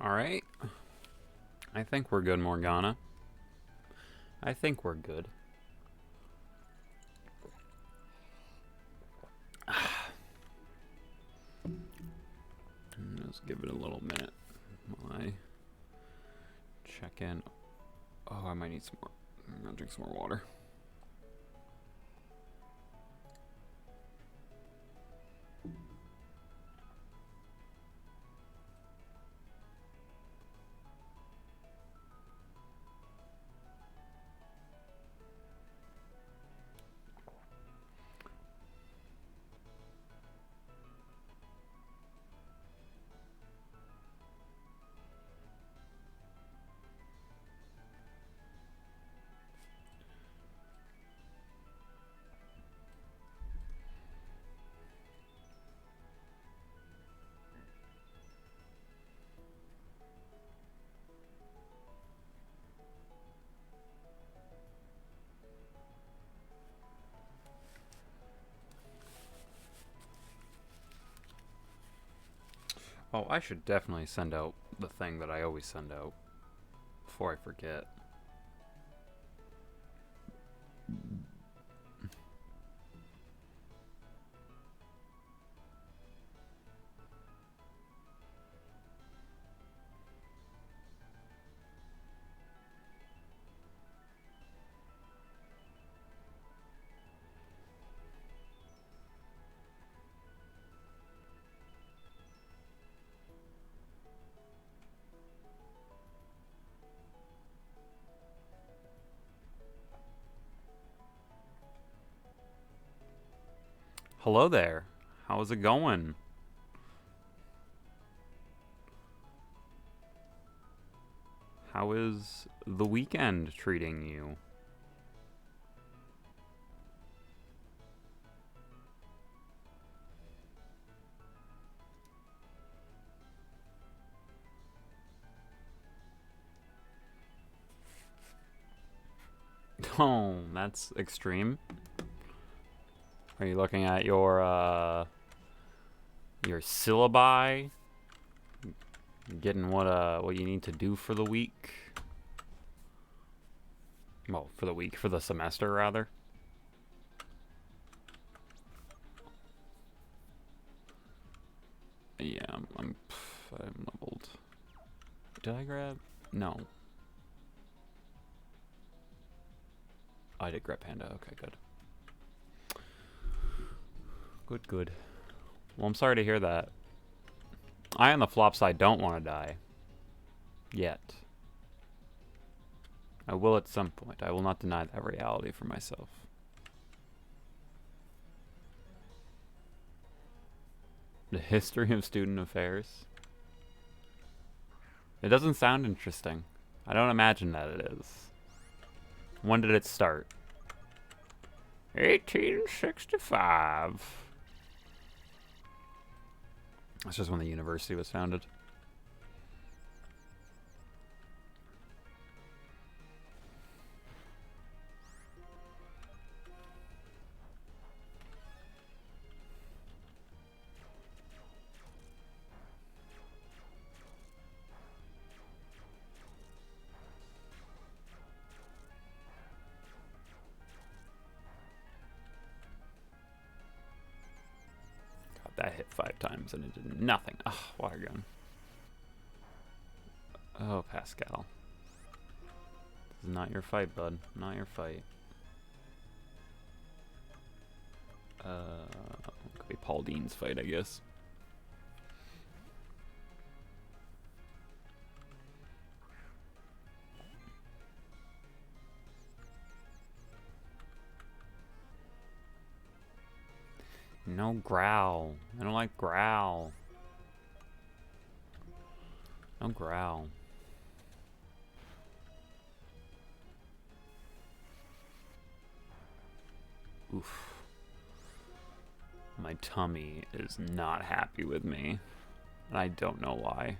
Alright. I think we're good, Morgana. I think we're good. Let's give it a little minute while I check in. Oh, I might need some more. I'm gonna drink some more water. Oh, I should definitely send out the thing that I always send out before I forget. Hello there. How's it going? How is the weekend treating you? Oh, that's extreme. Are you looking at your syllabi? Getting what you need to do for the week? Well, for the week, for the semester rather. Yeah, I'm leveled. Did I grab? No. I did grab Panda. Okay, good. Good. Well, I'm sorry to hear that. I, on the flop side, don't want to die. Yet. I will at some point. I will not deny that reality for myself. The history of student affairs? It doesn't sound interesting. I don't imagine that it is. When did it start? 1865. That's just when the university was founded. That hit 5 times and it did nothing. Ugh, water gun. Oh, Pascal. This is not your fight, bud. Not your fight. Could be Paul Dean's fight, I guess. No growl. I don't like growl. No growl. Oof. My tummy is not happy with me. And I don't know why.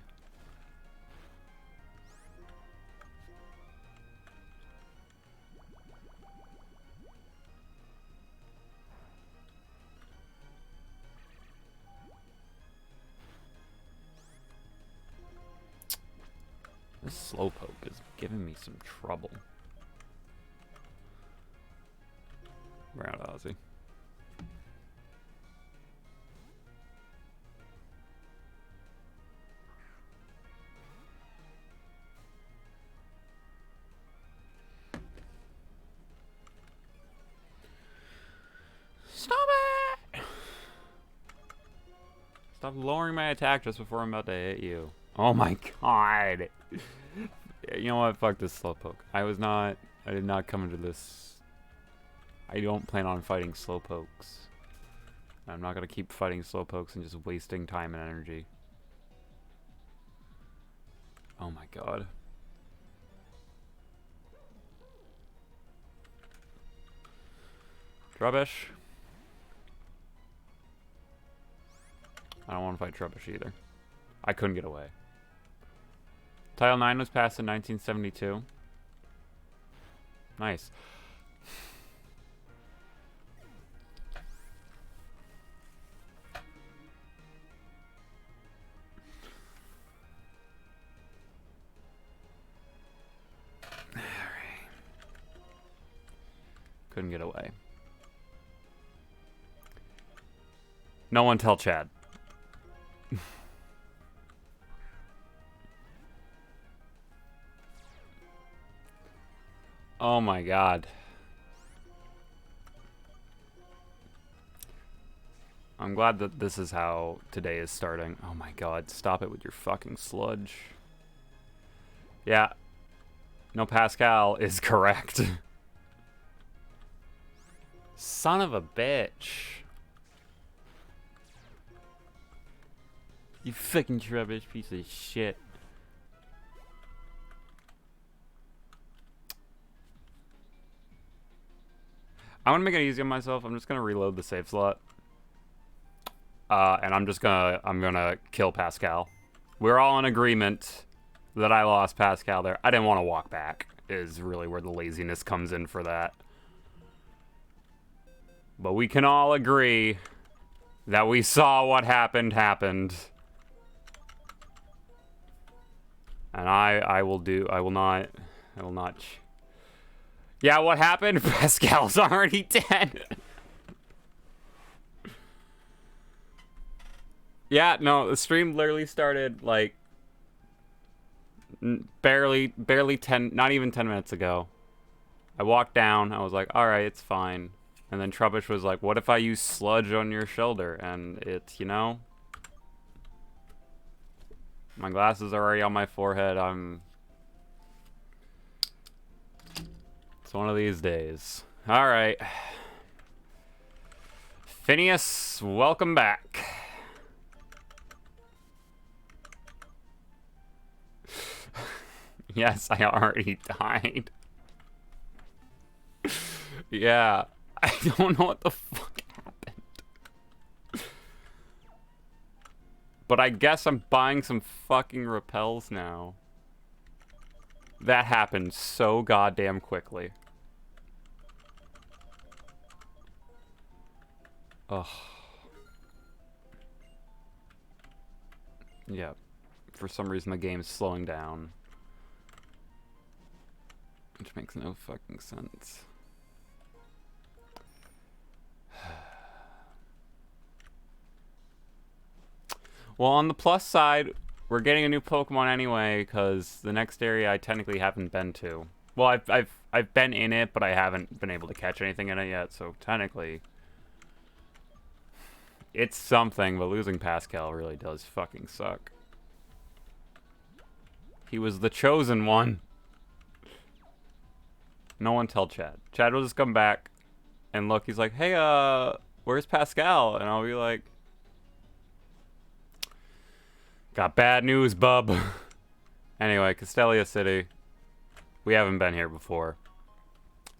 This Slowpoke is giving me some trouble. We're out of Ozzy. Stop it! Stop lowering my attack just before I'm about to hit you. Oh my god. You know what? Fuck this Slowpoke. I did not come into this. I don't plan on fighting Slowpokes. I'm not gonna keep fighting Slowpokes and just wasting time and energy. Oh my god. Trubbish. I don't want to fight Trubbish either. I couldn't get away. Title 9 was passed in 1972. Nice. Couldn't get away. No one tell Chad. Oh my god. I'm glad that this is how today is starting. Oh my god, stop it with your fucking sludge. Yeah. No, Pascal is correct. Son of a bitch. You fucking Trubbish piece of shit. I'm gonna make it easy on myself. I'm just gonna reload the save slot. And I'm gonna kill Pascal. We're all in agreement that I lost Pascal there. I didn't want to walk back, is really where the laziness comes in for that. But we can all agree that we saw what happened. And I will not. Yeah, what happened? Pascal's already dead. Yeah, no, the stream literally started like barely 10, not even 10 minutes ago. I walked down, I was like, alright, it's fine. And then Trubbish was like, what if I use sludge on your shoulder? And it's, you know, my glasses are already on my forehead. It's one of these days. Alright. Phineas, welcome back. Yes, I already died. Yeah, I don't know what the fuck happened. But I guess I'm buying some fucking repels now. That happened so goddamn quickly. Ugh. Yeah. For some reason the game's slowing down. Which makes no fucking sense. Well, on the plus side, we're getting a new Pokemon anyway, because the next area I technically haven't been to. Well, I've been in it, but I haven't been able to catch anything in it yet, so technically it's something, but losing Pascal really does fucking suck. He was the chosen one. No one tell Chad. Chad will just come back and look, he's like, hey, where's Pascal? And I'll be like, got bad news, bub. Anyway, Castelia City. We haven't been here before.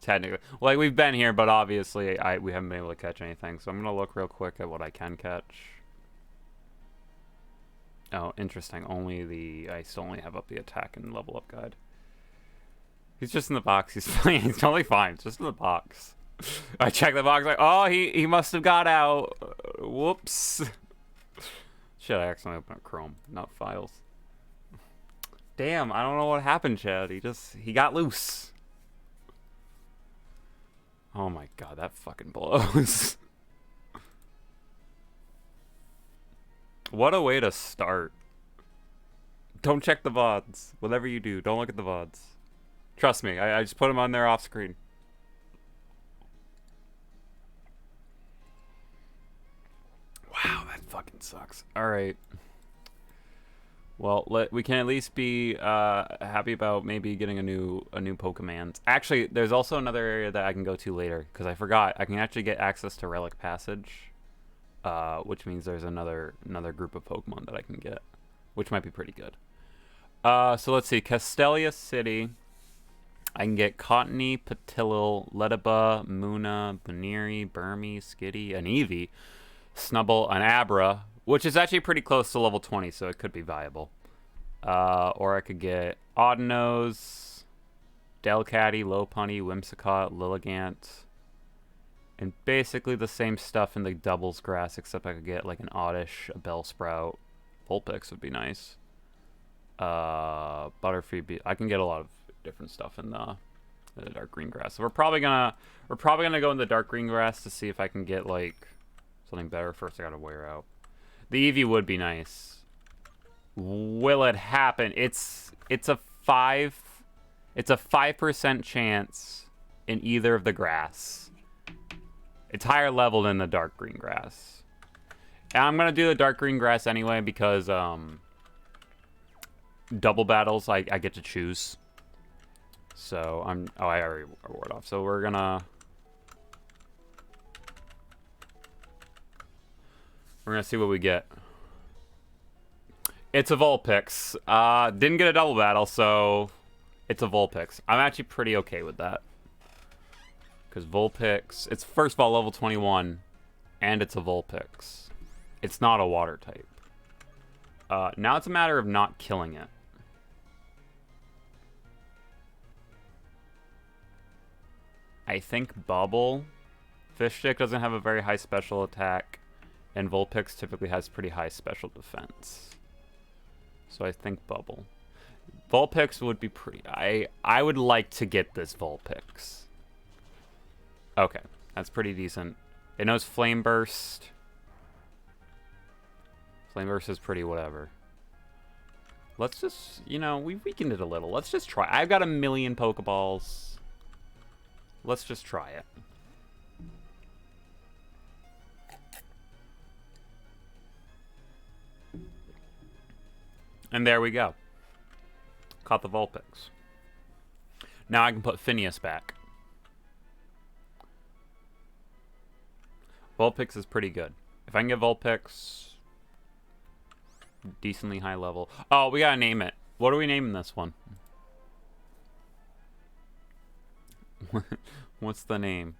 Technically. Like, we've been here, but obviously we haven't been able to catch anything. So I'm going to look real quick at what I can catch. Oh, interesting. I still only have up the attack and level up guide. He's just in the box. He's fine. He's totally fine. It's just in the box. I check the box like, oh, he must have got out. Whoops. Shit, I accidentally opened up Chrome, not files. Damn, I don't know what happened, Chad. He got loose. Oh my god, that fucking blows. What a way to start. Don't check the VODs. Whatever you do, don't look at the VODs. Trust me, I just put them on there off screen. Wow, that fucking sucks. Alright. Well, we can at least be happy about maybe getting a new Pokemon. Actually, there's also another area that I can go to later, because I forgot. I can actually get access to Relic Passage, which means there's another group of Pokemon that I can get, which might be pretty good. So let's see. Castelia City. I can get Cottony, Patilil, Ledaba, Muna, Buniri, Burmy, Skitty, an Eevee, Snubbull, an Abra, which is actually pretty close to level 20, so it could be viable. Or I could get Audinose, Delcatty, Lopunny, Whimsicott, Lilligant, and basically the same stuff in the doubles grass, except I could get like an Oddish, a Bellsprout. Vulpix would be nice. Butterfree, I can get a lot of different stuff in the dark green grass. So we're probably gonna go in the dark green grass to see if I can get like something better. First, I gotta wear out. The Eevee would be nice. Will it happen? It's a 5% chance in either of the grass. It's higher level than the dark green grass. And I'm gonna do the dark green grass anyway because double battles I get to choose. So I already ward off. So we're gonna see what we get. It's a Vulpix. Didn't get a double battle, so it's a Vulpix. I'm actually pretty okay with that. Because Vulpix, it's first of all level 21, and it's a Vulpix. It's not a water type. Now it's a matter of not killing it. I think Bubble. Fish Stick doesn't have a very high special attack, and Vulpix typically has pretty high special defense. So I think Bubble. Vulpix would be pretty... I would like to get this Vulpix. Okay, that's pretty decent. It knows Flame Burst. Flame Burst is pretty whatever. Let's just, you know, we weakened it a little. Let's just try. I've got 1,000,000 Pokeballs. Let's just try it. And there we go. Caught the Vulpix. Now I can put Phineas back. Vulpix is pretty good. If I can get Vulpix decently high level. Oh, we gotta name it. What are we naming this one? What's the name?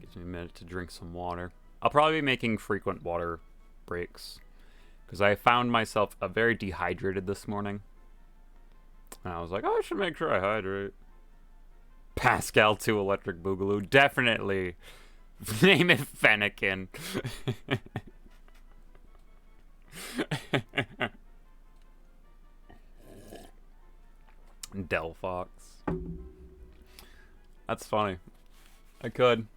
Gives me a minute to drink some water. I'll probably be making frequent water breaks because I found myself very dehydrated this morning. And I was like, oh, I should make sure I hydrate. Pascal 2 Electric Boogaloo. Definitely. Name it Fennekin. Delphox. That's funny. I could.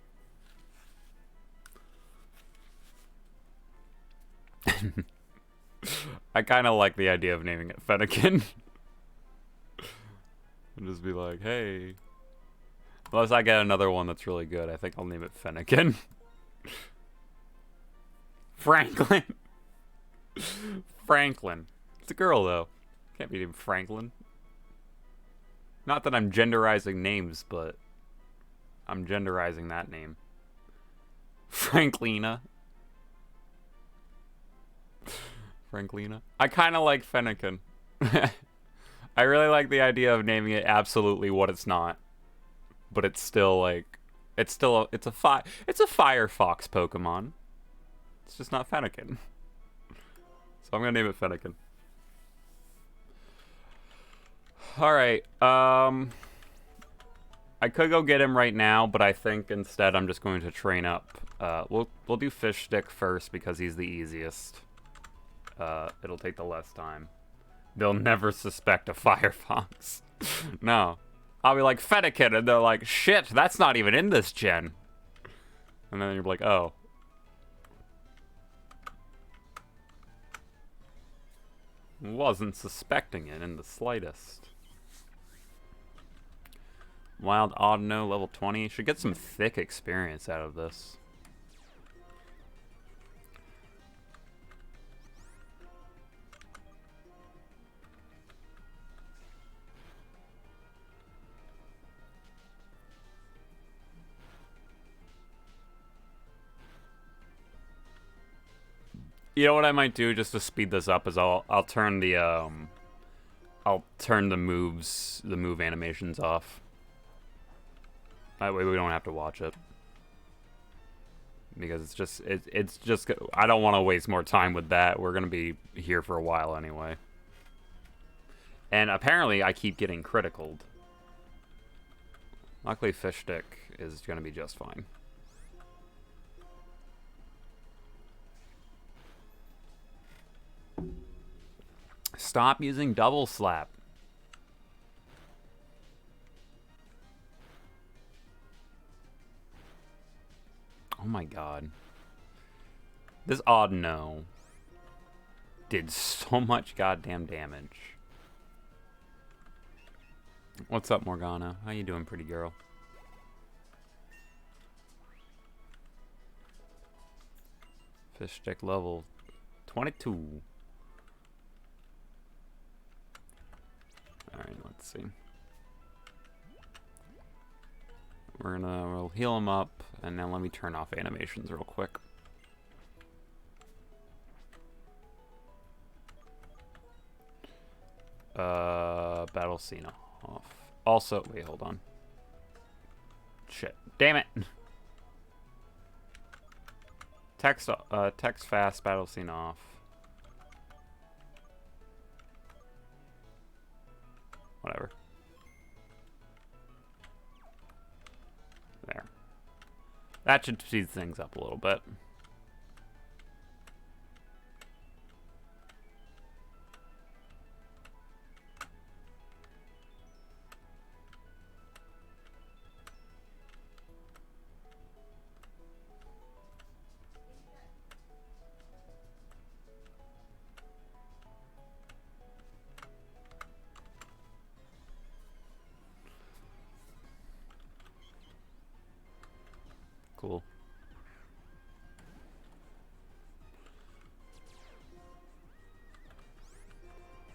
I kind of like the idea of naming it Fennekin. And just be like, hey. Unless I get another one that's really good, I think I'll name it Fennekin. Franklin. Franklin. It's a girl, though. Can't be named Franklin. Not that I'm genderizing names, but I'm genderizing that name. Franklina. Franklina. I kind of like Fennekin. I really like the idea of naming it absolutely what it's not. But it's still like it's a Firefox Pokemon. It's just not Fennekin. So I'm gonna name it Fennekin. Alright, I could go get him right now, but I think instead I'm just going to train up We'll do fish stick first because he's the easiest. It'll take the less time. They'll never suspect a firefox. No. I'll be like, Fedekid, and they're like, shit, that's not even in this gen. And then you're like, oh. Wasn't suspecting it in the slightest. Wild Audino, level 20. Should get some thick experience out of this. You know what I might do just to speed this up is I'll turn the move animations off. That way we don't have to watch it. Because it's just I don't want to waste more time with that. We're going to be here for a while anyway. And apparently I keep getting criticaled. Luckily fish stick is going to be just fine. Stop using double slap. Oh my god. This Audino did so much goddamn damage. What's up, Morgana? How you doing, pretty girl? Fish stick level 22. Alright, let's see. We'll heal him up, and then let me turn off animations real quick. Battle scene off. Also, wait, hold on. Shit. Damn it! Text fast, battle scene off. Whatever. There. That should speed things up a little bit. Cool.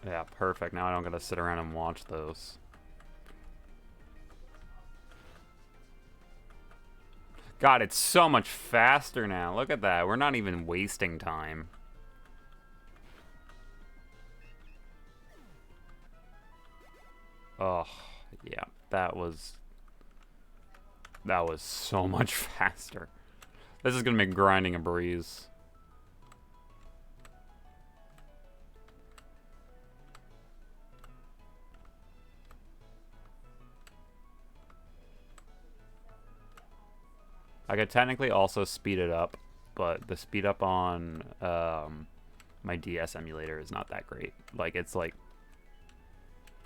Yeah, perfect. Now I don't gotta sit around and watch those. God, it's so much faster now. Look at that. We're not even wasting time. Oh, yeah. That was so much faster. This is gonna make grinding a breeze. I could technically also speed it up, but the speed up on my DS emulator is not that great. Like, it's like,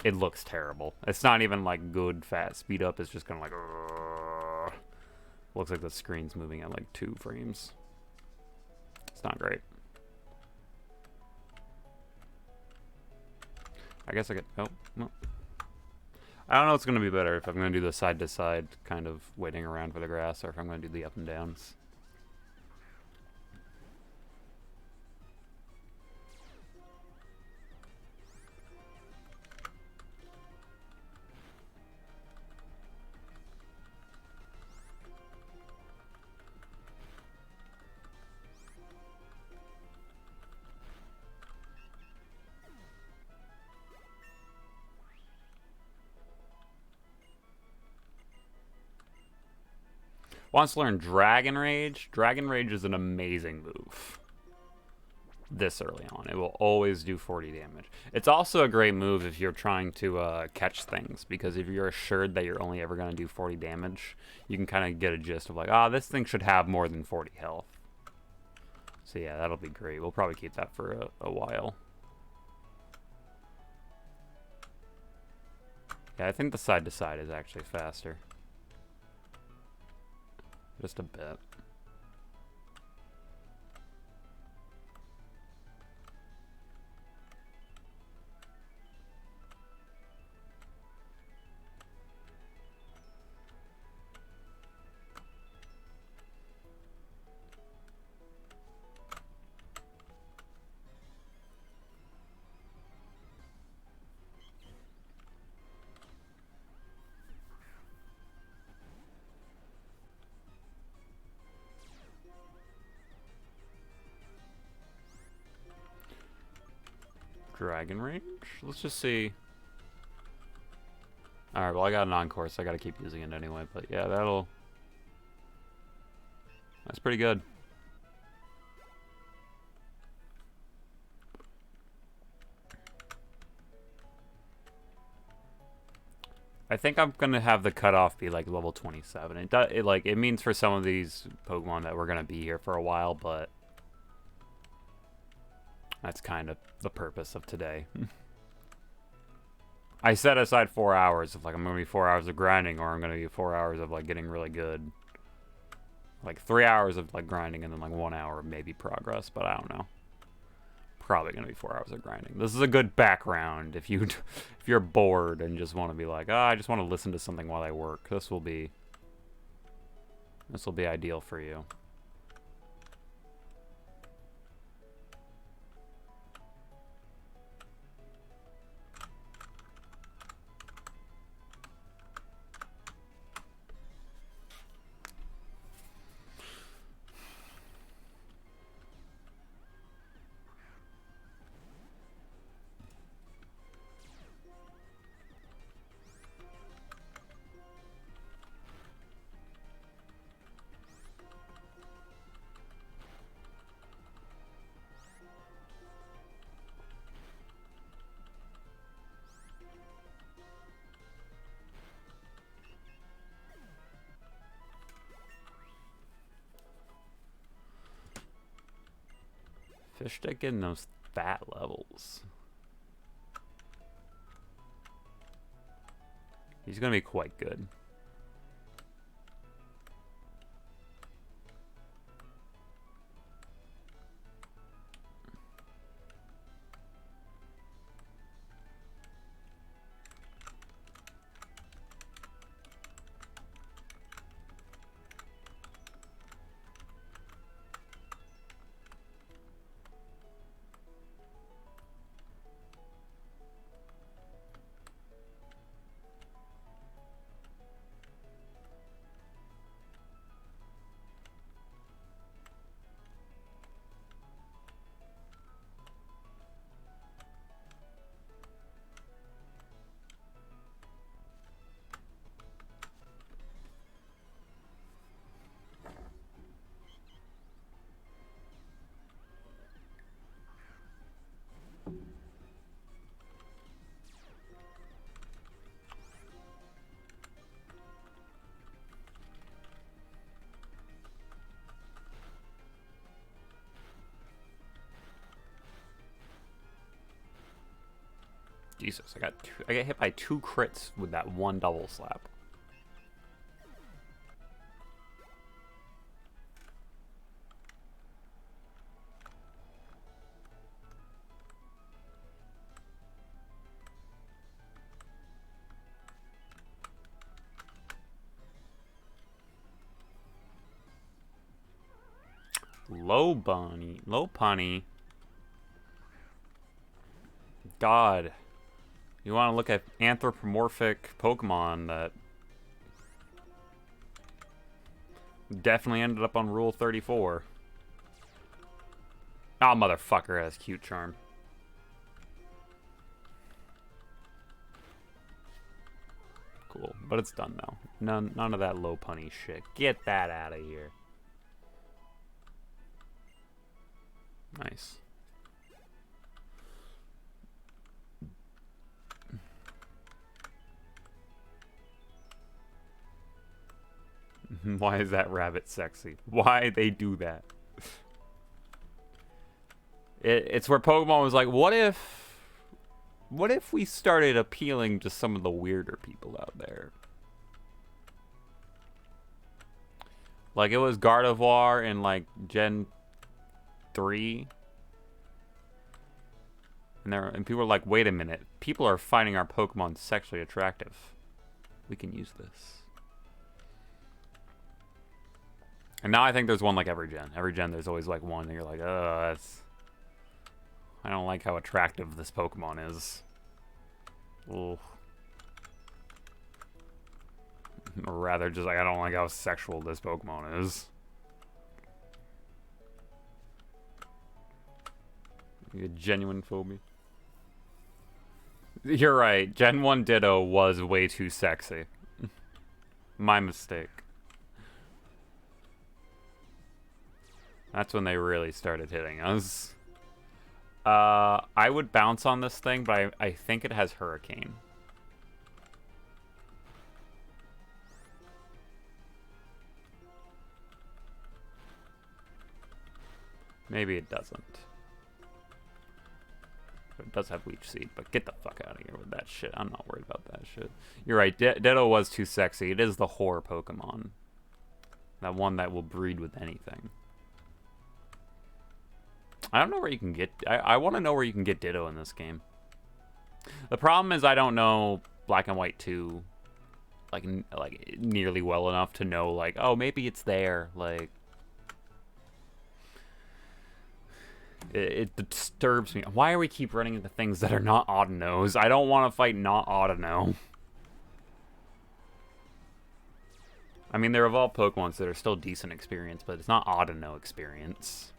it looks terrible. It's not even like good fast speed up. It's just kind of like, looks like the screen's moving at like 2 frames. It's not great. I guess I could, oh, no. I don't know what's going to be better, if I'm going to do the side-to-side kind of waiting around for the grass, or if I'm going to do the up and downs. Wants to learn Dragon Rage? Dragon Rage is an amazing move. this early on. It will always do 40 damage. It's also a great move if you're trying to catch things, because if you're assured that you're only ever going to do 40 damage, you can kind of get a gist of like, this thing should have more than 40 health. So yeah, that'll be great. We'll probably keep that for a while. Yeah, I think the side to side is actually faster. Just a bit. Dragon range? Let's just see. Alright, well I got an encore, so I gotta keep using it anyway, but yeah, that's pretty good. I think I'm gonna have the cutoff be like level 27. It means for some of these Pokemon that we're gonna be here for a while, but that's kind of the purpose of today. I set aside 4 hours of like I'm gonna be 4 hours of grinding, or I'm gonna be 4 hours of like getting really good. Like 3 hours of like grinding and then like 1 hour of maybe progress, but I don't know. Probably gonna be 4 hours of grinding. This is a good background if you're bored and just want to be like, I just want to listen to something while I work. This will be ideal for you. Fish stick getting those fat levels. He's gonna be quite good. Jesus, I got hit by 2 crits with that one double slap. Lopunny. God. You want to look at anthropomorphic Pokemon that definitely ended up on Rule 34. Ah, motherfucker has cute charm. Cool, but it's done now. None of that Lopunny shit. Get that out of here. Nice. Why is that rabbit sexy? Why they do that? It's where Pokemon was like, what if we started appealing to some of the weirder people out there? Like, it was Gardevoir in, like, Gen 3. And people were like, wait a minute. People are finding our Pokemon sexually attractive. We can use this. And now I think there's one like every gen. Every gen there's always like one that you're like, that's... I don't like how attractive this Pokemon is. Ooh. Or rather, just like, I don't like how sexual this Pokemon is. A genuine phobia. You're right. Gen 1 Ditto was way too sexy. My mistake. That's when they really started hitting us. I would bounce on this thing, but I think it has Hurricane. Maybe it doesn't. It does have Leech Seed, but get the fuck out of here with that shit. I'm not worried about that shit. You're right, Ditto was too sexy. It is the whore Pokemon. That one that will breed with anything. I don't know where you can get... I want to know where you can get Ditto in this game. The problem is I don't know Black and White 2 like nearly well enough to know, like, oh, maybe it's there. Like... It disturbs me. Why are we keep running into things that are not Audino's? I don't want to fight not Audino. I mean, they're evolved Pokemon, so they're still decent experience, but it's not Audino experience.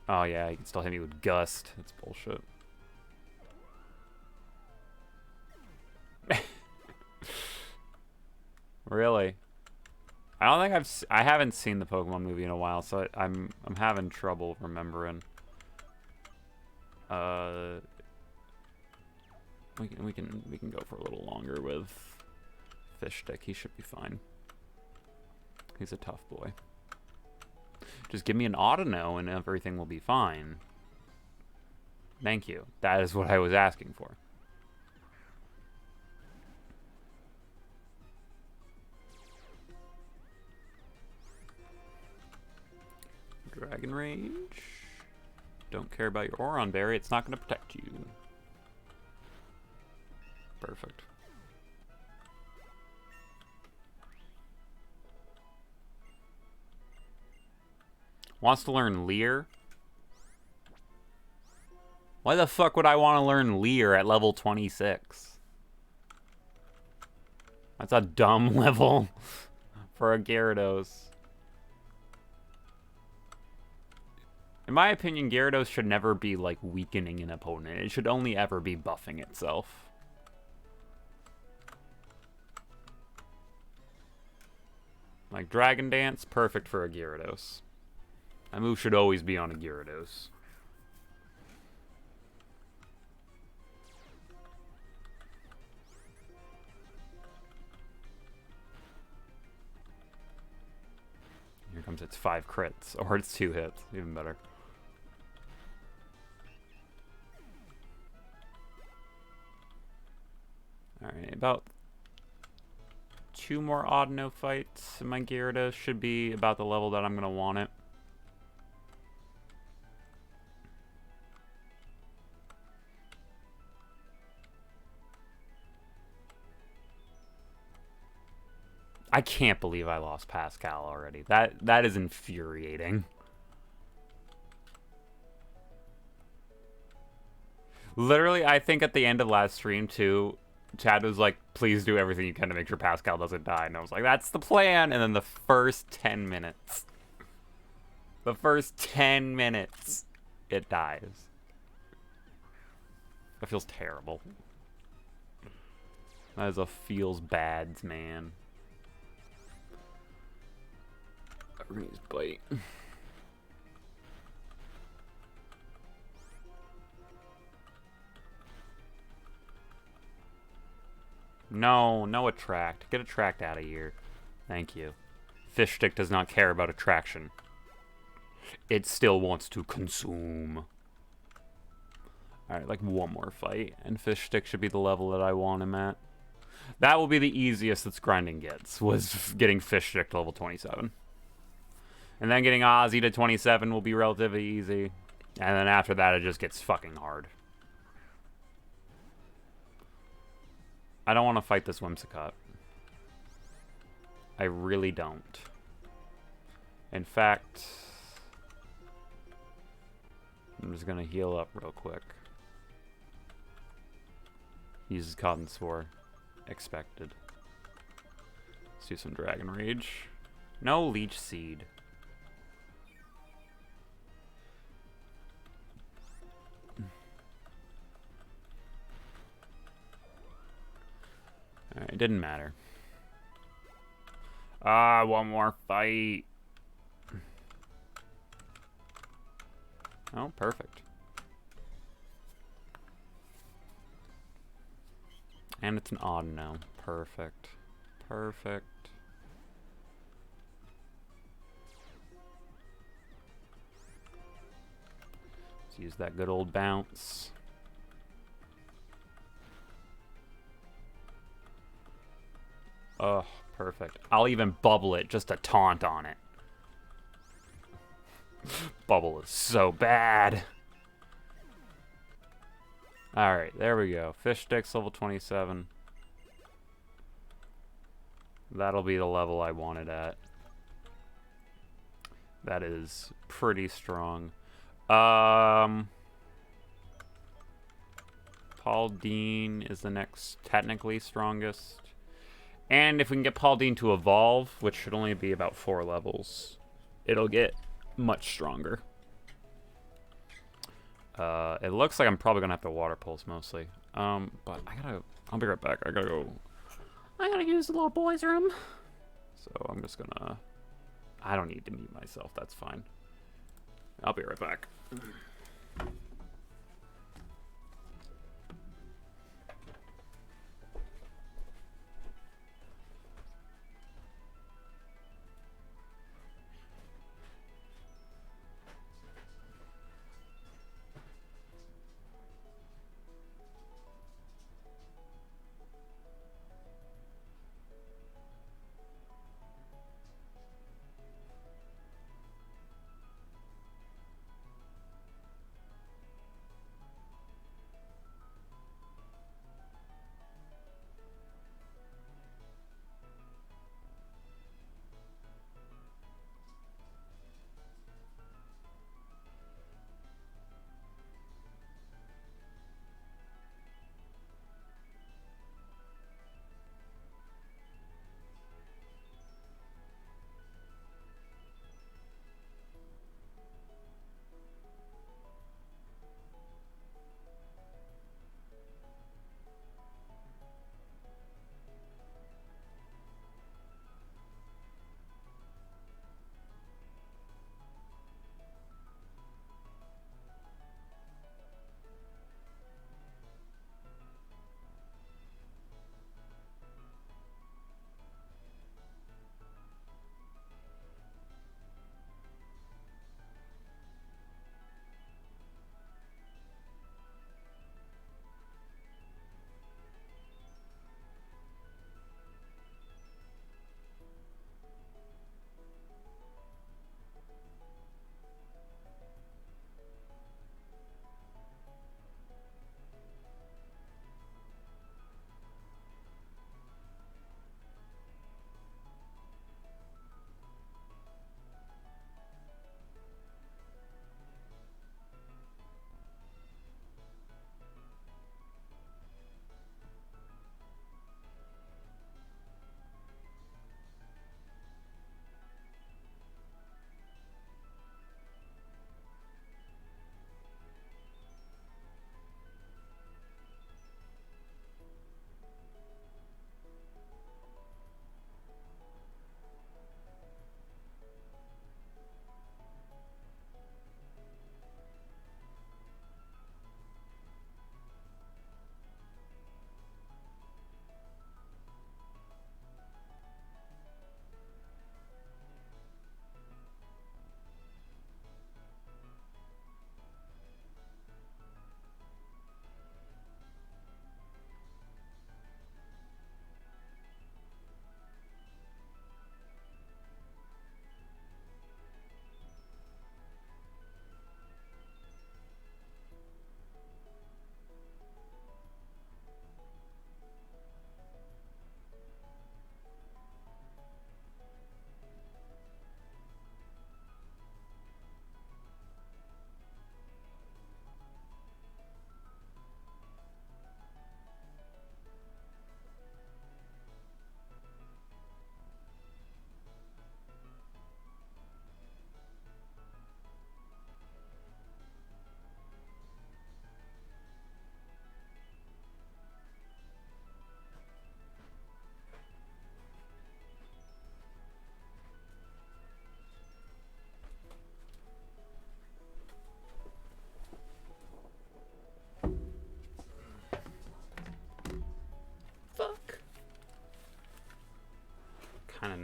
Oh yeah, you can still hit me with Gust. That's bullshit. Really? I don't think I haven't seen the Pokemon movie in a while, so I'm having trouble remembering. We can go for a little longer with Fish Stick. He should be fine. He's a tough boy. Just give me an Audino and everything will be fine. Thank you. That is what I was asking for. Dragon Rage. Don't care about your Oron Berry. It's not going to protect you. Perfect. Wants to learn Leer? Why the fuck would I want to learn Leer at level 26? That's a dumb level for a Gyarados. In my opinion, Gyarados should never be, like, weakening an opponent. It should only ever be buffing itself. Like, Dragon Dance, perfect for a Gyarados. That move should always be on a Gyarados. Here comes its 5 crits, or its 2 hits, even better. Alright, about 2 more Audino fights, and my Gyarados should be about the level that I'm going to want it. I can't believe I lost Pascal already. That is infuriating. Literally, I think at the end of last stream, too, Chad was like, please do everything you can to make sure Pascal doesn't die. And I was like, that's the plan. And then the first 10 minutes. The first 10 minutes, it dies. That feels terrible. That is a feels bads, man. Ernie's bite. No, no attract. Get attract out of here. Thank you. Fish stick does not care about attraction. It still wants to consume. Alright, like one more fight, and fish stick should be the level that I want him at. That will be the easiest that grinding gets, was getting fish stick to level 27. And then getting Ozzy to 27 will be relatively easy. And then after that, it just gets fucking hard. I don't want to fight this Whimsicott. I really don't. In fact, I'm just going to heal up real quick. Uses Cotton Spore. Expected. Let's do some Dragon Rage. No Leech Seed. Alright, it didn't matter. Ah, one more fight. Oh, perfect. And it's an odd no. Perfect. Perfect. Let's use that good old bounce. Oh, perfect. I'll even bubble it just to taunt on it. Bubble is so bad. Alright, there we go. Fish sticks level 27. That'll be the level I want it at. That is pretty strong. Paul Dean is the next technically strongest. And if we can get Paul Dean to evolve, which should only be about 4 levels, it'll get much stronger. It looks like I'm probably gonna have to water pulse mostly. But I'll be right back. I gotta use the little boys' room. So I'm just gonna, I don't need to mute myself, that's fine. I'll be right back.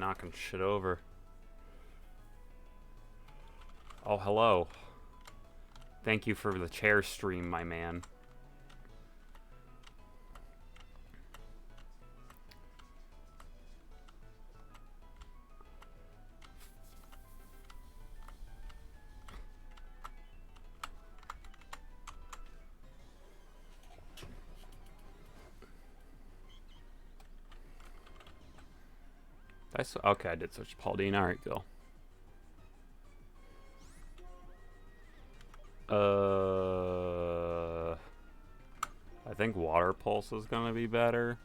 knocking shit over. Oh, hello. Thank you for the chair stream, my man. Okay, I did switch to Paul Dean. Alright, go. I think Water Pulse is gonna be better.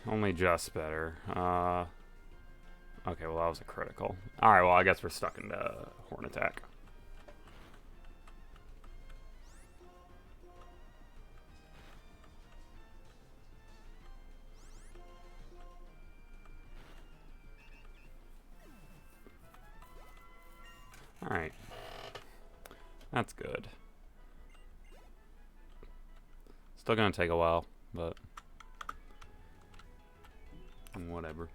Only just better. Okay, well that was a critical. Alright, well I guess we're stuck into Horn Attack. Alright. That's good. Still gonna take a while, but whatever.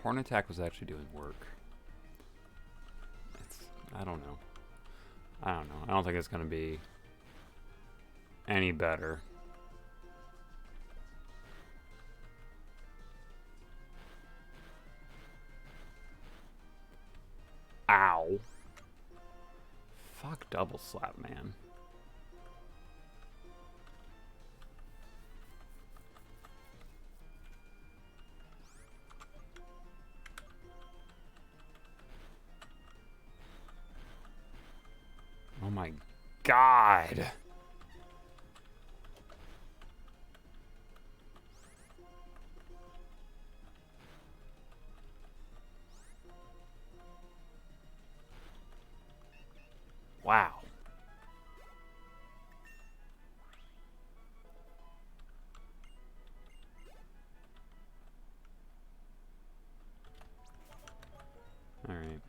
Horn Attack was actually doing work. I don't know. I don't think it's gonna be any better. Ow. Fuck double slap, man. Oh my god. Wow. All right.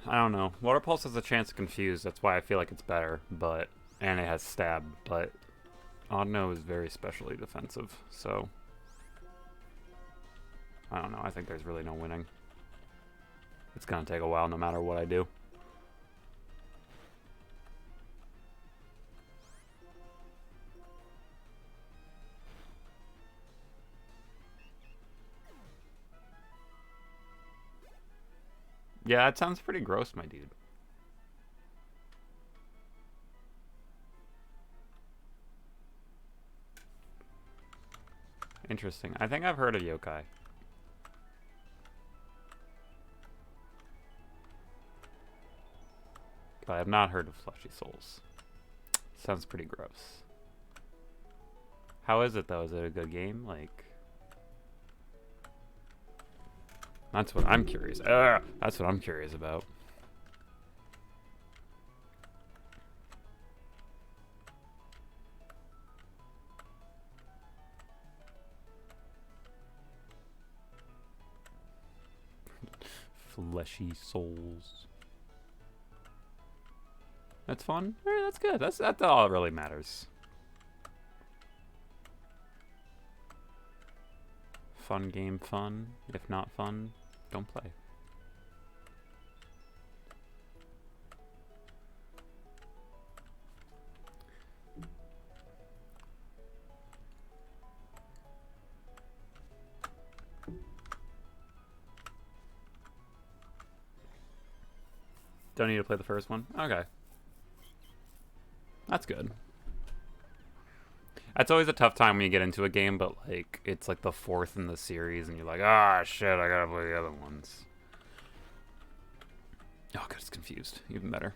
I don't know. Water Pulse has a chance to confuse. That's why I feel like it's better. And it has stab. But Audino is very specially defensive. So I don't know. I think there's really no winning. It's gonna take a while, no matter what I do. Yeah, it sounds pretty gross, my dude. Interesting. I think I've heard of yokai. But I have not heard of Fleshy Souls. Sounds pretty gross. How is it, though? Is it a good game? Like... That's what I'm curious. That's what I'm curious about. Fleshy Souls. That's fun. Alright, that's good. That's all that really matters. Fun game, fun. If not fun, don't play. Don't need to play the first one? Okay. That's good. That's always a tough time when you get into a game, but like it's like the 4th in the series, and you're like, ah, shit, I gotta play the other ones. Oh, god, it's confused. Even better.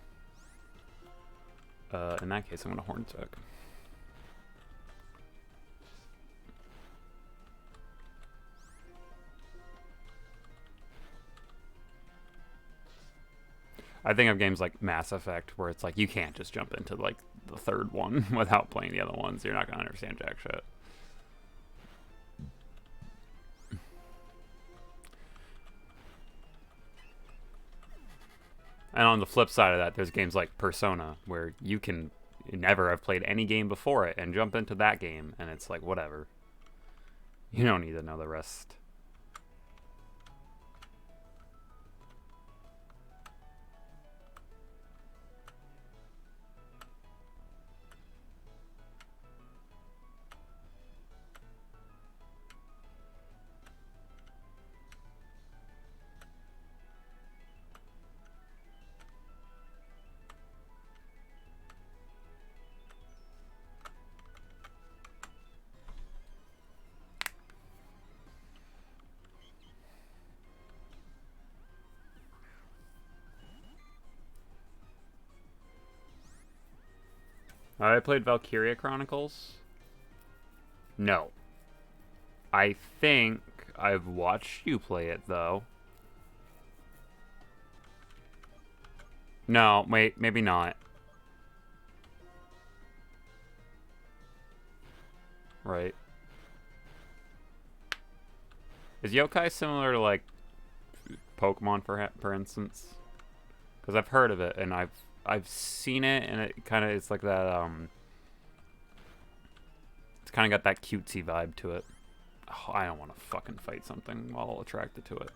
In that case, I'm gonna horn took. I think of games like Mass Effect, where it's like you can't just jump into like the 3rd one without playing the other ones. You're not gonna understand jack shit. And on the flip side of that, there's games like Persona, where you can never have played any game before it and jump into that game, and it's like, whatever. You don't need to know the rest. I played Valkyria Chronicles. No. I think I've watched you play it, though. No, wait, maybe not. Right. Is yokai similar to, like, Pokemon, for instance? Because I've heard of it, and I've seen it, and it kind of, it's like that, it's kind of got that cutesy vibe to it. Oh, I don't want to fucking fight something while attracted to it.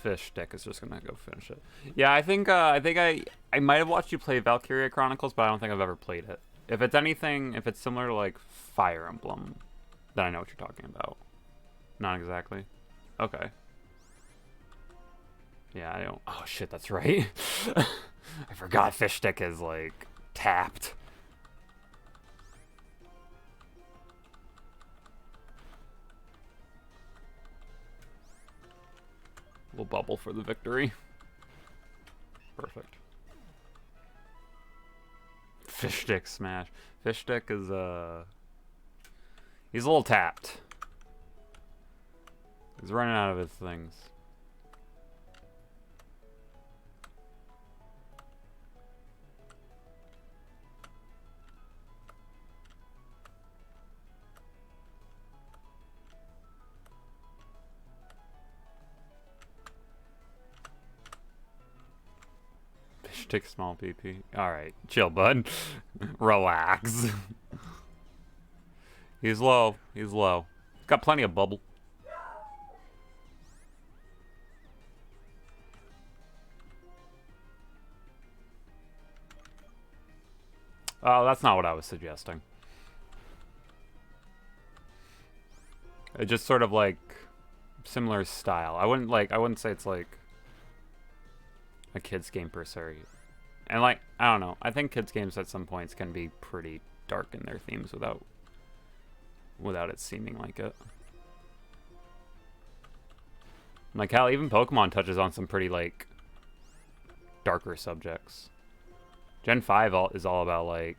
Fish stick is just gonna go finish it. Yeah, I think I might have watched you play Valkyria Chronicles, but I don't think I've ever played it. If it's anything, if it's similar to like Fire Emblem, then I know what you're talking about. Not exactly. Okay. Yeah, I don't. Oh shit, that's right. I forgot fish stick is like tapped. Little bubble for the victory. Perfect. Fish stick smash. Fish stick is he's a little tapped. He's running out of his things. Fish stick small PP. Alright, chill, bud. Relax. He's low. He's low. Got plenty of bubble. Oh, that's not what I was suggesting. It just sort of like similar style. I wouldn't say it's like a kids game per se. And like, I don't know. I think kids games at some points can be pretty dark in their themes without it seeming like it. Like how even Pokemon touches on some pretty like darker subjects. Gen 5 is all about like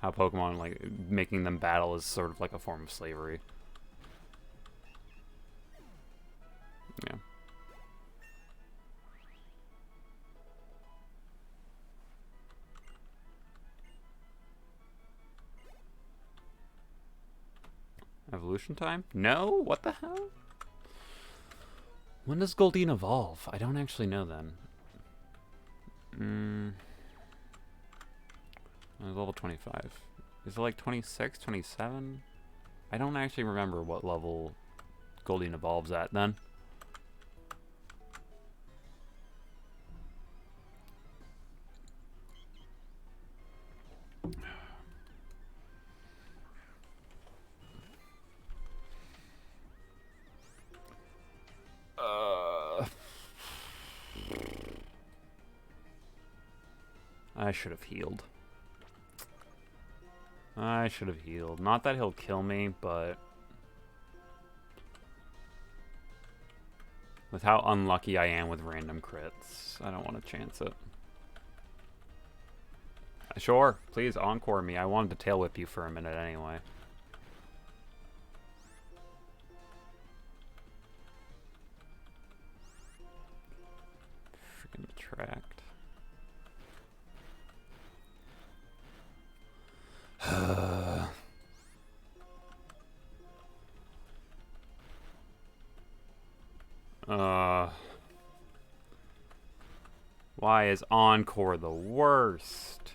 how Pokemon, like making them battle is sort of like a form of slavery. Yeah. Evolution time? No? What the hell? When does Goldeen evolve? I don't actually know then. Level 25. Is it like 26, 27? I don't actually remember what level Goldeen evolves at then. I should have healed. I should have healed. Not that he'll kill me, but... with how unlucky I am with random crits, I don't want to chance it. Sure, please encore me. I wanted to tail whip you for a minute anyway. Freaking attract. Why is encore the worst?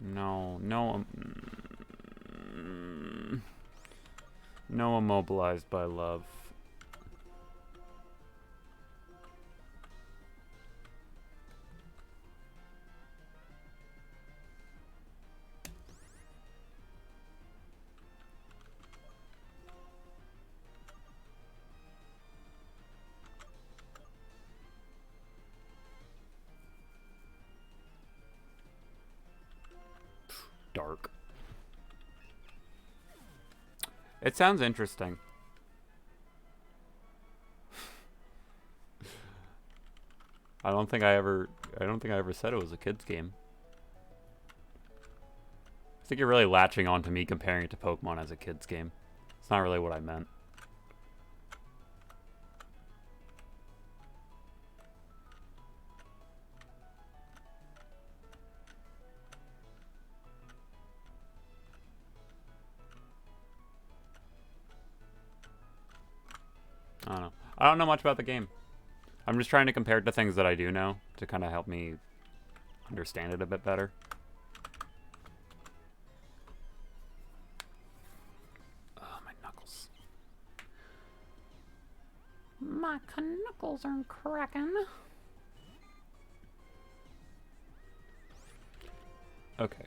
No, no, no immobilized by love. Dark. It sounds interesting. I don't think I ever said it was a kid's game. I think you're really latching on to me comparing it to Pokemon as a kid's game. It's not really what I meant. I don't know. I don't know much about the game. I'm just trying to compare it to things that I do know to kind of help me understand it a bit better. Oh, my knuckles. My knuckles are cracking. Okay.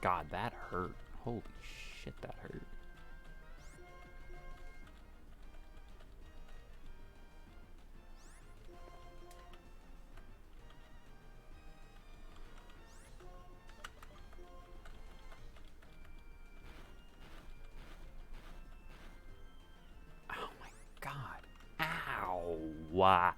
God, that hurt. Holy shit, that hurt. Oh my God. Ow. Why?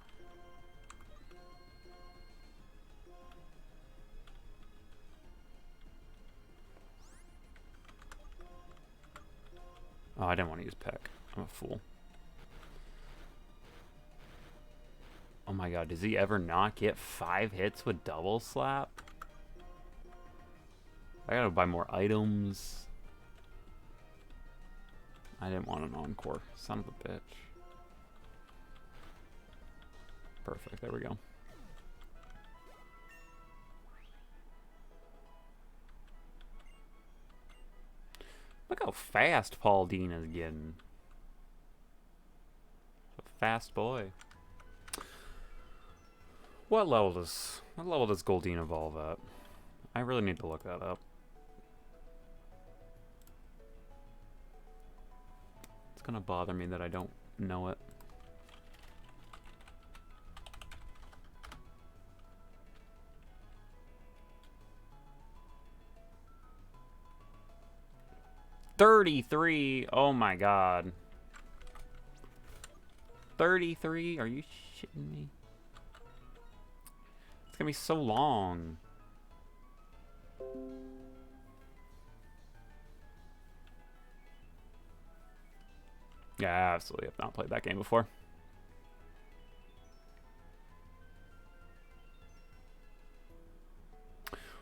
Oh, I didn't want to use Peck. I'm a fool. Oh my God, does he ever not get 5 hits with double slap? I gotta buy more items. I didn't want an encore. Son of a bitch. Perfect, there we go. Look how fast Paul Dean is getting. A fast boy. What level does Goldeen evolve at? I really need to look that up. It's gonna bother me that I don't know it. $33. Oh my God. 33? Are you shitting me? It's gonna be so long. Yeah, I absolutely have not played that game before.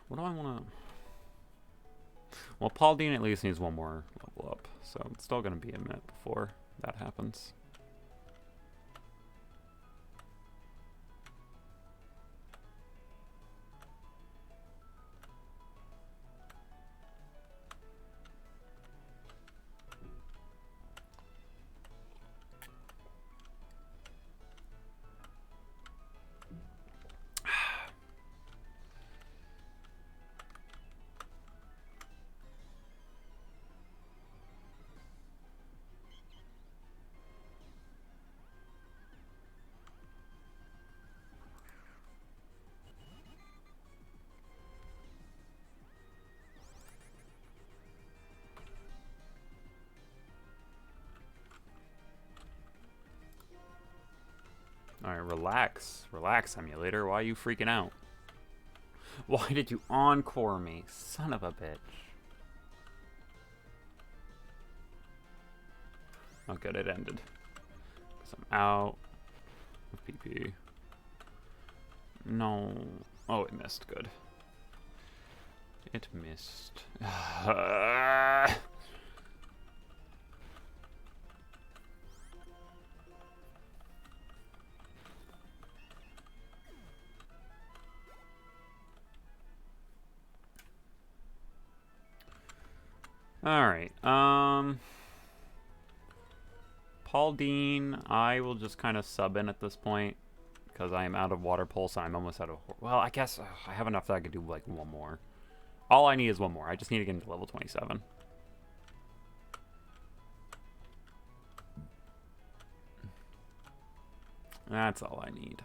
What do I want to... Well, Paul Dean at least needs one more level up, so it's still going to be a minute before that happens. Alright, relax. Relax, emulator. Why are you freaking out? Why did you encore me? Son of a bitch. Oh good, it ended. Because I'm out of PP. No. Oh, it missed. Good. It missed. Alright, Paul Dean, I will just kind of sub in at this point, because I am out of water pulse, and I'm almost out of, well, I guess I have enough that I could do, like, one more. All I need is one more, I just need to get into level 27. That's all I need.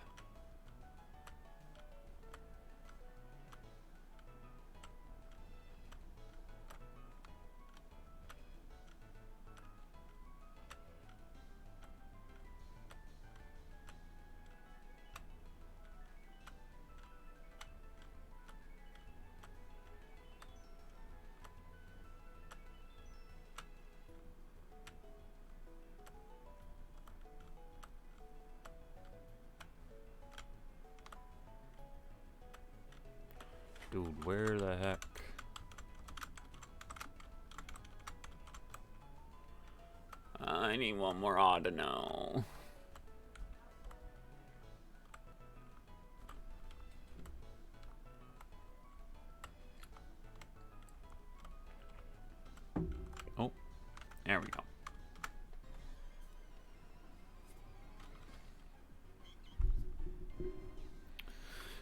Dude, where the heck? I need one more odd to know. Oh, there we go.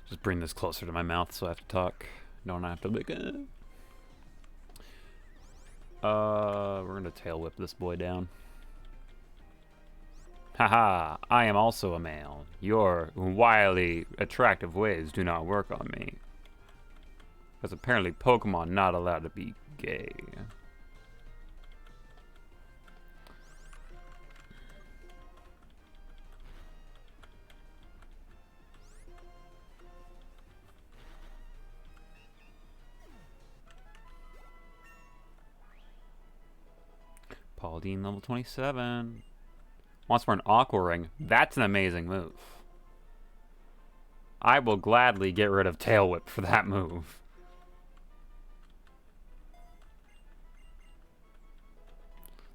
Just bring this closer to my mouth so I have to talk. Don't have to make it. We're gonna tail whip this boy down. Haha, I am also a male. Your wily, attractive ways do not work on me. Because apparently Pokemon not allowed to be gay. Paul Dean level 27. Wants for an Aqua Ring. That's an amazing move. I will gladly get rid of Tail Whip for that move.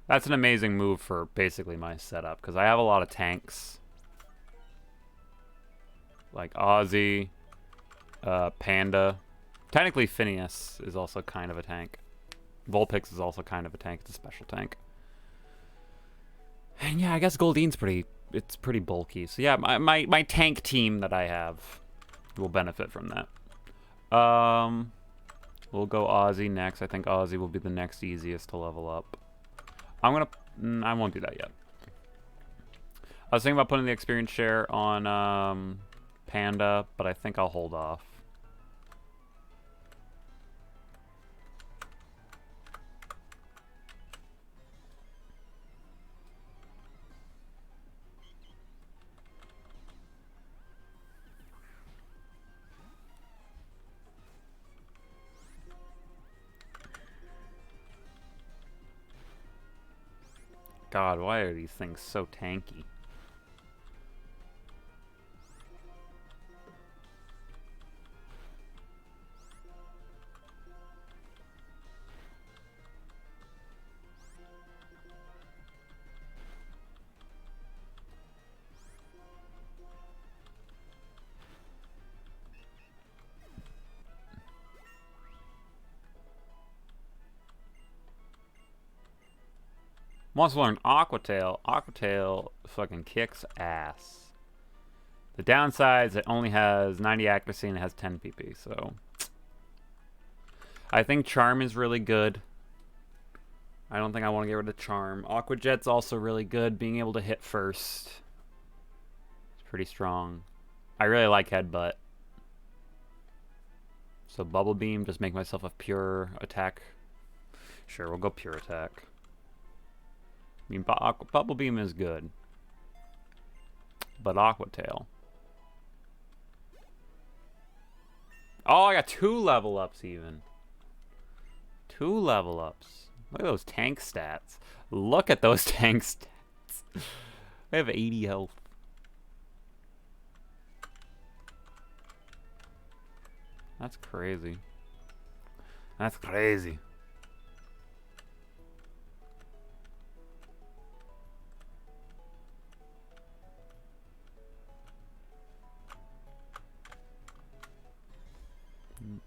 That's an amazing move for basically my setup, because I have a lot of tanks. Like Ozzy, Panda. Technically Phineas is also kind of a tank. Vulpix is also kind of a tank. It's a special tank. And yeah, I guess Goldine's it's pretty bulky. So yeah, my tank team that I have will benefit from that. We'll go Ozzy next. I think Ozzy will be the next easiest to level up. I won't do that yet. I was thinking about putting the experience share on Panda, but I think I'll hold off. God, why are these things so tanky? Wants to learn Aqua Tail. Aqua Tail fucking kicks ass. The downside is it only has 90 accuracy and it has 10 PP, so... I think Charm is really good. I don't think I want to get rid of Charm. Aqua Jet's also really good, being able to hit first. It's pretty strong. I really like Headbutt. So Bubble Beam, just make myself a pure attack. Sure, we'll go pure attack. I mean, Bubble Beam is good. but Aquatail. Oh, I got 2 level ups even. 2 level ups. Look at those tank stats. Look at those tank stats. I have 80 health. That's crazy. That's crazy.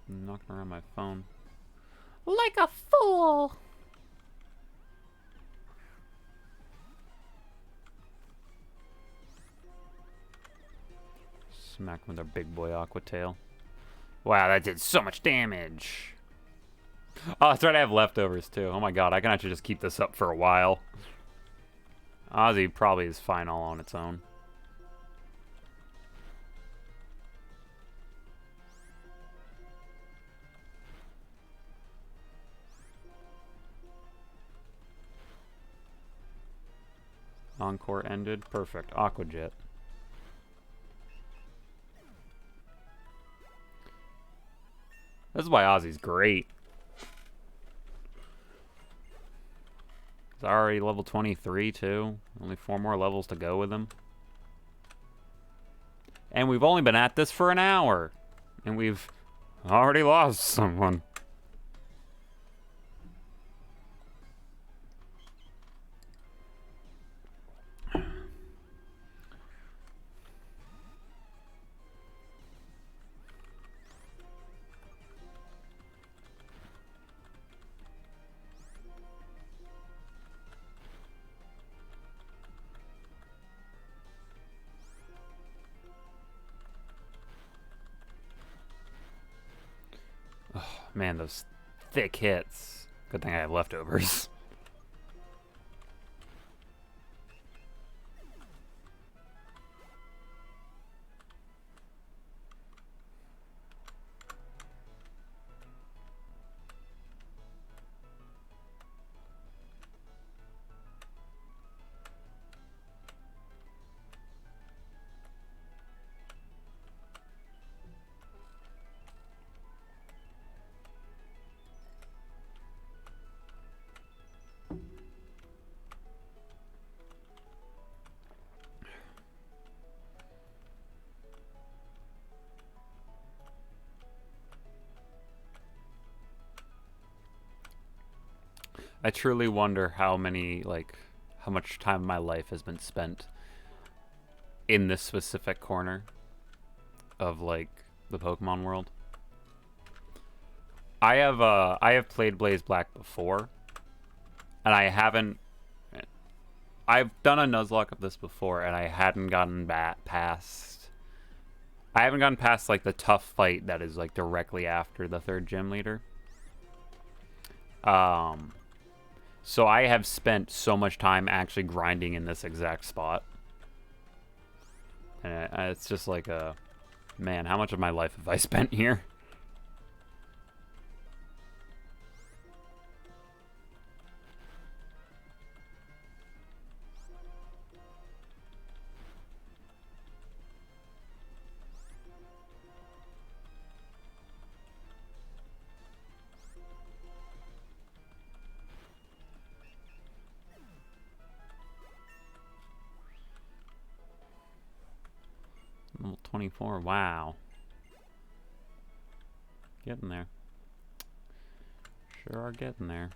I'm knocking around my phone. Like a fool! Smack with our big boy Aquatail. Wow, that did so much damage. Oh, that's right, I have leftovers too. Oh my god, I can actually just keep this up for a while. Ozzy probably is fine all on its own. Encore ended. Perfect. Aqua Jet. This is why Ozzy's great. He's already level 23 too. Only 4 more levels to go with him. And we've only been at this for an hour. And we've already lost someone. Man, those thick hits. Good thing I have leftovers. I truly wonder how much time of my life has been spent in this specific corner of like the Pokemon world. I have played Blaze Black before, and I've done a Nuzlocke of this before, and I hadn't gotten past. I haven't gotten past like the tough fight that is like directly after the 3rd gym leader. So I have spent so much time actually grinding in this exact spot. And it's just like man, how much of my life have I spent here? Level 24, wow. Getting there. Sure are getting there.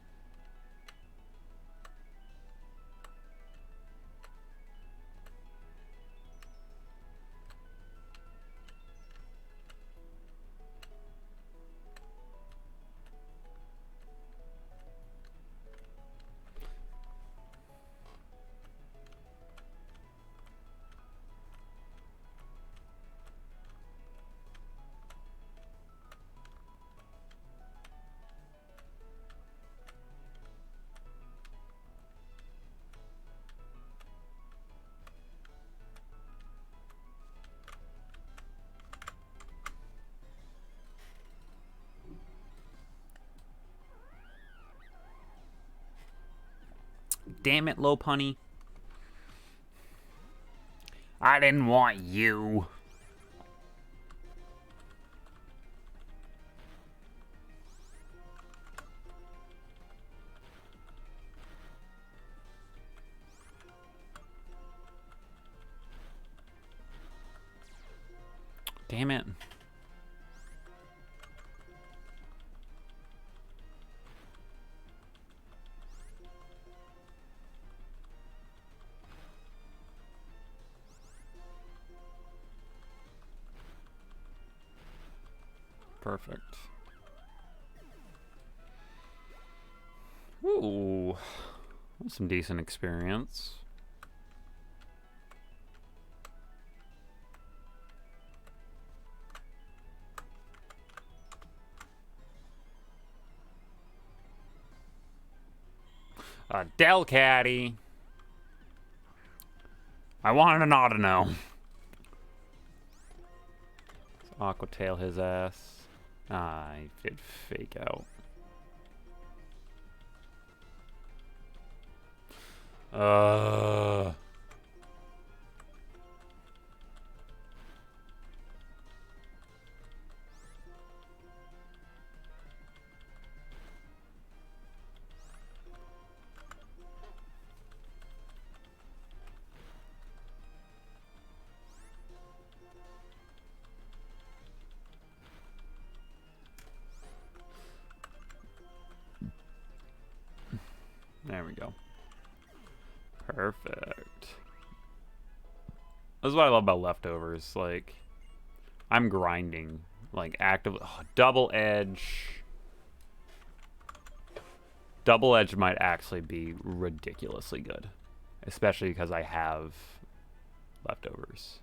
Damn it, Lopunny. I didn't want you. Damn it. Perfect. Ooh. That's some decent experience. A Delcatty. I wanted an Audino. Aqua Tail his ass. Ah, he did fake out. There we go. Perfect. This is what I love about leftovers. Like, I'm grinding. Like, actively. Oh, double edge. Double edge might actually be ridiculously good. Especially because I have leftovers.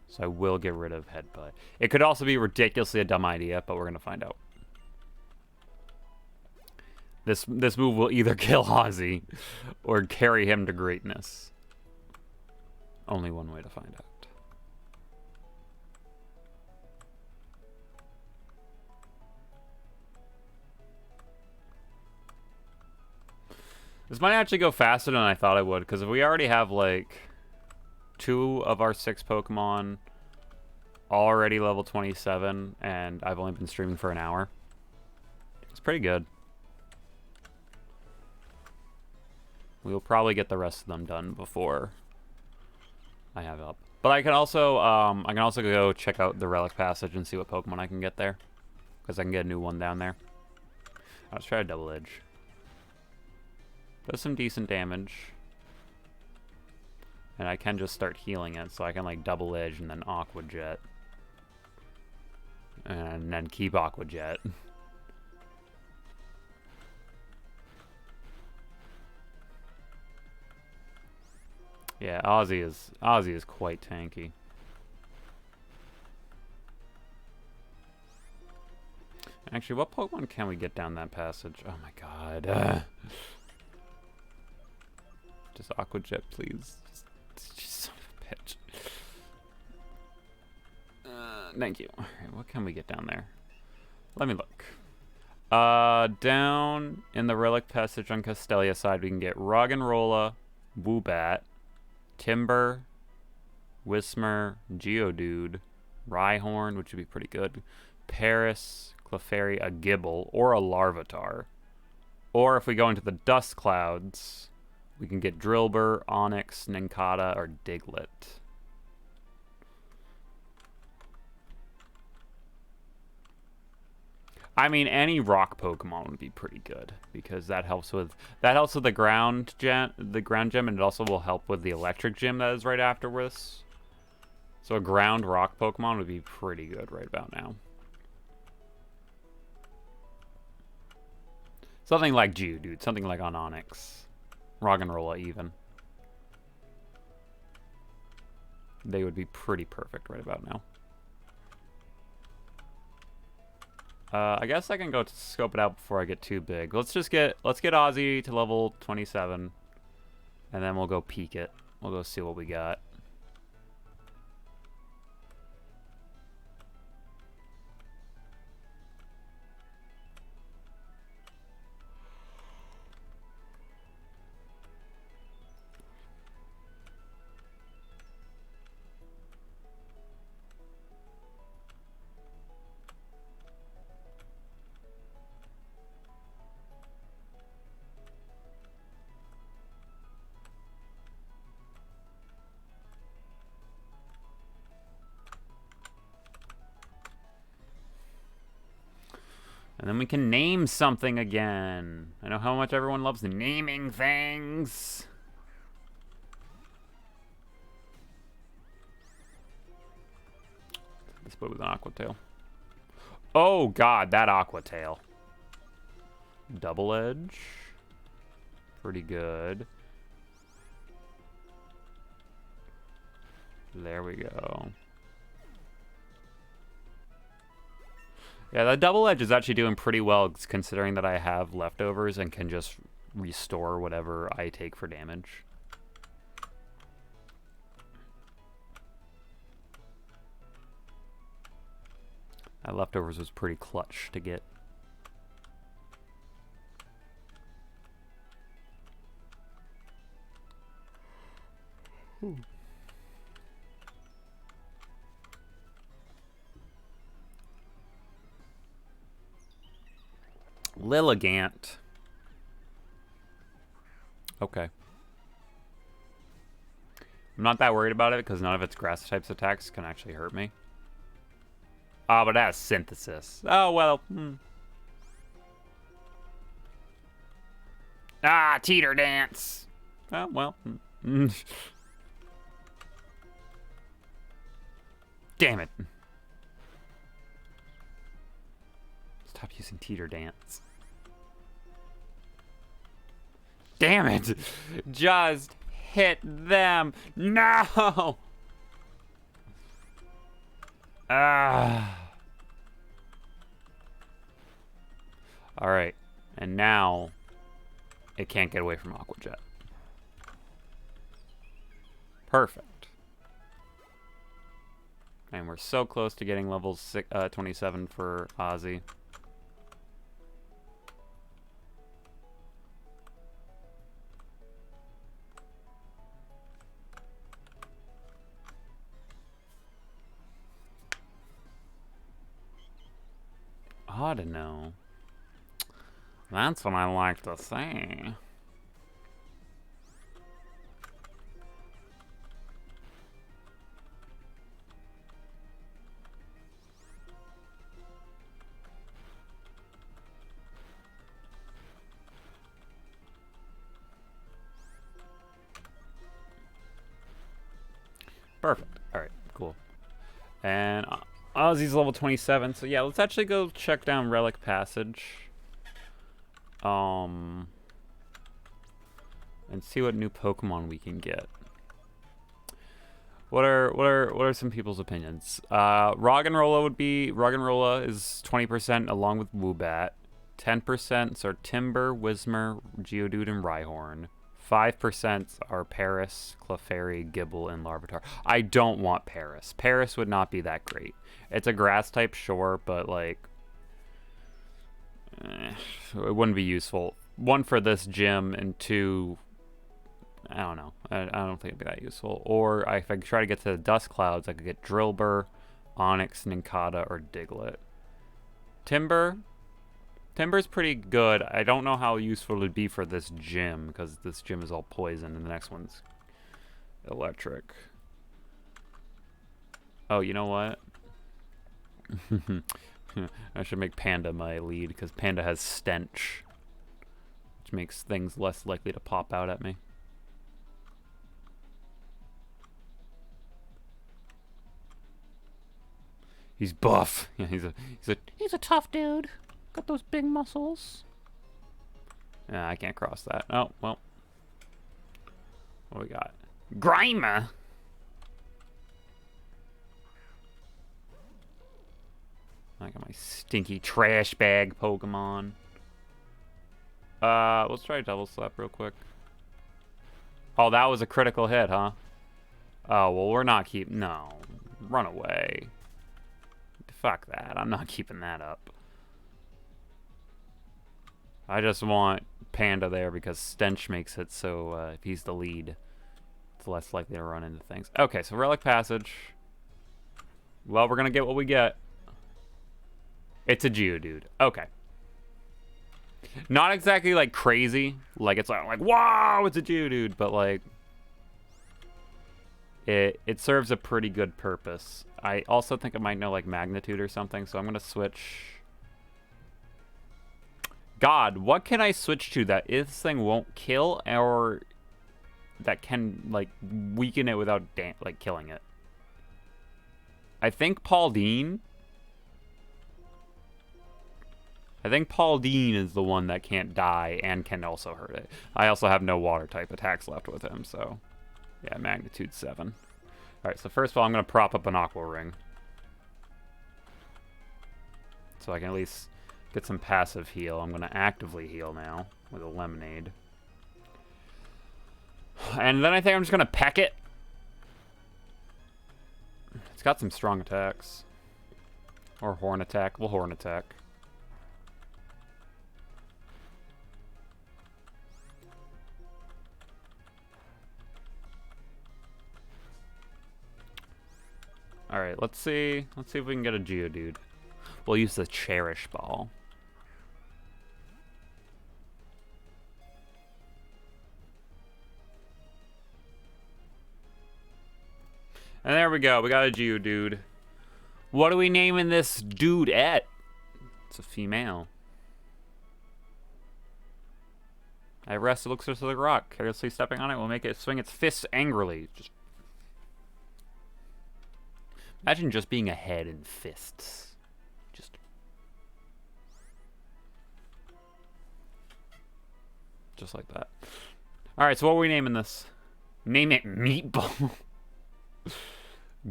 So I will get rid of headbutt. It could also be ridiculously a dumb idea, but we're going to find out. This move will either kill Ozzy or carry him to greatness. Only one way to find out. This might actually go faster than I thought it would, because if we already have, like, 2 of our 6 Pokemon already level 27, and I've only been streaming for an hour, it's pretty good. We'll probably get the rest of them done before I have up. But I can also go check out the Relic Passage and see what Pokemon I can get there, because I can get a new one down there. Let's try a Double Edge. Does some decent damage. And I can just start healing it, so I can like Double Edge and then Aqua Jet. And then keep Aqua Jet. Yeah, Ozzy is quite tanky. Actually, what Pokemon can we get down that passage? Oh my god. Just Aqua Jet, please. Just son of a bitch. Thank you. Alright, what can we get down there? Let me look. Down in the Relic Passage on Castelia side, we can get Roggenrola, Woobat, Timber, Whismur, Geodude, Rhyhorn, which would be pretty good, Paris, Clefairy, a Gibble, or a Larvitar. Or if we go into the Dust Clouds, we can get Drillbur, Onix, Nincada, or Diglett. I mean, any rock Pokemon would be pretty good because that helps with the ground gem, and it also will help with the electric gym that is right afterwards. So a ground rock Pokemon would be pretty good right about now. Something like Geodude, something like on Onix, Roggenrola even. They would be pretty perfect right about now. I guess I can go scope it out before I get too big. Let's get Ozzy to level 27, and then we'll go peek it. We'll go see what we got. And then we can name something again. I know how much everyone loves naming things. This boat with an aqua tail. Oh god, that aqua tail. Double edge. Pretty good. There we go. Yeah, the double edge is actually doing pretty well considering that I have leftovers and can just restore whatever I take for damage. That leftovers was pretty clutch to get. Ooh. Lilligant. Okay. I'm not that worried about it because none of its grass types attacks can actually hurt me. Oh, but it has synthesis. Oh, well. Ah, teeter dance. Oh, well. Damn it. Stop using teeter dance. Damn it! Just hit them! No! Alright. And now it can't get away from Aqua Jet. Perfect. And we're so close to getting level 27 for Ozzy. I don't know. That's what I like to say. Perfect. Alright, cool. And Ozzy's level 27, so yeah, let's actually go check down Relic Passage. And see what new Pokemon we can get. What are some people's opinions? Roggenrola is 20% along with Woobat. 10% are Timber, Whismur, Geodude, and Rhyhorn. 5% are Paris, Clefairy, Gible, and Larvitar. I don't want Paris. Paris would not be that great. It's a grass type, sure, but like it wouldn't be useful. One for this gym, and two, I don't know. I don't think it'd be that useful. Or if I try to get to the Dust Clouds, I could get Drillbur, Onix, Nincada, or Diglett. Timber's pretty good. I don't know how useful it would be for this gym, because this gym is all poison, and the next one's electric. Oh, you know what? I should make Panda my lead, because Panda has Stench, which makes things less likely to pop out at me. He's buff. Yeah, he's a tough dude. Got those big muscles. Yeah, I can't cross that. Oh, well. What we got? Grimer! I got my stinky trash bag Pokemon. Let's try Double Slap real quick. Oh, that was a critical hit, huh? Oh, well, we're not no. Run away. Fuck that. I'm not keeping that up. I just want Panda there because Stench makes it so if he's the lead, it's less likely to run into things. Okay, so Relic Passage. Well, we're going to get what we get. It's a Geodude. Okay. Not exactly, like, crazy. Like, it's like, wow, it's a Geodude. But, like, it serves a pretty good purpose. I also think it might know, like, Magnitude or something. So I'm going to switch God, what can I switch to that this thing won't kill, or that can, like, weaken it without, like, killing it? I think Paul Dean. I think Paul Dean is the one that can't die and can also hurt it. I also have no water type attacks left with him, so yeah, magnitude 7. Alright, so first of all, I'm going to prop up an Aqua Ring. So I can at least get some passive heal. I'm going to actively heal now with a Lemonade. And then I think I'm just going to peck it. It's got some strong attacks. Or Horn Attack. We'll Horn Attack. Alright, let's see. Let's see if we can get a Geodude. We'll use the Cherish Ball. And there we go. We got a Geodude. What are we naming this dude at? It's a female. I rest, it looks to the rock. Carelessly stepping on it will make it swing its fists angrily. Just imagine just being a head and fists. Just like that. Alright, so what are we naming this? Name it Meatball.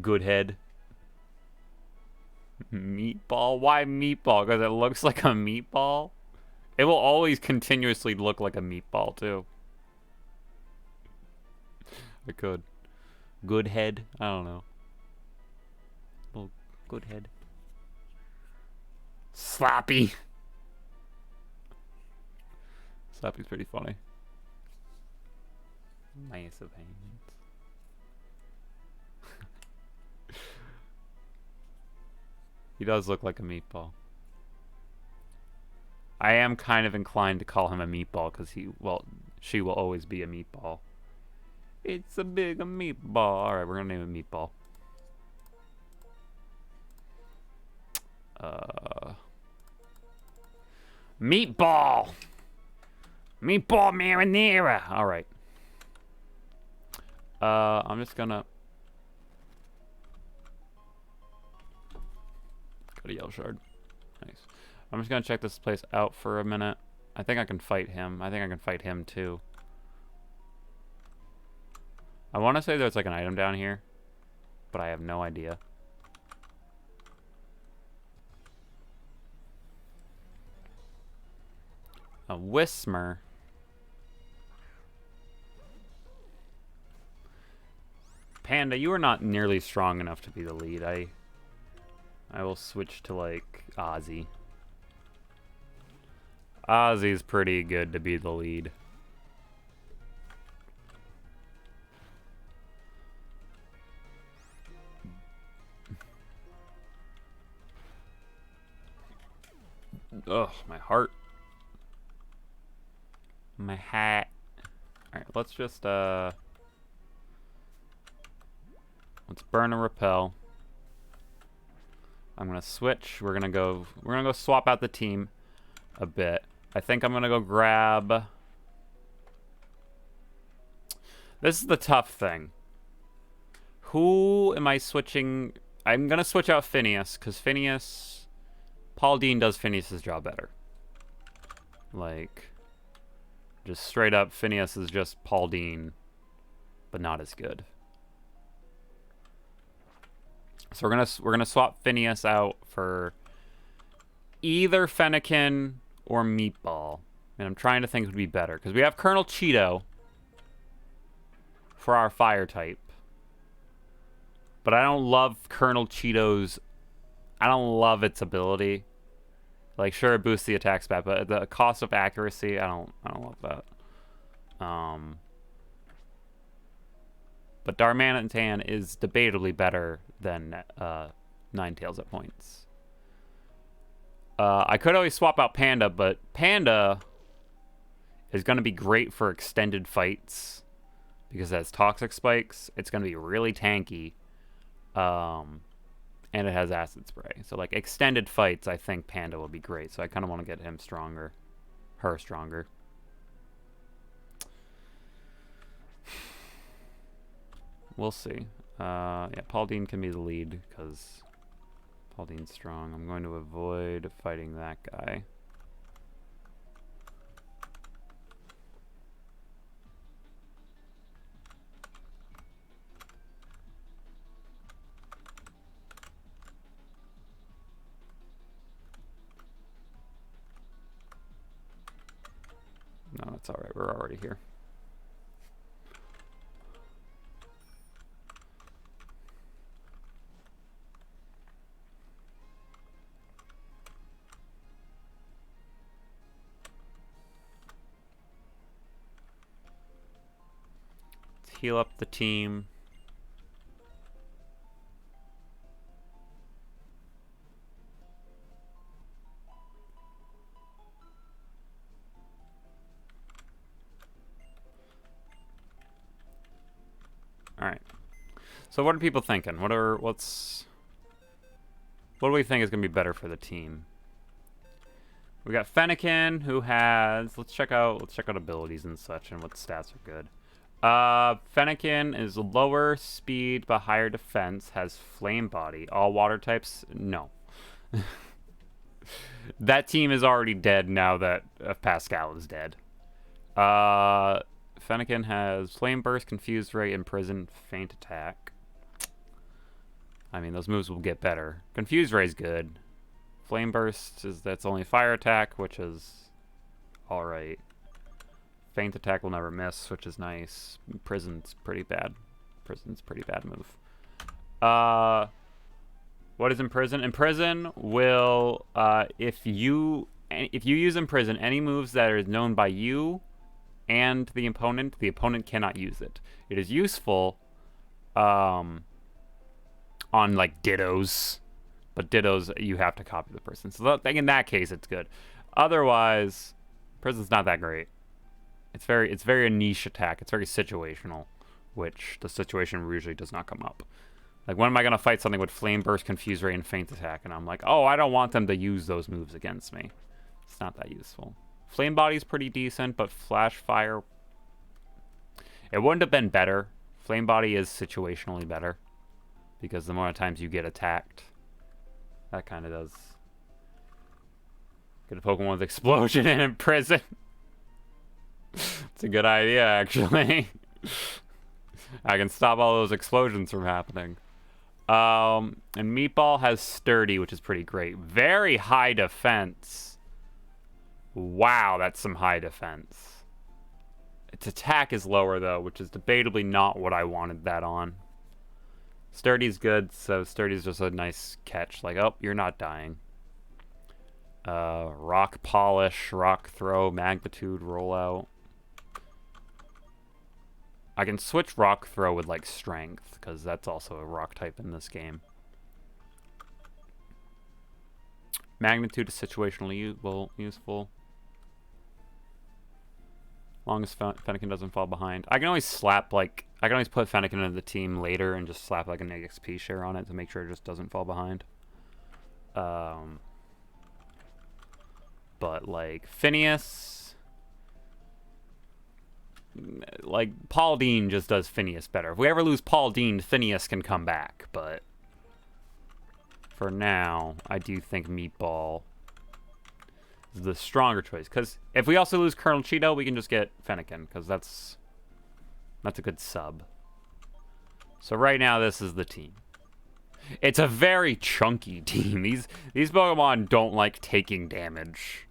Good head. Meatball? Why meatball? Because it looks like a meatball? It will always continuously look like a meatball, too. I could. Good head? I don't know. Well, good head. Sloppy. Sloppy's pretty funny. Massive hands. He does look like a meatball. I am kind of inclined to call him a meatball because she will always be a meatball. It's a big meatball. Alright, we're gonna name it Meatball. Meatball! Meatball marinara! Alright. I'm just gonna... Got a Yellow Shard. Nice. I'm just gonna check this place out for a minute. I think I can fight him. I think I can fight him too. I want to say there's like an item down here, but I have no idea. A Whismer. Panda, you are not nearly strong enough to be the lead. I will switch to, like, Ozzy. Ozzy's pretty good to be the lead. Ugh, my heart. My hat. Alright, let's just, let's burn a repel. I'm gonna switch. We're gonna go swap out the team a bit. I think I'm gonna go grab... This is the tough thing. Who am I switching? I'm gonna switch out Phineas, because Paul Dean does Phineas's job better. Like, just straight up, Phineas is just Paul Dean, but not as good. So we're gonna swap Phineas out for either Fennekin or Meatball, and I'm trying to think who would be better because we have Colonel Cheeto for our fire type, but I don't love Colonel Cheeto's. I don't love its ability. Like, sure, it boosts the attack stat, but the cost of accuracy, I don't love that. But Darmanitan is debatably better than Ninetales at points. I could always swap out Panda, but Panda is going to be great for extended fights because it has Toxic Spikes. It's going to be really tanky. And it has Acid Spray. So, like, extended fights, I think Panda will be great. So I kind of want to get him stronger. her stronger. We'll see. Yeah, Paul Dean can be the lead because Paul Dean's strong. I'm going to avoid fighting that guy. No, that's alright. We're already here. Let's heal up the team. Alright. So what are people thinking? What do we think is gonna be better for the team? We got Fennekin, who has let's check out abilities and such and what stats are good. Fennekin is lower speed but higher defense, has flame body. All water types? No. That team is already dead now that Pascal is dead. Fennekin has Flame Burst, Confused Ray, Imprison, Faint Attack. I mean, those moves will get better. Confused Ray's good. Flame Burst that's only fire attack, which is alright. Faint Attack will never miss, which is nice. Imprison's pretty bad. Imprison's pretty bad move. What is Imprison? Imprison will if you use Imprison, any moves that are known by you and the opponent cannot use it. It is useful on like Dittos, but Dittos you have to copy the person. So in that case, it's good. Otherwise, Prison's not that great. It's very a niche attack. It's very situational, which the situation usually does not come up. Like, when am I going to fight something with Flame Burst, Confuse Ray, and Faint Attack? And I'm like, oh, I don't want them to use those moves against me. It's not that useful. Flame Body's pretty decent, but Flash Fire... It wouldn't have been better. Flame Body is situationally better. Because the more times you get attacked, that kind of does. Get a Pokemon with Explosion and Imprison. It's a good idea, actually. I can stop all those explosions from happening. And Meatball has Sturdy, which is pretty great. Very high defense. Wow, that's some high defense. Its attack is lower, though, which is debatably not what I wanted that on. Sturdy's good, so Sturdy's just a nice catch. Like, oh, you're not dying. Rock Polish, Rock Throw, Magnitude, Rollout. I can switch Rock Throw with, like, Strength, because that's also a rock type in this game. Magnitude is situationally useful. Long as Fennekin doesn't fall behind. I can always slap, like... I can always put Fennekin into the team later and just slap, like, an XP share on it to make sure it just doesn't fall behind. But, like, Phineas... Like, Paul Dean just does Phineas better. If we ever lose Paul Dean, Phineas can come back, but... For now, I do think Meatball is the stronger choice. Because if we also lose Colonel Cheeto, we can just get Fennekin, because that's a good sub. So right now, this is the team. It's a very chunky team. These Pokemon don't like taking damage.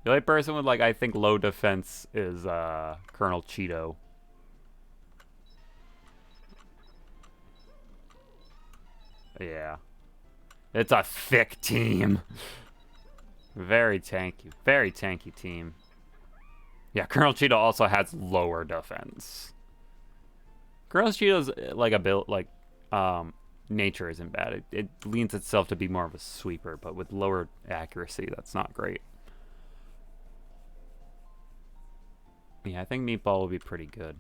The only person with, like, I think low defense is Colonel Cheeto. Yeah. It's a thick team. Very tanky team. Yeah, Colonel Cheeto also has lower defense. Colonel Cheeto's, like, nature isn't bad. It leans itself to be more of a sweeper, but with lower accuracy, that's not great. Yeah, I think Meatball will be pretty good.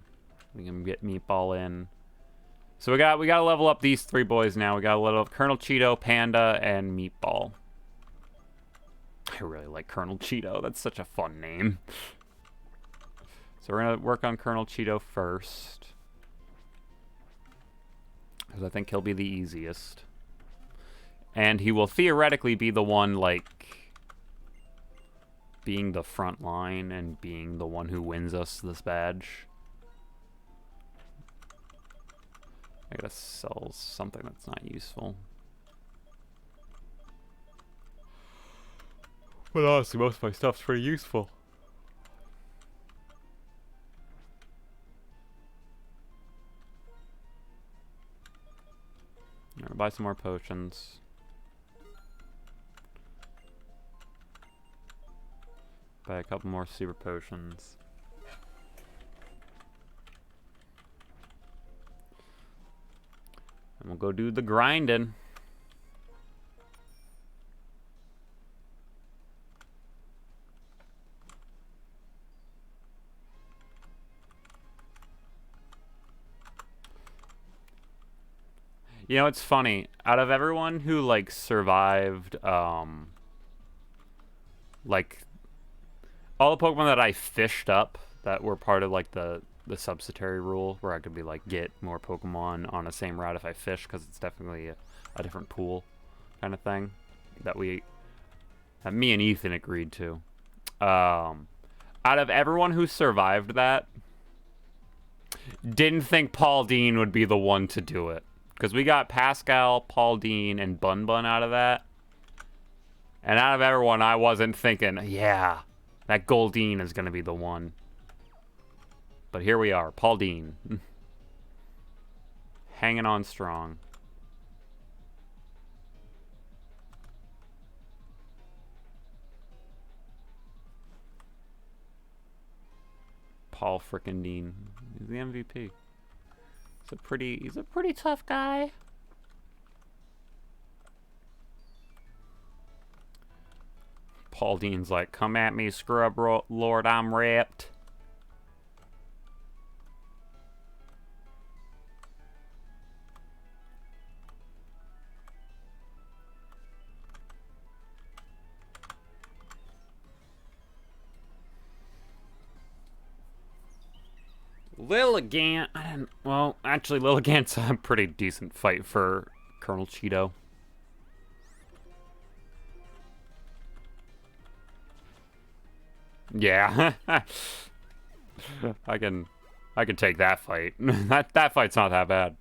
We can get Meatball in. So we gotta level up these three boys now. We gotta level up Colonel Cheeto, Panda, and Meatball. I really like Colonel Cheeto. That's such a fun name. So we're going to work on Colonel Cheeto first. Because I think he'll be the easiest. And he will theoretically be the one, like, being the front line and being the one who wins us this badge. I gotta sell something that's not useful. But honestly, most of my stuff's pretty useful. Alright, buy some more potions. Buy a couple more super potions. And we'll go do the grinding. You know, it's funny. Out of everyone who, like, survived, like, all the Pokemon that I fished up that were part of, like, the subsidiary rule, where I could be, like, get more Pokemon on the same route if I fish, because it's definitely a different pool kind of thing that me and Ethan agreed to. Out of everyone who survived that, didn't think Paul Dean would be the one to do it. Because we got Pascal, Paul Dean, and Bun Bun out of that. And out of everyone, I wasn't thinking, yeah, that Goldeen is going to be the one. But here we are, Paul Dean. Hanging on strong. Paul frickin' Dean. He's the MVP. He's a pretty tough guy. Paul Dean's like, come at me, scrub lord, I'm ripped. Lilligant, well, actually, Lilligant's a pretty decent fight for Colonel Cheeto. Yeah, I can take that fight. that fight's not that bad.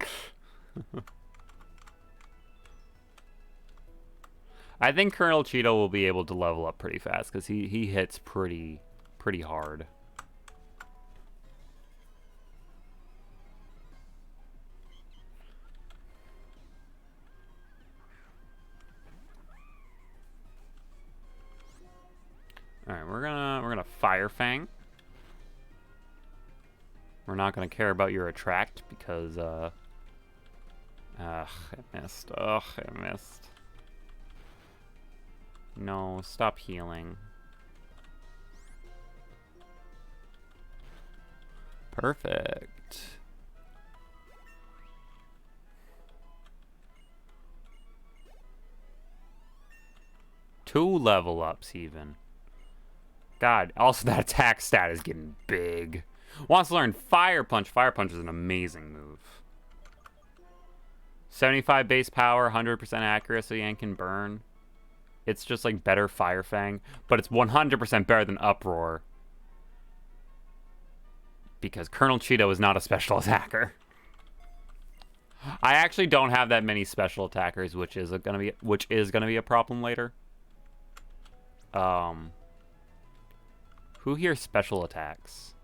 I think Colonel Cheeto will be able to level up pretty fast because he hits pretty hard. All right, we're gonna Fire Fang. We're not gonna care about your attract because ugh, it missed. Ugh, it missed. No, stop healing. Perfect. Two level ups even. God, also that attack stat is getting big. Wants to learn Fire Punch. Fire Punch is an amazing move. 75 base power, 100% accuracy, and can burn. It's just like better Fire Fang, but it's 100% better than Uproar. Because Colonel Cheeto is not a special attacker. I actually don't have that many special attackers, which is gonna be a problem later. Who here special attacks?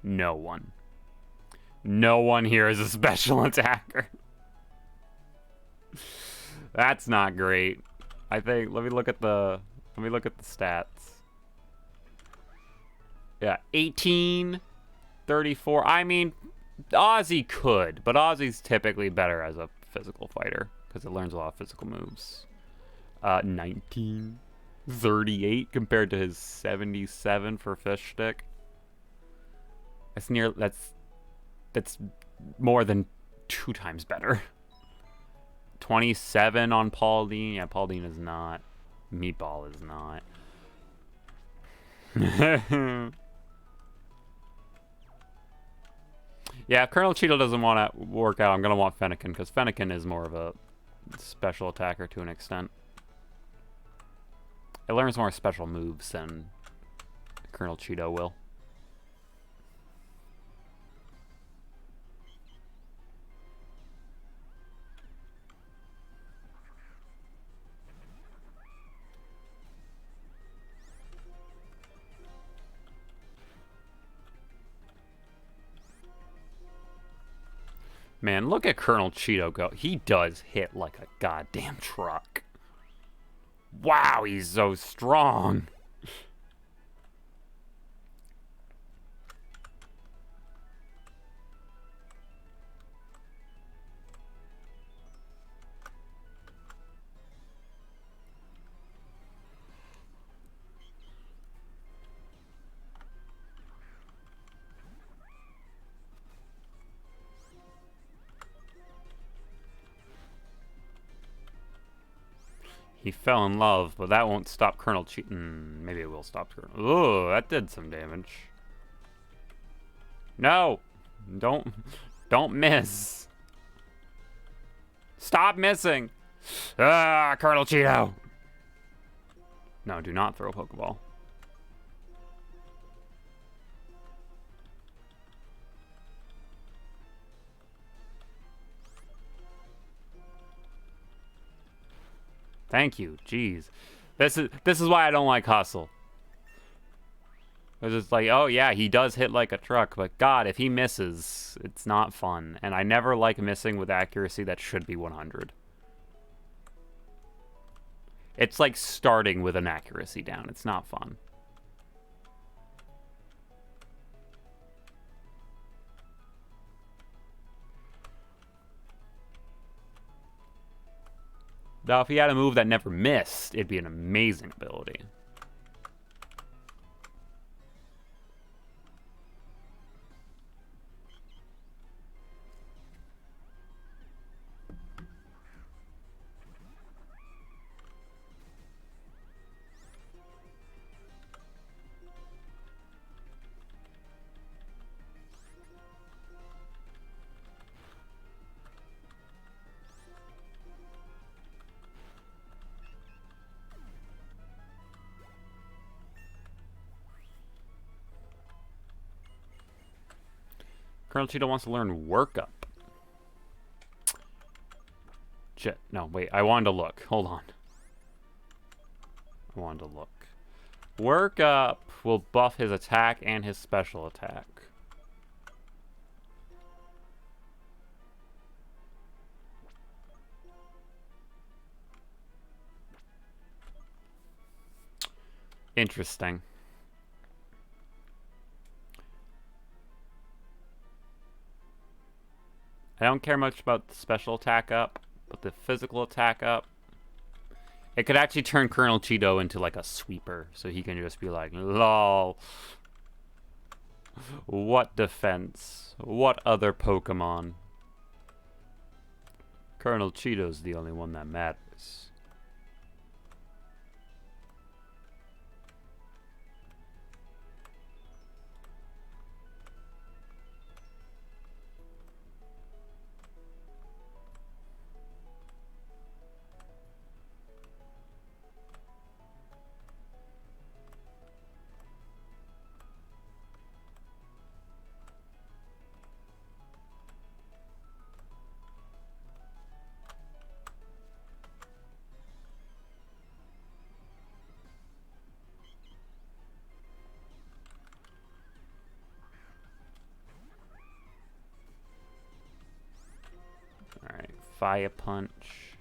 No one. No one here is a special attacker. That's not great. I think let me look at the stats. Yeah, 18, 34. I mean, Ozzy could, but Ozzy's typically better as a physical fighter because it learns a lot of physical moves. 19. 38 compared to his 77 for Fish Stick. That's more than 2 times better. 27 on Paul Dean. Yeah, Paul Dean is not. Meatball is not. Yeah, if Colonel Cheeto doesn't want to work out, I'm going to want Fennekin, because Fennekin is more of a special attacker to an extent. It learns more special moves than Colonel Cheeto will. Man, look at Colonel Cheeto go. He does hit like a goddamn truck. Wow, he's so strong. He fell in love, but that won't stop Colonel Cheeto. Maybe it will stop Colonel. Oh, that did some damage. No! Don't miss. Stop missing! Ah, Colonel Cheeto! No, do not throw a Pokeball. Thank you. Jeez. This is why I don't like Hustle. It's just like, oh yeah, he does hit like a truck, but God, if he misses, it's not fun. And I never like missing with accuracy that should be 100. It's like starting with an accuracy down. It's not fun. Now, if he had a move that never missed, it'd be an amazing ability. Colonel Cheeto wants to learn Work Up. Shit. No, wait. I wanted to look. Hold on. I wanted to look. Work Up will buff his attack and his special attack. Interesting. I don't care much about the special attack up, but the physical attack up. It could actually turn Colonel Cheeto into like a sweeper, so he can just be like, lol. What defense? What other Pokemon? Colonel Cheeto's the only one that matters. Alright, Fire Punch.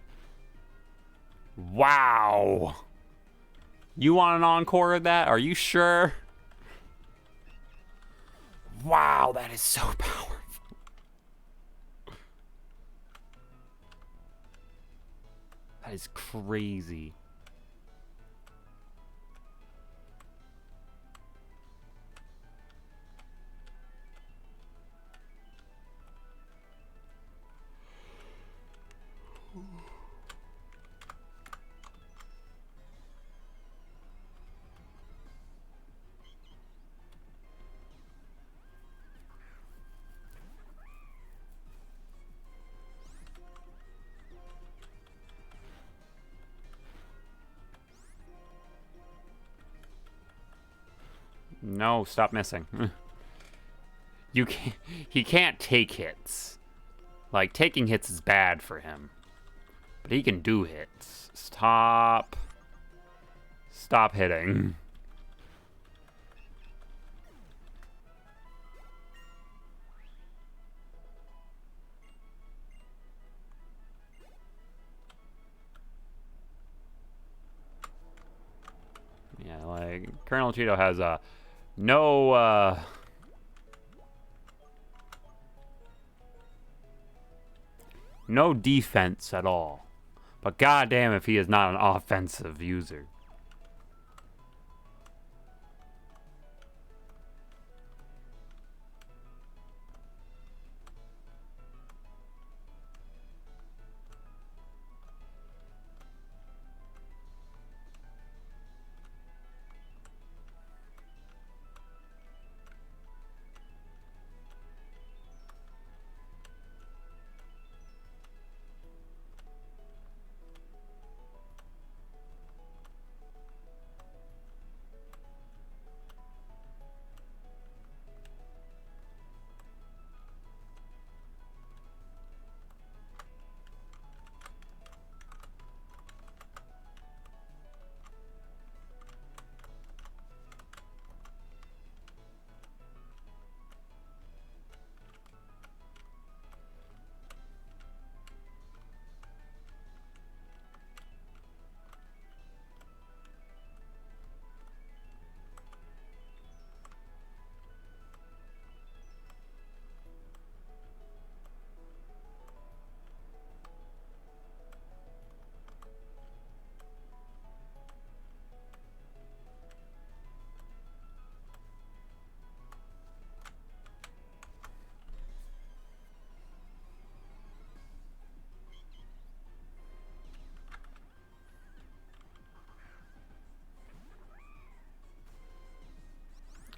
Wow! You want an encore of that? Are you sure? Wow, that is so powerful. That is crazy. No, stop missing. You can't. He can't take hits. Like, taking hits is bad for him. But he can do hits. Stop. Stop hitting. Yeah, like, Colonel Cheeto has no no defense at all. But goddamn if he is not an offensive user.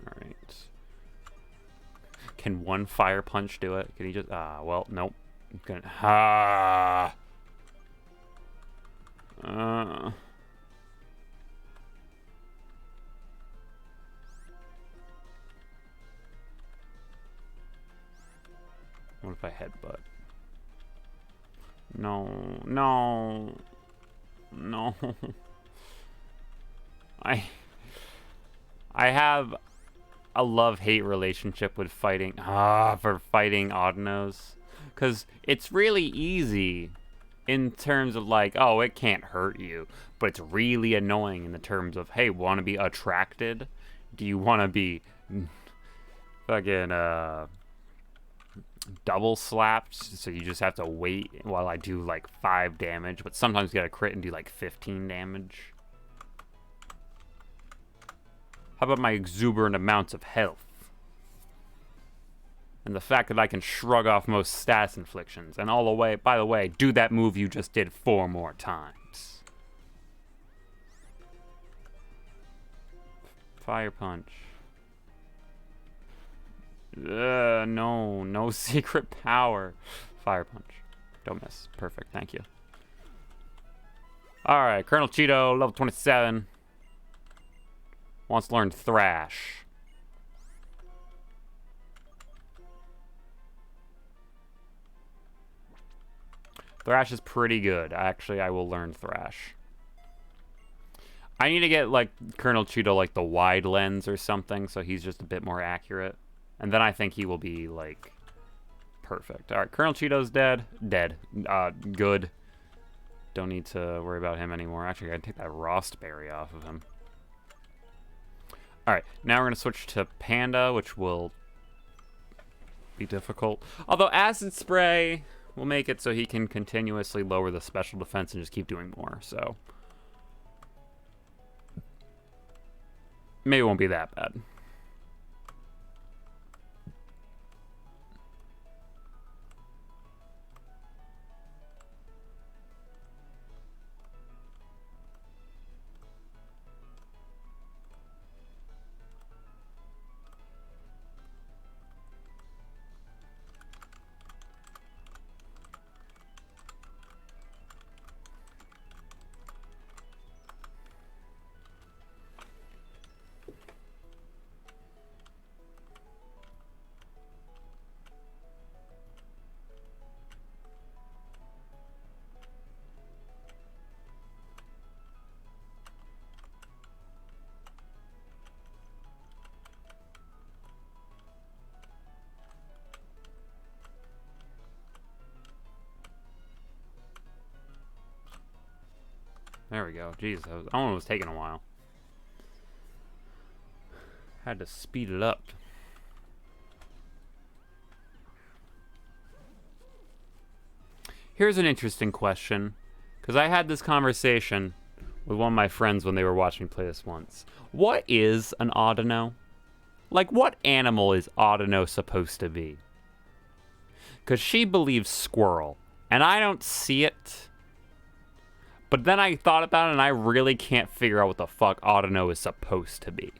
Alright. Can one fire punch do it? Can he just... well, nope. What if I headbutt? No. No. No. I have a love-hate relationship with fighting for fighting Audino's, because it's really easy in terms of like, oh, it can't hurt you, but it's really annoying in the terms of, hey, want to be attracted? Do you want to be fucking double slapped, so you just have to wait while I do like 5 damage, but sometimes get a crit and do like 15 damage? How about my exuberant amounts of health? And the fact that I can shrug off most status inflictions. And all the way, by the way, do that move you just did 4 more times. Fire punch. No. No secret power. Fire punch. Don't miss. Perfect. Thank you. Alright, Colonel Cheeto, level 27. Wants to learn Thrash. Thrash is pretty good. Actually, I will learn Thrash. I need to get, like, Colonel Cheeto, like, the wide lens or something, so he's just a bit more accurate. And then I think he will be, like, perfect. Alright, Colonel Cheeto's dead. Dead. Good. Don't need to worry about him anymore. Actually, I gotta take that Rost Berry off of him. Alright, now we're going to switch to Panda, which will be difficult. Although Acid Spray will make it so he can continuously lower the special defense and just keep doing more, so maybe it won't be that bad. There we go. Jeez, that one was taking a while. Had to speed it up. Here's an interesting question, because I had this conversation with one of my friends when they were watching me play this once. What is an Audino? Like, what animal is Audino supposed to be? Because she believes squirrel, and I don't see it. But then I thought about it, and I really can't figure out what the fuck Audino is supposed to be.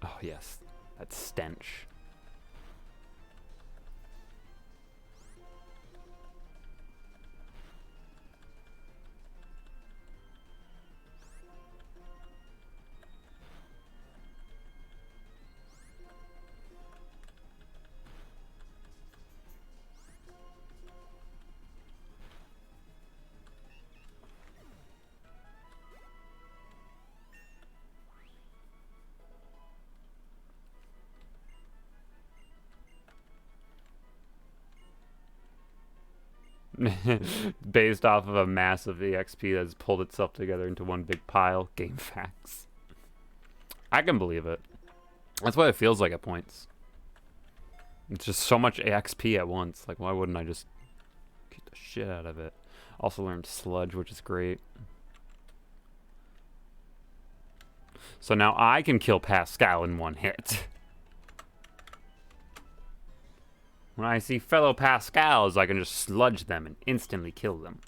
Oh, yes. That stench. Based off of a massive EXP that's pulled itself together into one big pile. Game facts. I can believe it. That's what it feels like at points. It's just so much EXP at once. Like, why wouldn't I just get the shit out of it? Also learned Sludge, which is great. So now I can kill Pascal in one hit. When I see fellow Pascals, I can just sludge them and instantly kill them.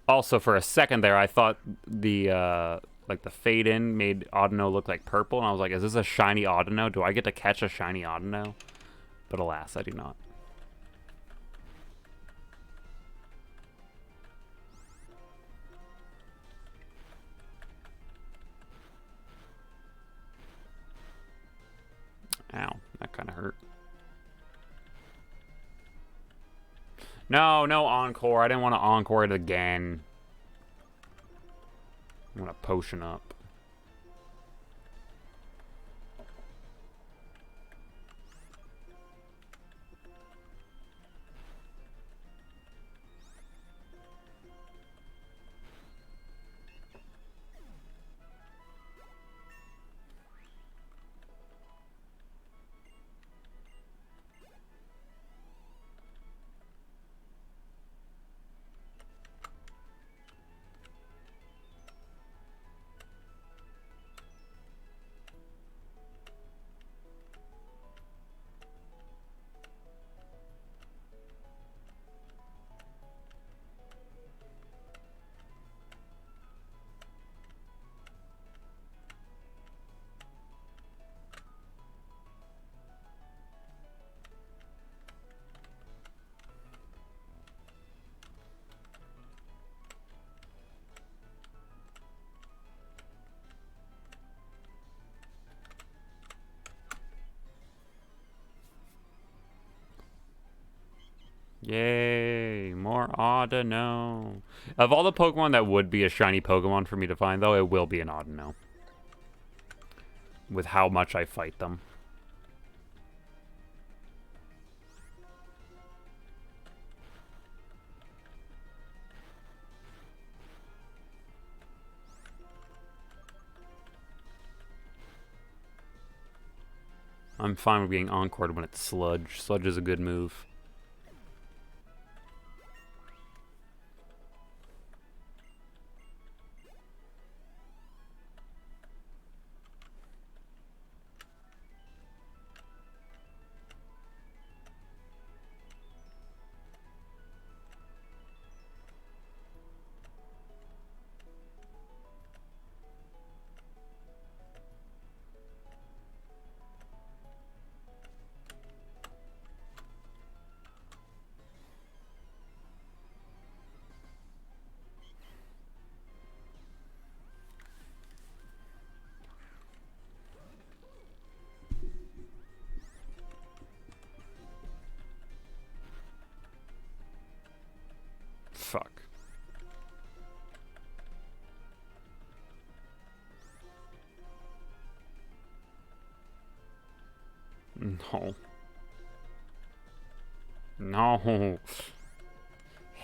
Also, for a second there, I thought the like the fade in made Audino look like purple, and I was like, is this a shiny Audino? Do I get to catch a shiny Audino? But alas, I do not. Ow, that kind of hurt. No, no encore. I didn't want to encore it again. I want to potion up. Yay, more Audino. Of all the Pokemon that would be a shiny Pokemon for me to find, though, it will be an Audino. With how much I fight them. I'm fine with being encored when it's Sludge. Sludge is a good move. Fuck. No. No.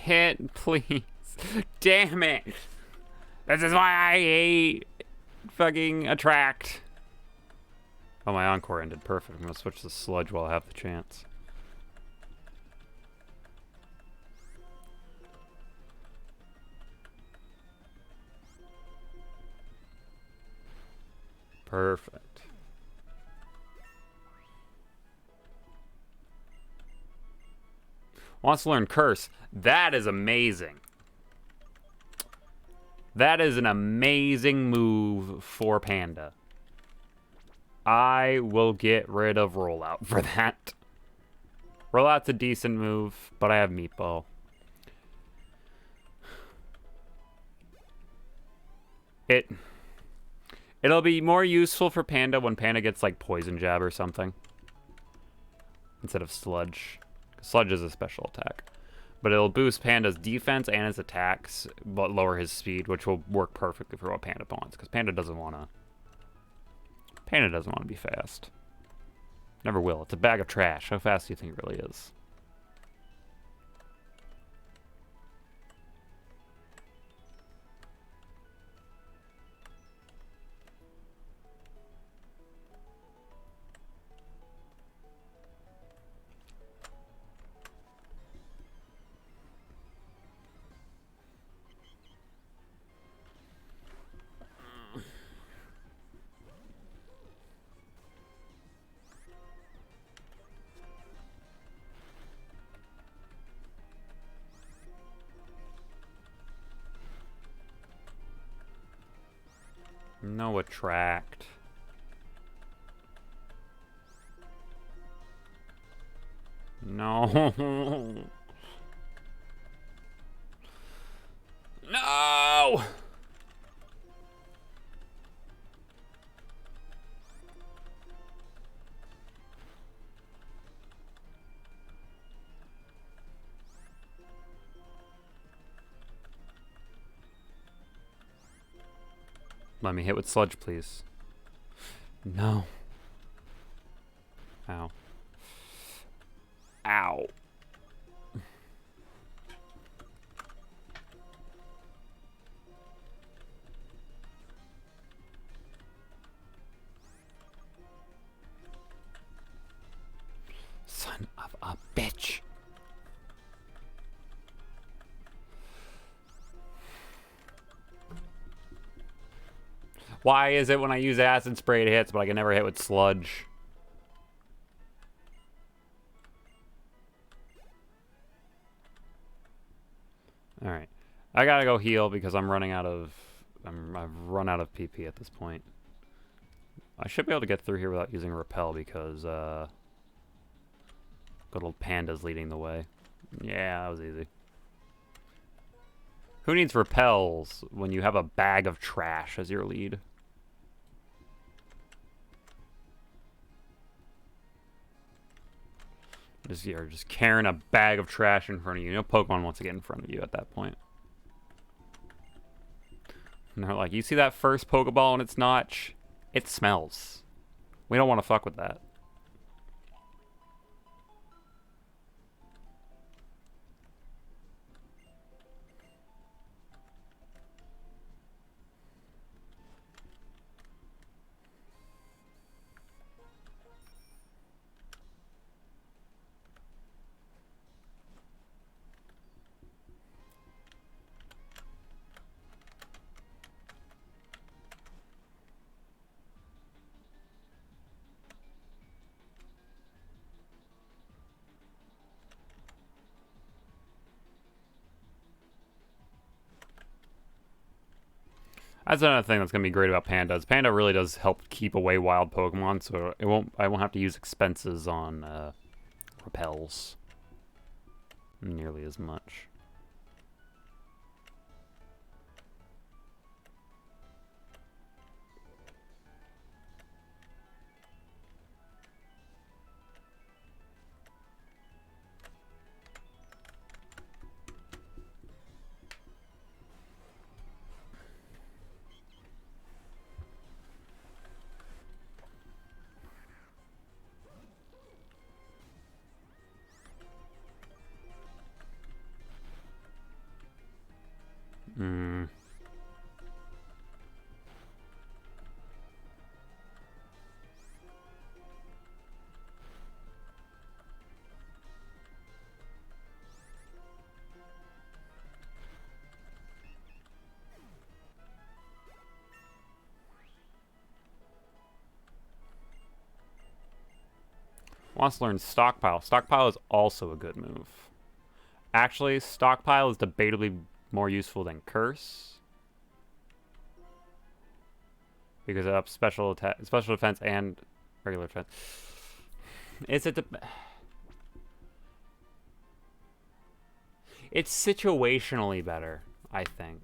hit, please. Damn it. This is why I hate fucking attract. Oh, my encore ended. Perfect. I'm gonna switch to sludge while I have the chance. Perfect. Wants to learn curse. That is amazing. That is an amazing move for Panda. I will get rid of rollout for that. Rollout's a decent move, but I have meatball. It'll be more useful for Panda when Panda gets like poison jab or something instead of sludge. Sludge is a special attack, but it'll boost Panda's defense and his attacks, but lower his speed, which will work perfectly for what Panda wants. Because Panda doesn't want to be fast. Never will. It's a bag of trash. How fast do you think it really is? No attract. No. No! Let me hit with sludge, please. No. Ow. Ow. Son of a bitch. Why is it when I use acid spray it hits, but I can never hit with sludge? Alright. I gotta go heal because I'm running out of... I've run out of PP at this point. I should be able to get through here without using repel because, good old Panda's leading the way. Yeah, that was easy. Who needs repels when you have a bag of trash as your lead? You're just carrying a bag of trash in front of you. No Pokemon wants to get in front of you at that point. And they're like, you see that first Pokeball in its notch? It smells. We don't want to fuck with that. That's another thing that's gonna be great about Panda. Panda really does help keep away wild Pokemon, so I won't have to use expenses on repels nearly as much. Wants to learn Stockpile. Stockpile is also a good move. Actually, Stockpile is debatably more useful than Curse. Because it ups special defense and regular defense. It's situationally better, I think.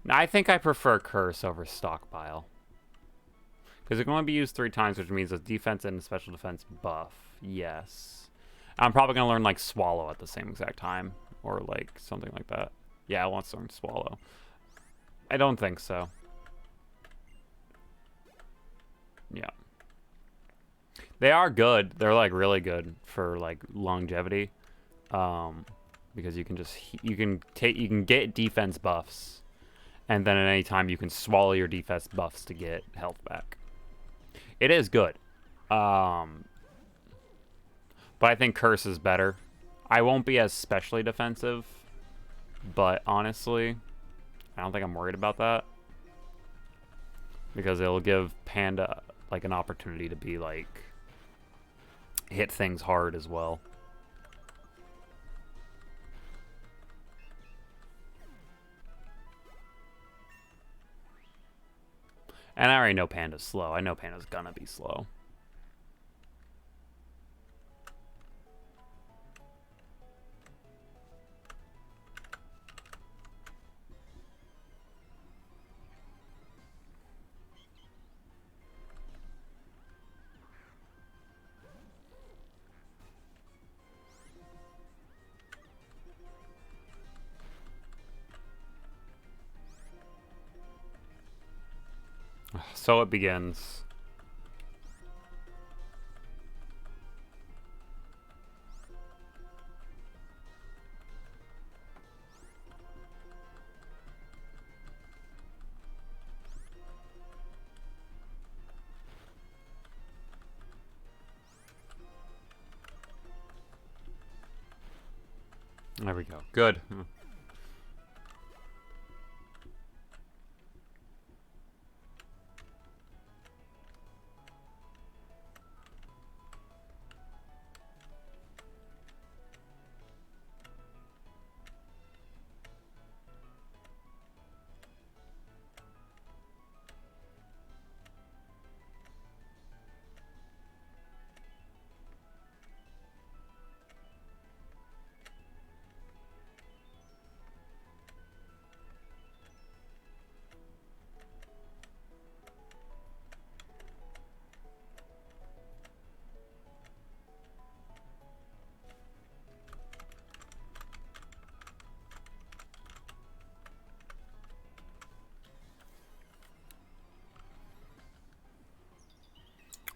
Now, I think I prefer Curse over Stockpile. Because it can only be used 3 times, which means a defense and a special defense buff. Yes. I'm probably going to learn, like, Swallow at the same exact time. Or, like, something like that. Yeah, I want to learn Swallow. I don't think so. Yeah. They are good. They're, like, really good for, like, longevity. Because you can just... You can get defense buffs. And then at any time, you can swallow your defense buffs to get health back. It is good. But I think Curse is better. I won't be as specially defensive. But honestly, I don't think I'm worried about that. Because it'll give Panda, like, an opportunity to be, like... hit things hard as well. And I already know Panda's slow. I know Panda's gonna be slow. So it begins. There we go. Good.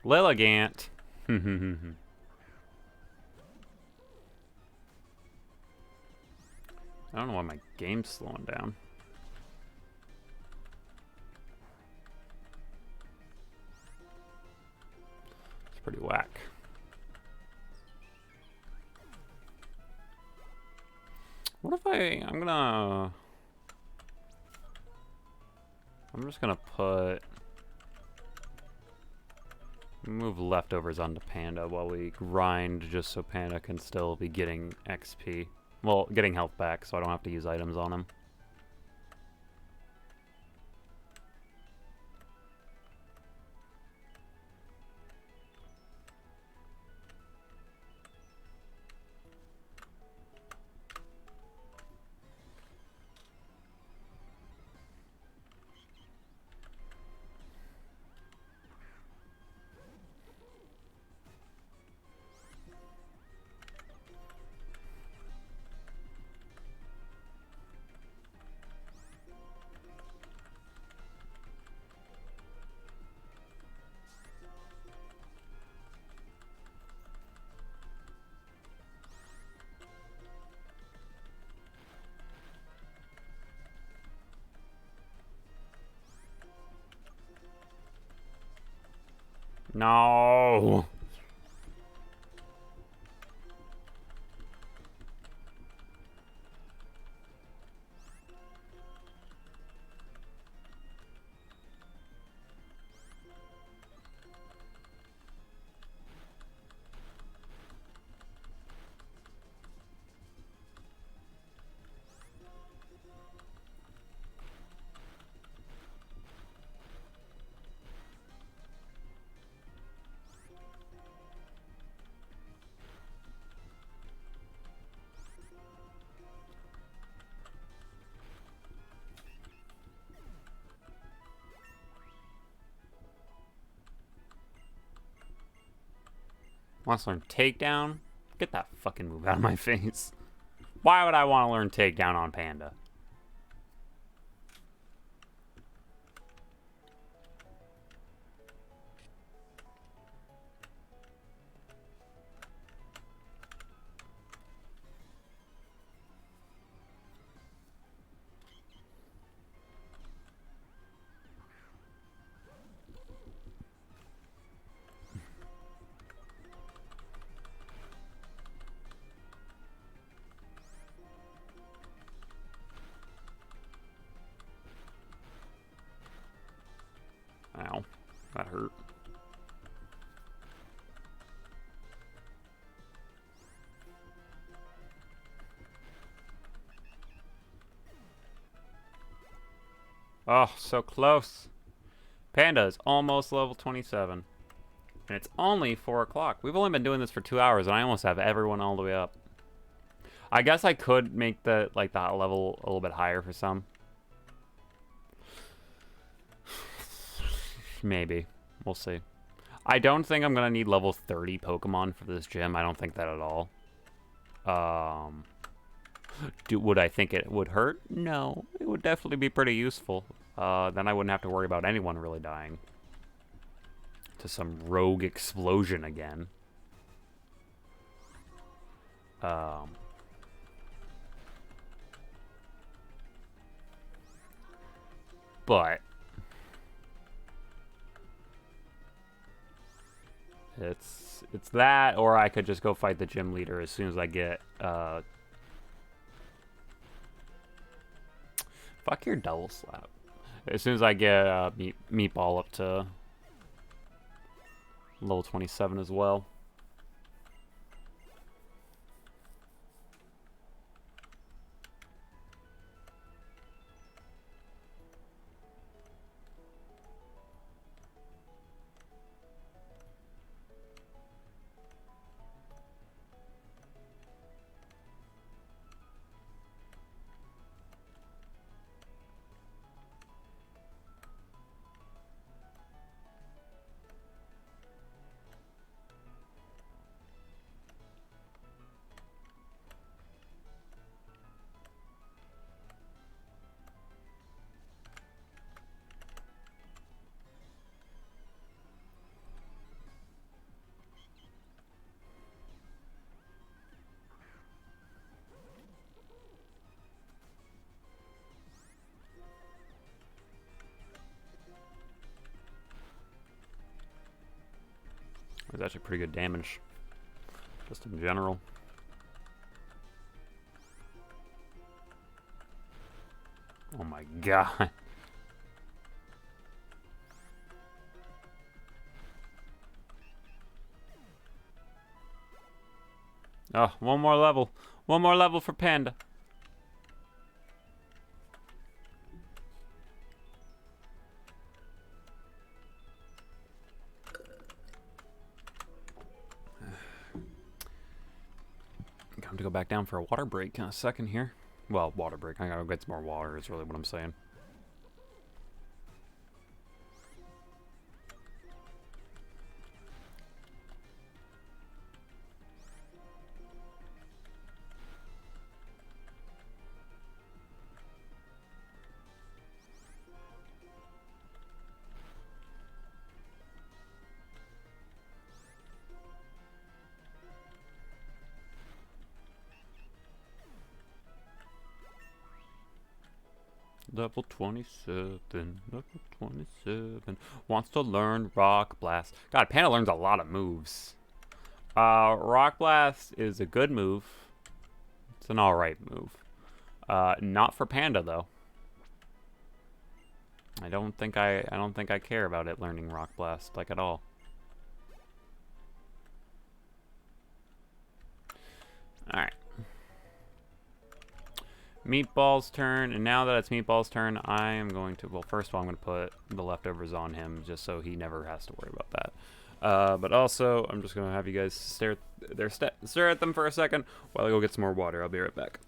Lilligant. I don't know why my game's slowing down. It's pretty whack. What if I'm just gonna move leftovers onto Panda while we grind, just so Panda can still be getting XP. Well, getting health back, so I don't have to use items on him. No. Wants to learn takedown? Get that fucking move out of my face. Why would I want to learn takedown on Panda? Ow. That hurt. Oh, so close. Panda is almost level 27. And it's only 4 o'clock. We've only been doing this for 2 hours, and I almost have everyone all the way up. I guess I could make the level a little bit higher for some. Maybe. We'll see. I don't think I'm going to need level 30 Pokemon for this gym. I don't think that at all. Would I think it would hurt? No. It would definitely be pretty useful. Then I wouldn't have to worry about anyone really dying to some rogue explosion again. But it's that, or I could just go fight the gym leader as soon as I get fuck your double slap. As soon as I get Meatball up to level 27 as well. It was actually pretty good damage, just in general. Oh my god. Oh, one more level. One more level for Panda. I'm to go back down for a water break in a second here. Well, water break. I gotta get some more water is really what I'm saying. Level 27, level 27, wants to learn Rock Blast. God, Panda learns a lot of moves. Rock Blast is a good move. It's an alright move. Not for Panda, though. I don't think I care about it learning Rock Blast, like, at all. Alright. Meatball's turn, and now that it's Meatball's turn, I am going to, well, first of all, I'm going to put the leftovers on him, just so he never has to worry about that. But also, I'm just going to have you guys stare at them for a second while I go get some more water. I'll be right back.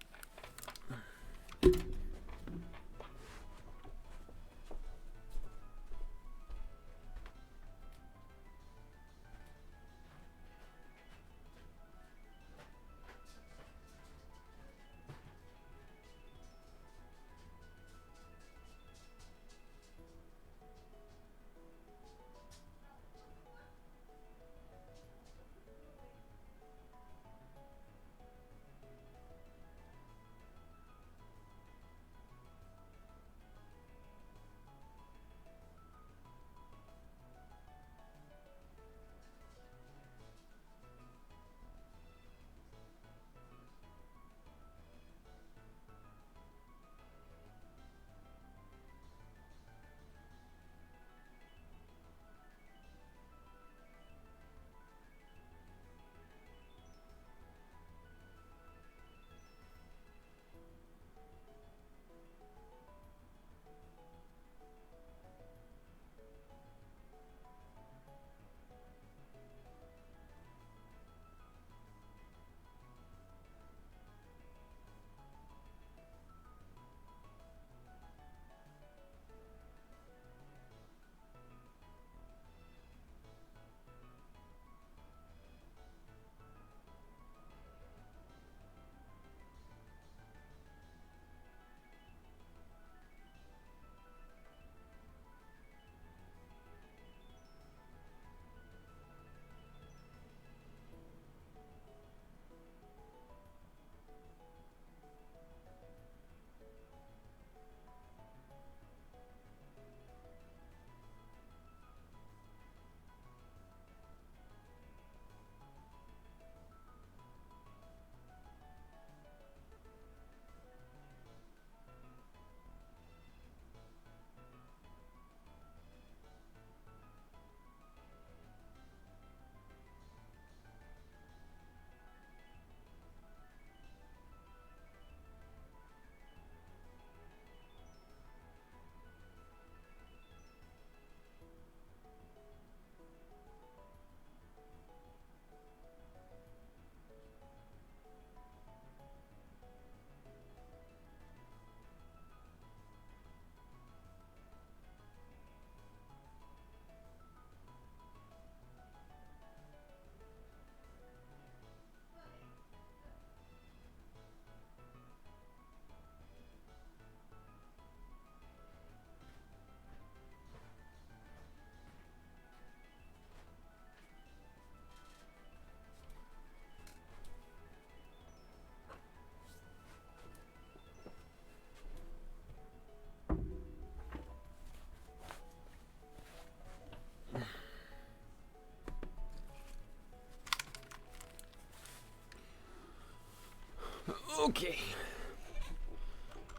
Okay.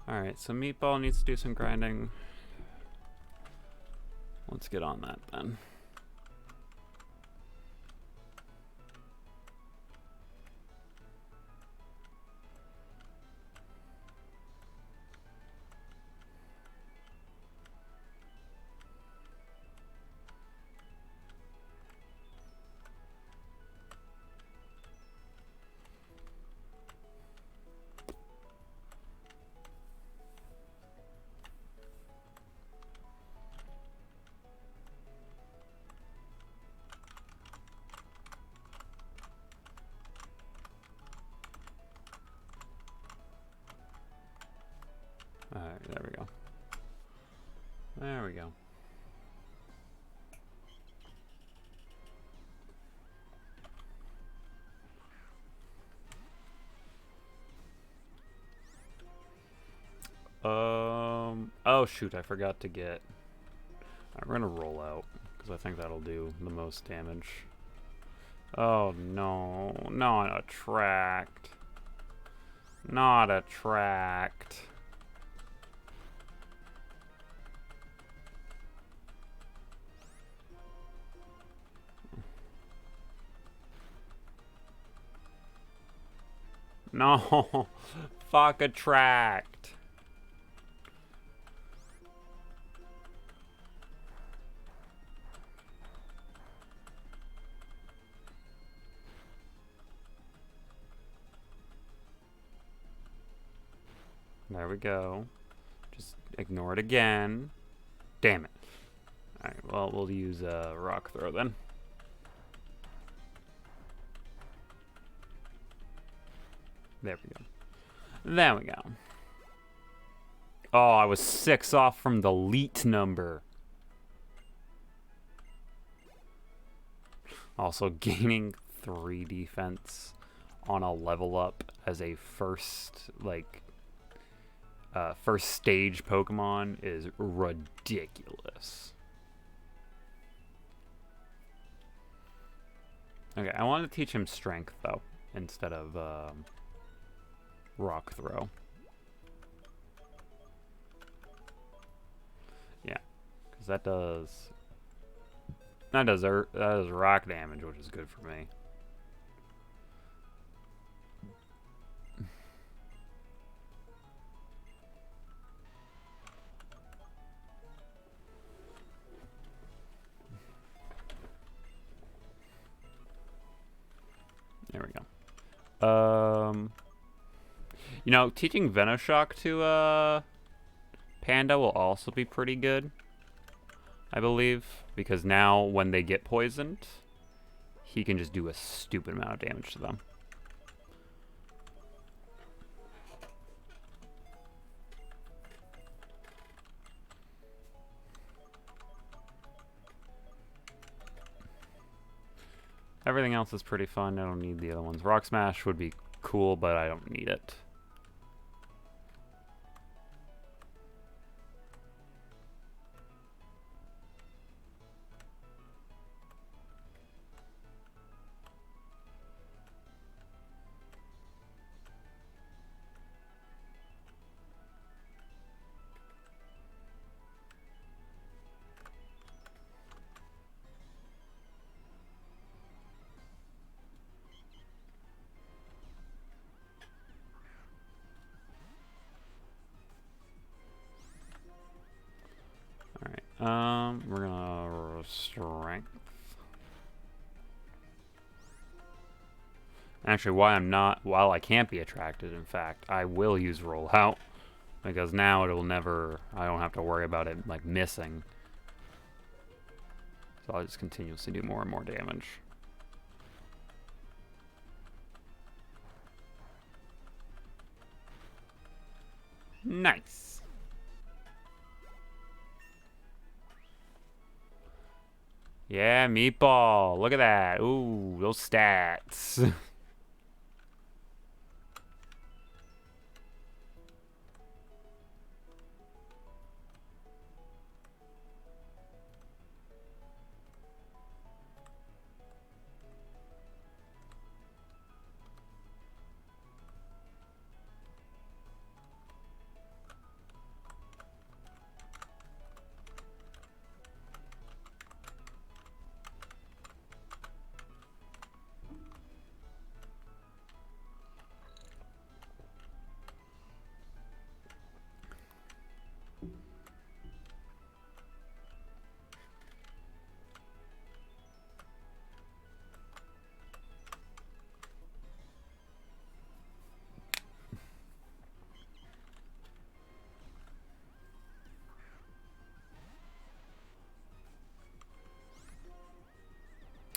Alright, so Meatball needs to do some grinding. Let's get on that then. Alright, there we go. There we go. Oh shoot, I forgot to get... Alright, we're gonna roll out, because I think that'll do the most damage. Oh no, not attract. Not attract. No, fuck attract. There we go. Just ignore it again. Damn it. Alright, well, we'll use a rock throw then. There we go. There we go. Oh, I was 6 off from the elite number. Also, gaining 3 defense on a level up as a first, like, first stage Pokemon is ridiculous. Okay, I want to teach him strength, though, instead of rock throw. Yeah, because that does rock damage, which is good for me. There we go. You know, teaching Venoshock to Panda will also be pretty good, I believe, because now when they get poisoned, he can just do a stupid amount of damage to them. Everything else is pretty fun. I don't need the other ones. Rock Smash would be cool, but I don't need it. We're gonna strength. Actually, while I can't be attracted, in fact, I will use roll out, because now I don't have to worry about it, like, missing. So I'll just continuously do more and more damage. Nice. Yeah, Meatball. Look at that. Ooh, those stats.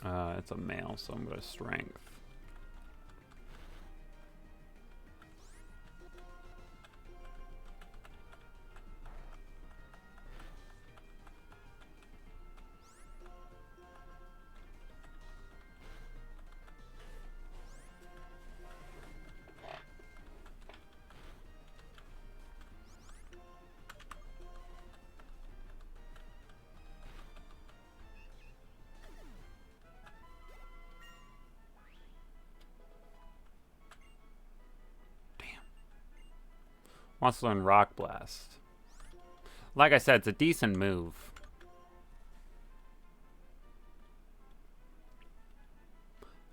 It's a male, so I'm going to strength. Wants to learn Rock Blast. Like I said, it's a decent move.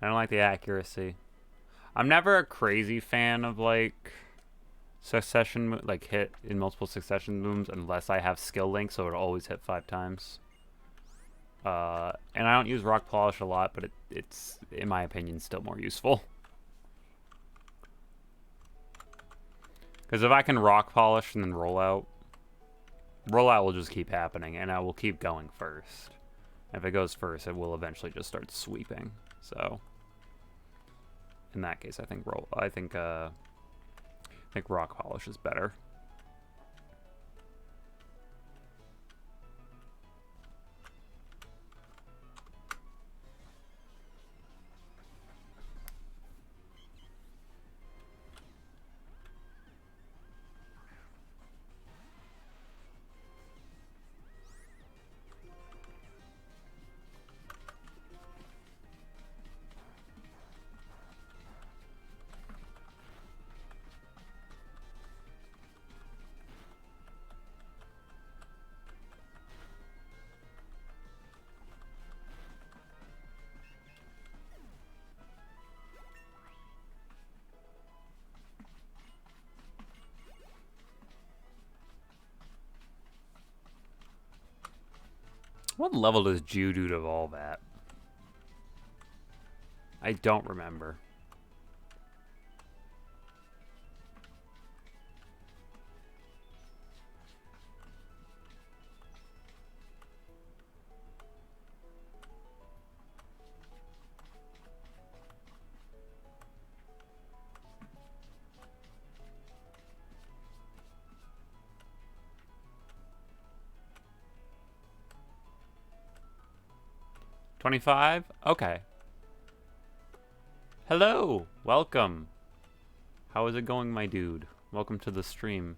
I don't like the accuracy. I'm never a crazy fan of like succession, like hit in multiple succession moves unless I have skill link, so it'll always hit 5 times. And I don't use Rock Polish a lot, but it's in my opinion still more useful. Because if I can Rock Polish and then rollout will just keep happening, and I will keep going first. If it goes first, it will eventually just start sweeping. So, in that case, I think Rock Polish is better. What level does Geodude evolve at? I don't remember. $25? Okay. Hello! Welcome! How is it going, my dude? Welcome to the stream.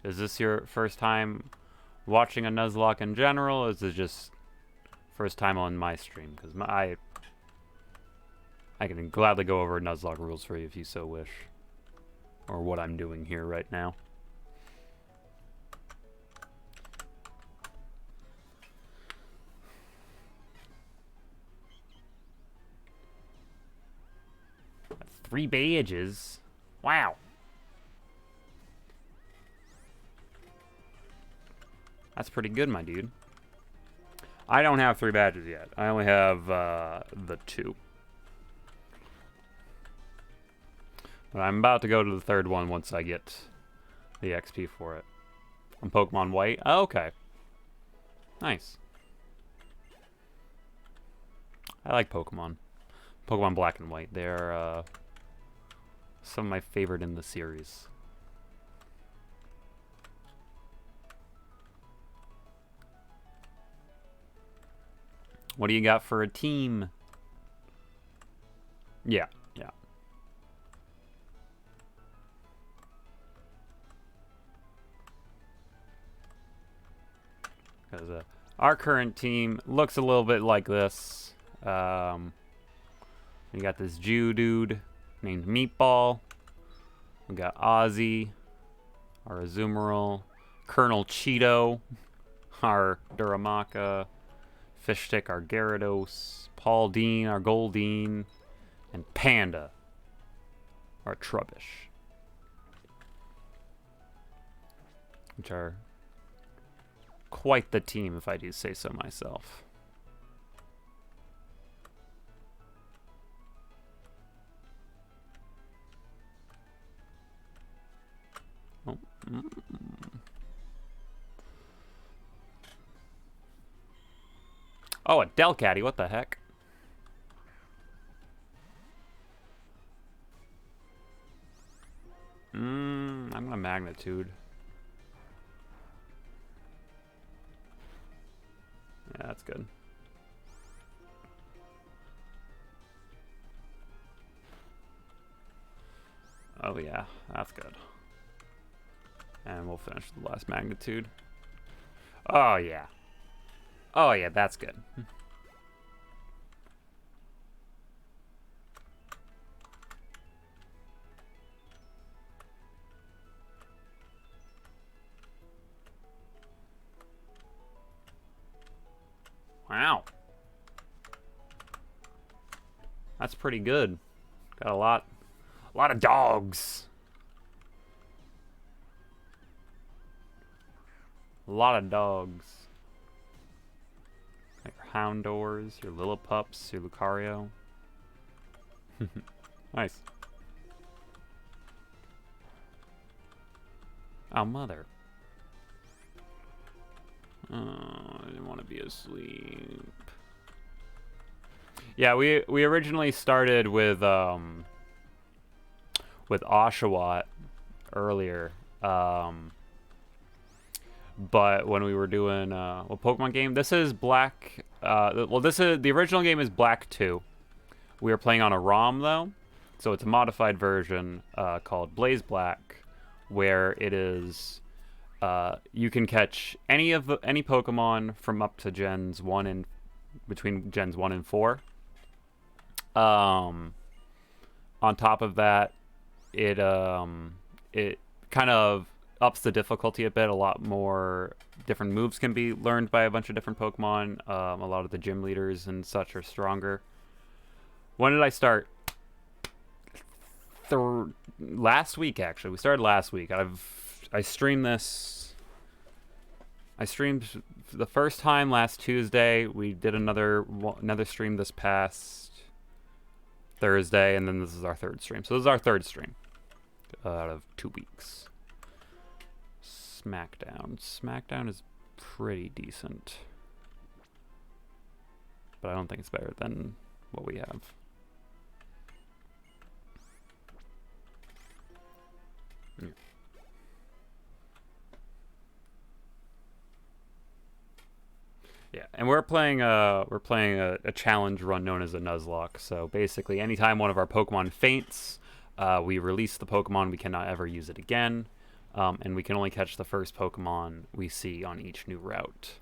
Is this your first time watching a Nuzlocke in general, or is it just first time on my stream? Because I can gladly go over Nuzlocke rules for you if you so wish. Or what I'm doing here right now. That's 3 badges. Wow. That's pretty good, my dude. I don't have 3 badges yet. I only have the 2. But I'm about to go to the 3rd one once I get the XP for it. On Pokemon White? Oh, okay. Nice. I like Pokemon. Pokemon Black and White. They're some of my favorite in the series. What do you got for a team? Yeah, yeah. Because our current team looks a little bit like this. We got this Geodude named Meatball. We got Ozzy, our Azumarill, Colonel Cheeto, our Duramaka, Fishstick, our Gyarados, Paul Dean, our Goldeen, and Panda, our Trubbish. Which are quite the team, if I do say so myself. Oh. Oh, a Delcatty, what the heck? I'm gonna Magnitude. Yeah, that's good. Oh yeah, that's good. And we'll finish with the last Magnitude. Oh yeah. Oh yeah, that's good. Wow. That's pretty good. Got a lot of dogs. A lot of dogs. Got your Houndours, your Lillipups, your Lucario. Nice. Oh, mother. Oh, I didn't want to be asleep. Yeah, we originally started with Oshawott earlier. But when we were doing what Pokemon game? This is Black. Well, this is the original game is Black 2. We were playing on a ROM though, so it's a modified version called Blaze Black, where it is you can catch any Pokemon from up to Gens 1 and between Gens 1 and 4. On top of that, it kind of ups the difficulty a bit. A lot more different moves can be learned by a bunch of different Pokemon. A lot of the gym leaders and such are stronger. When did I start? Last week, actually. We started last week. I streamed this. I streamed the first time last Tuesday. We did another stream this past Thursday, and then this is our third stream. So this is our third stream out of 2 weeks. SmackDown. SmackDown is pretty decent, but I don't think it's better than what we have. Yeah, and we're playing a challenge run known as a Nuzlocke. So basically, anytime one of our Pokemon faints, we release the Pokemon. We cannot ever use it again, and we can only catch the first Pokemon we see on each new route,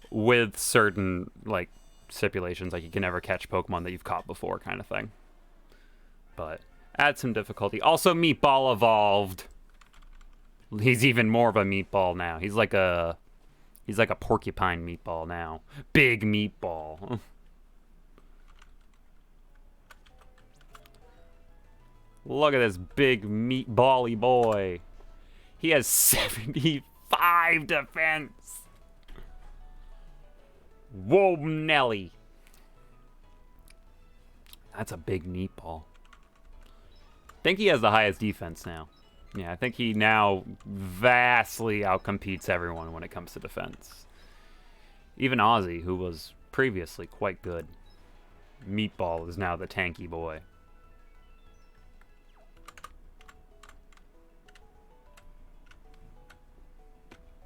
with certain like stipulations, like you can never catch Pokemon that you've caught before, kind of thing. But add some difficulty. Also, Meatball evolved. He's even more of a meatball now. He's like a porcupine meatball now. Big meatball. Look at this big meatbally boy. He has 75 defense. Whoa, Nelly. That's a big meatball. I think he has the highest defense now. Yeah, I think he now vastly outcompetes everyone when it comes to defense. Even Ozzy, who was previously quite good. Meatball is now the tanky boy.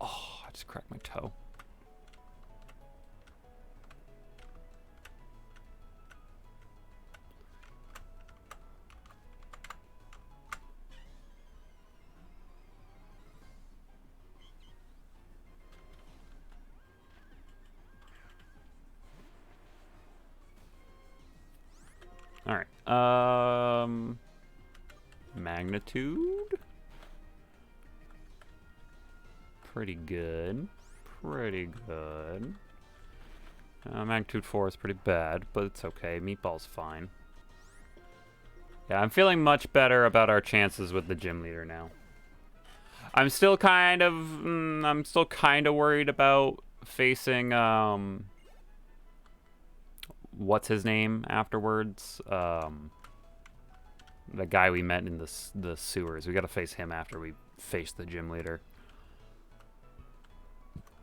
Oh, I just cracked my toe. Alright, Magnitude? Pretty good. Pretty good. Magnitude 4 is pretty bad, but it's okay. Meatball's fine. Yeah, I'm feeling much better about our chances with the gym leader now. I'm still kind of worried about facing, what's his name afterwards? The guy we met in the sewers. We gotta face him after we face the gym leader.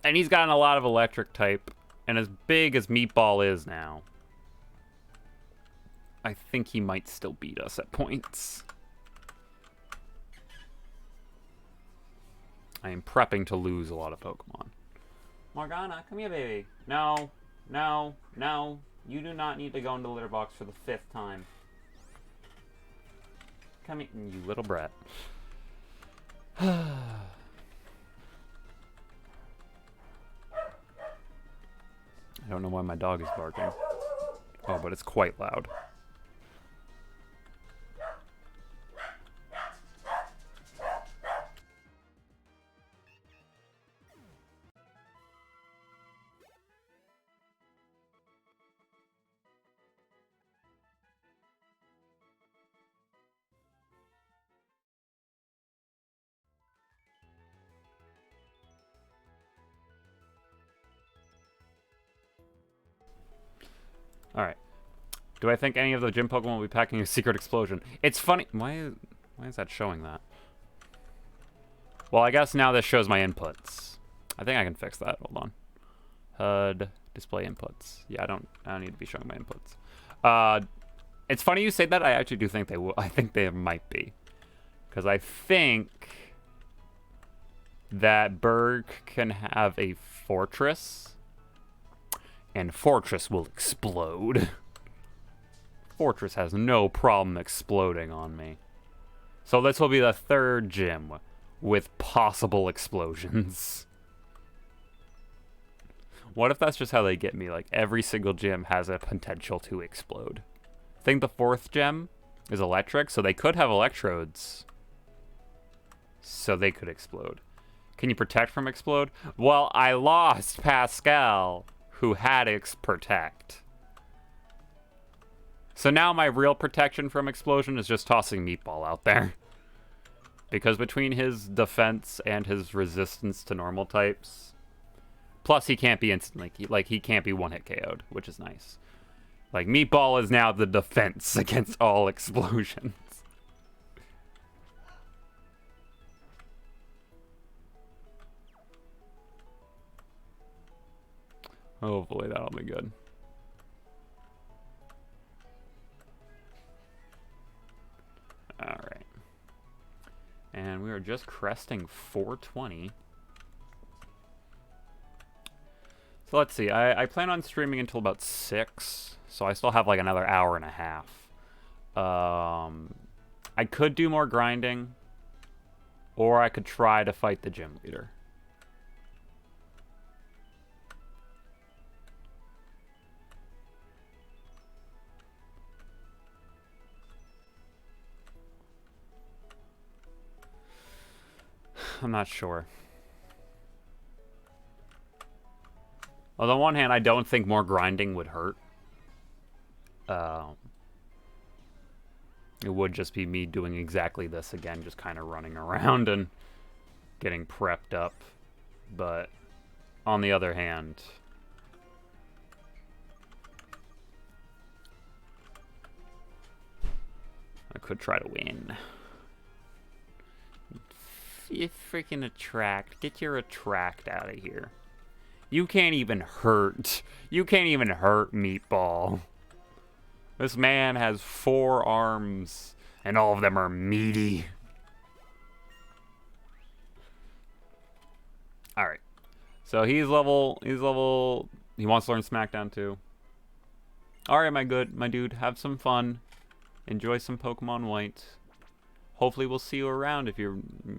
And he's gotten a lot of electric type And as big as Meatball is now, I think he might still beat us at points. I am prepping to lose a lot of Pokemon. Morgana, come here, baby. No, no, no. You do not need to go into the litter box for the 5th time. Come here, you little brat. I don't know why my dog is barking. Oh, but it's quite loud. Alright. Do I think any of the gym Pokemon will be packing a secret explosion? It's funny. Why is that showing that? Well, I guess now this shows my inputs. I think I can fix that. Hold on. HUD, display inputs. Yeah, I don't need to be showing my inputs. It's funny you say that. I actually do think they will. I think they might be. Because I think that Berg can have a fortress. And Fortress will explode. Fortress has no problem exploding on me. So this will be the 3rd gym with possible explosions. What if that's just how they get me? Like, every single gym has a potential to explode. I think the 4th gem is electric, so they could have electrodes. So they could explode. Can you protect from explode? Well, I lost Pascal, who had protect. So now my real protection from explosion is just tossing Meatball out there. Because between his defense and his resistance to normal types, plus he can't be instantly, he can't be one-hit KO'd, which is nice. Like, Meatball is now the defense against all explosions. Hopefully that'll be good. Alright. And we are just cresting 420. So let's see. I plan on streaming until about 6. So I still have like another hour and a half. I could do more grinding. Or I could try to fight the gym leader. I'm not sure. On the one hand, I don't think more grinding would hurt. It would just be me doing exactly this again, just kind of running around and getting prepped up. But on the other hand, I could try to win. You freaking attract. Get your attract out of here. You can't even hurt. You can't even hurt Meatball. This man has 4 arms, and all of them are meaty. Alright. So he wants to learn Smackdown too. Alright, my dude, have some fun. Enjoy some Pokemon White. Hopefully we'll see you around. If you're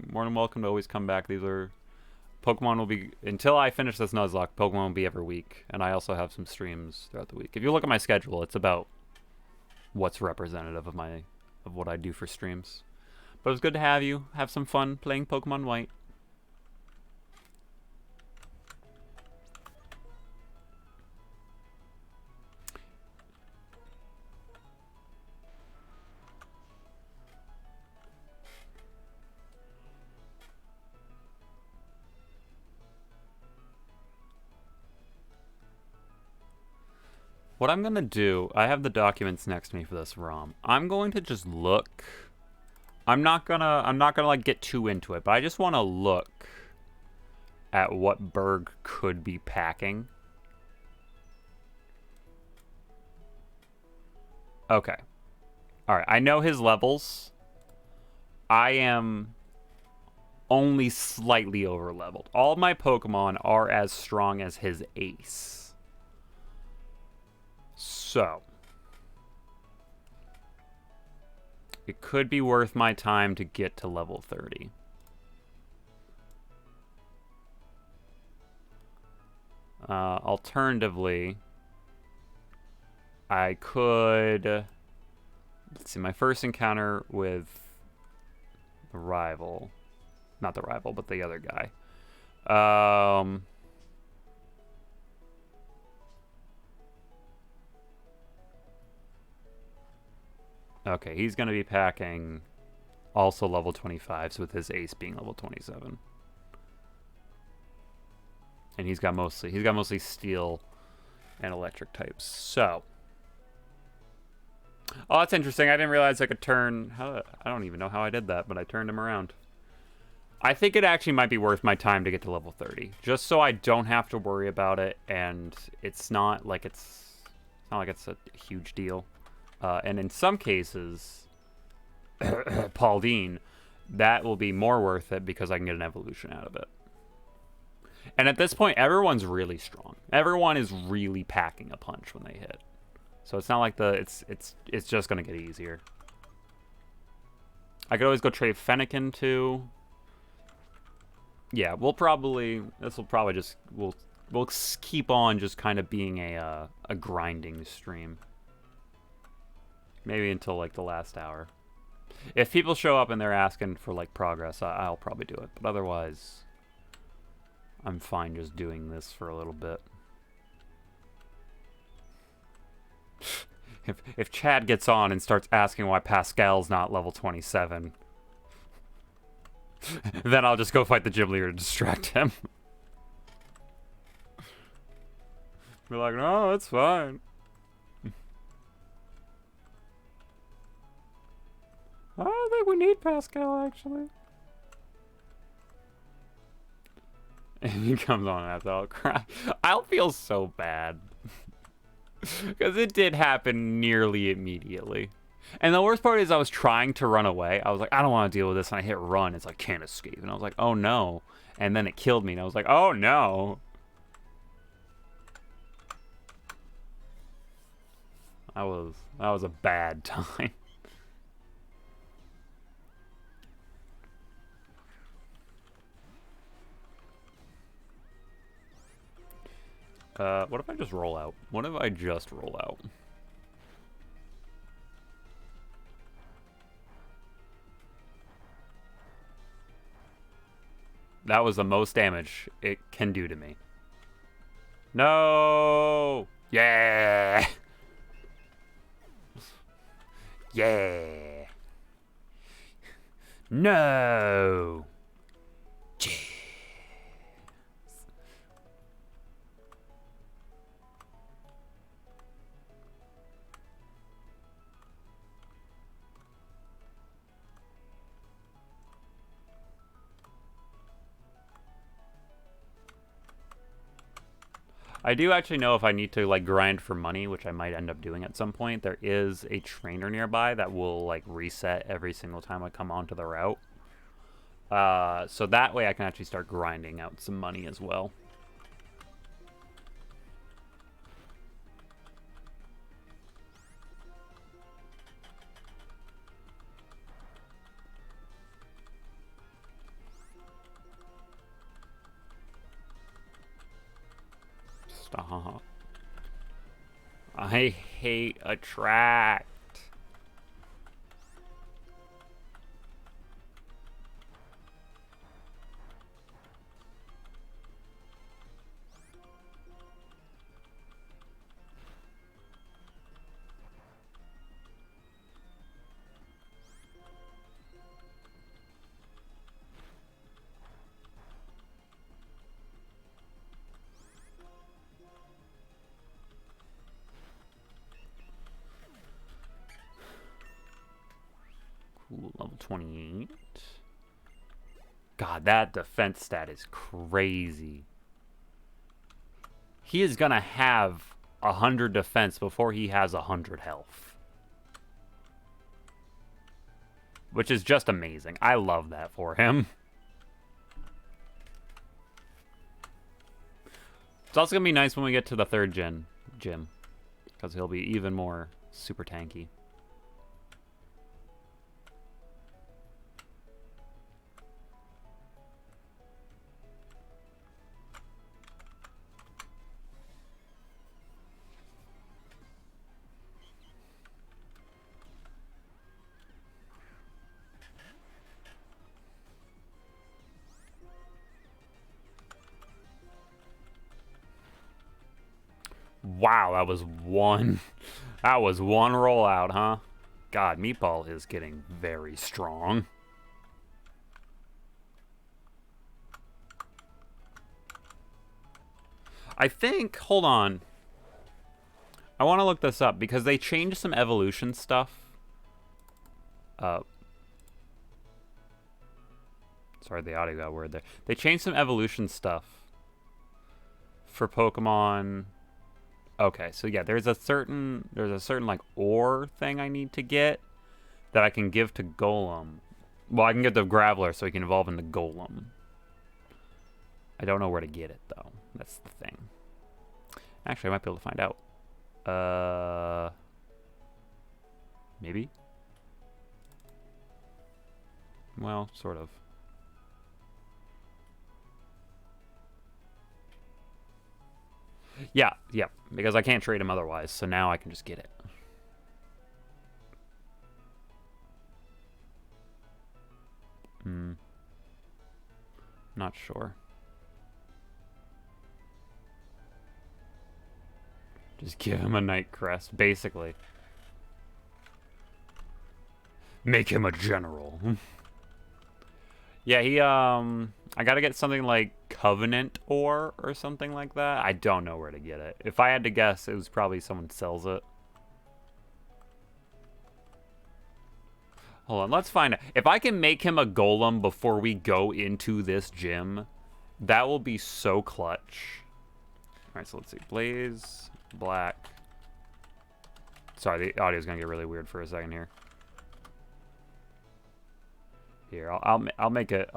more than welcome to always come back. Pokemon will be, until I finish this Nuzlocke, Pokemon will be every week. And I also have some streams throughout the week. If you look at my schedule, it's about what's representative of what I do for streams. But it was good to have you. Have some fun playing Pokemon White. What I'm gonna do, I have the documents next to me for this ROM. I'm going to just look. I'm not gonna like get too into it, but I just want to look at what Berg could be packing. Okay. All right. I know his levels. I am only slightly over leveled. All my Pokemon are as strong as his ace. So it could be worth my time to get to level 30. Alternatively, I could... Let's see, my first encounter with the rival... Not the rival, but the other guy. Okay, he's going to be packing also level 25s with his ace being level 27. And he's got mostly steel and electric types. So, oh, that's interesting. I didn't realize I could turn. I don't even know how I did that, but I turned him around. I think it actually might be worth my time to get to level 30, just so I don't have to worry about it, and it's not like it's a huge deal. And in some cases, Paul Dean, that will be more worth it because I can get an evolution out of it. And at this point, everyone's really strong. Everyone is really packing a punch when they hit. So it's not like it's just gonna get easier. I could always go trade Fennekin too. Yeah, we'll keep on just kind of being a grinding stream. Maybe until like the last hour. If people show up and they're asking for like progress, I'll probably do it. But otherwise, I'm fine just doing this for a little bit. If Chad gets on and starts asking why Pascal's not level 27, then I'll just go fight the gym leader to distract him. Be like, no, it's fine. I don't think we need Pascal, actually. And he comes on after I'll cry. I'll feel so bad. Because it did happen nearly immediately. And the worst part is I was trying to run away. I was like, I don't want to deal with this. And I hit run. It's like, can't escape. And I was like, oh no. And then it killed me. And I was like, oh no. That was a bad time. What if I just roll out? What if I just roll out? That was the most damage it can do to me. No! Yeah! Yeah! No! I do actually know if I need to like grind for money, which I might end up doing at some point. There is a trainer nearby that will like reset every single time I come onto the route. So that way I can actually start grinding out some money as well. Stop. I hate attract. Cool, level 28. God, that defense stat is crazy. He is gonna have 100 defense before he has 100 health. which is just amazing. I love that for him. It's also going to be nice when we get to the 3rd gen gym, because he'll be even more super tanky. Wow, that was one rollout, huh? God, Meatball is getting very strong. I think, hold on. I want to look this up because they changed some evolution stuff. Sorry, the audio got weird there. They changed some evolution stuff for Pokemon. Okay, so yeah, there's a certain like ore thing I need to get that I can give to Golem. Well, I can give to Graveler so he can evolve into Golem. I don't know where to get it though. That's the thing. Actually, I might be able to find out. Maybe? Well, sort of. Yeah, because I can't trade him otherwise, so now I can just get it. Not sure. Just give him a Night Crest, basically. Make him a general. Yeah, he, I gotta get something like Covenant ore or something like that. I don't know where to get it. If I had to guess, it was probably someone sells it. Hold on, let's find out. If I can make him a Golem before we go into this gym, that will be so clutch. Alright, so let's see. Blaze, Black. Sorry, the audio's gonna get really weird for a second here. Here, I'll make it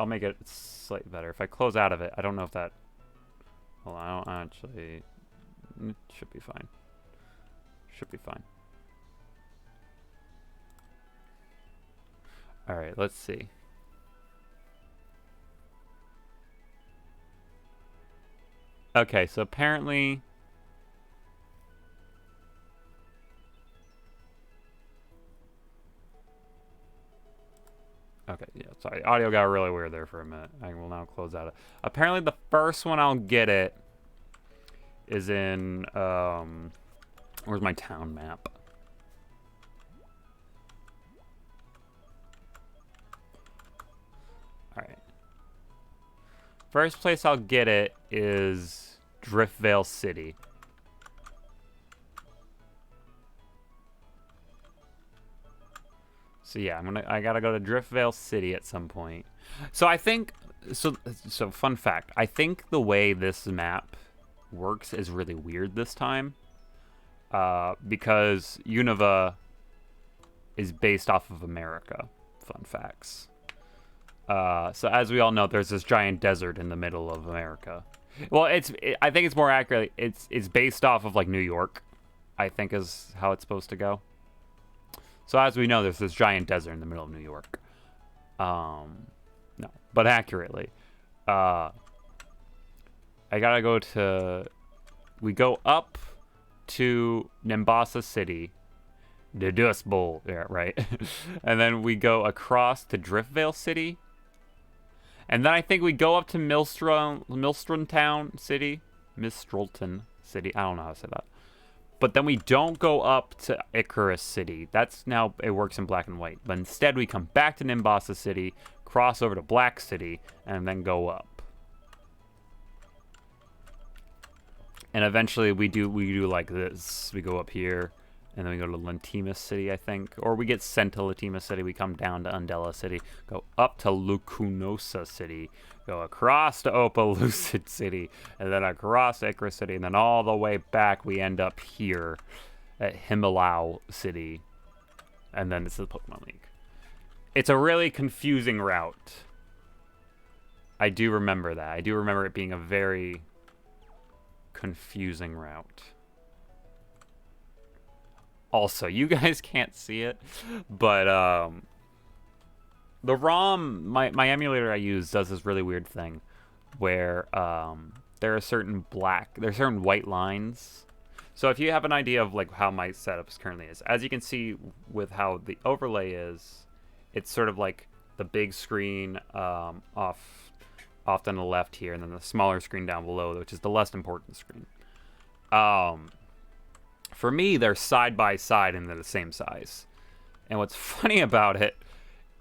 slightly better. If I close out of it, I don't know if that. Hold on, I don't actually. It should be fine. Should be fine. All right, let's see. Okay, so apparently. Okay, yeah, sorry. Audio got really weird there for a minute. I will now close out. Apparently the first one I'll get it is in, where's my town map? Alright. First place I'll get it is Driftvale City. So yeah, I gotta go to Driftvale City at some point. So I think, so fun fact, I think the way this map works is really weird this time. Because Unova is based off of America. Fun facts. So as we all know, there's this giant desert in the middle of America. Well, I think it's more accurately, it's based off of like New York, I think is how it's supposed to go. So as we know, there's this giant desert in the middle of New York. No, but accurately. I gotta go to... We go up to Nimbasa City. The Dust Bowl. Yeah, right. And then we go across to Driftvale City. And then I think we go up to Millstrontown City. Mistralton City. I don't know how to say that. But then we don't go up to Icarus City. That's now, it works in black and white. But instead we come back to Nimbasa City, cross over to Black City, and then go up. And eventually we do like this. We go up here, and then we go to Latimas City, I think. Or we get sent to Latimas City, we come down to Undella City, go up to Lucunosa City, go across to Opelucid City, and then across to Icarus City, and then all the way back we end up here at Himalao City. And then this is the Pokemon League. It's a really confusing route. I do remember that. I do remember it being a very confusing route. Also, you guys can't see it, but the ROM, my emulator I use does this really weird thing where there are certain white lines. So if you have an idea of like how my setup currently is, as you can see with how the overlay is, it's sort of like the big screen off on the left here, and then the smaller screen down below, which is the less important screen. For me, they're side by side and they're the same size. And what's funny about it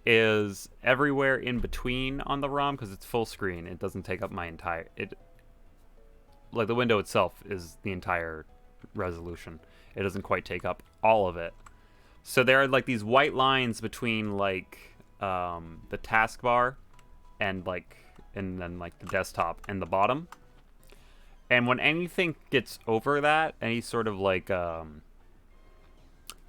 is everywhere in between on the ROM, because it's full screen, it doesn't take up my entire... Like, the window itself is the entire resolution. It doesn't quite take up all of it. So there are, like, these white lines between, like, the taskbar and then, like, the desktop and the bottom. And when anything gets over that, any sort of, like,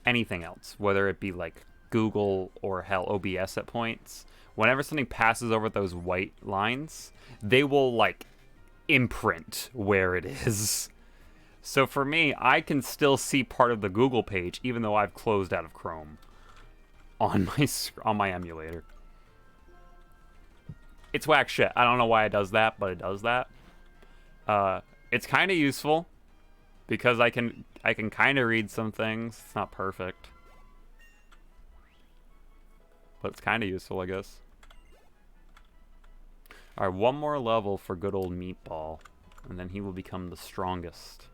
anything else, whether it be, like, Google or hell OBS at points, whenever something passes over those white lines, they will like imprint where it is. So for me, I can still see part of the Google page even though I've closed out of Chrome on my emulator. It's whack shit. I don't know why it does that, but it does that. It's kind of useful because I can kind of read some things. It's not perfect. But it's kind of useful, I guess. Alright, one more level for good old Meatball. And then he will become the strongest.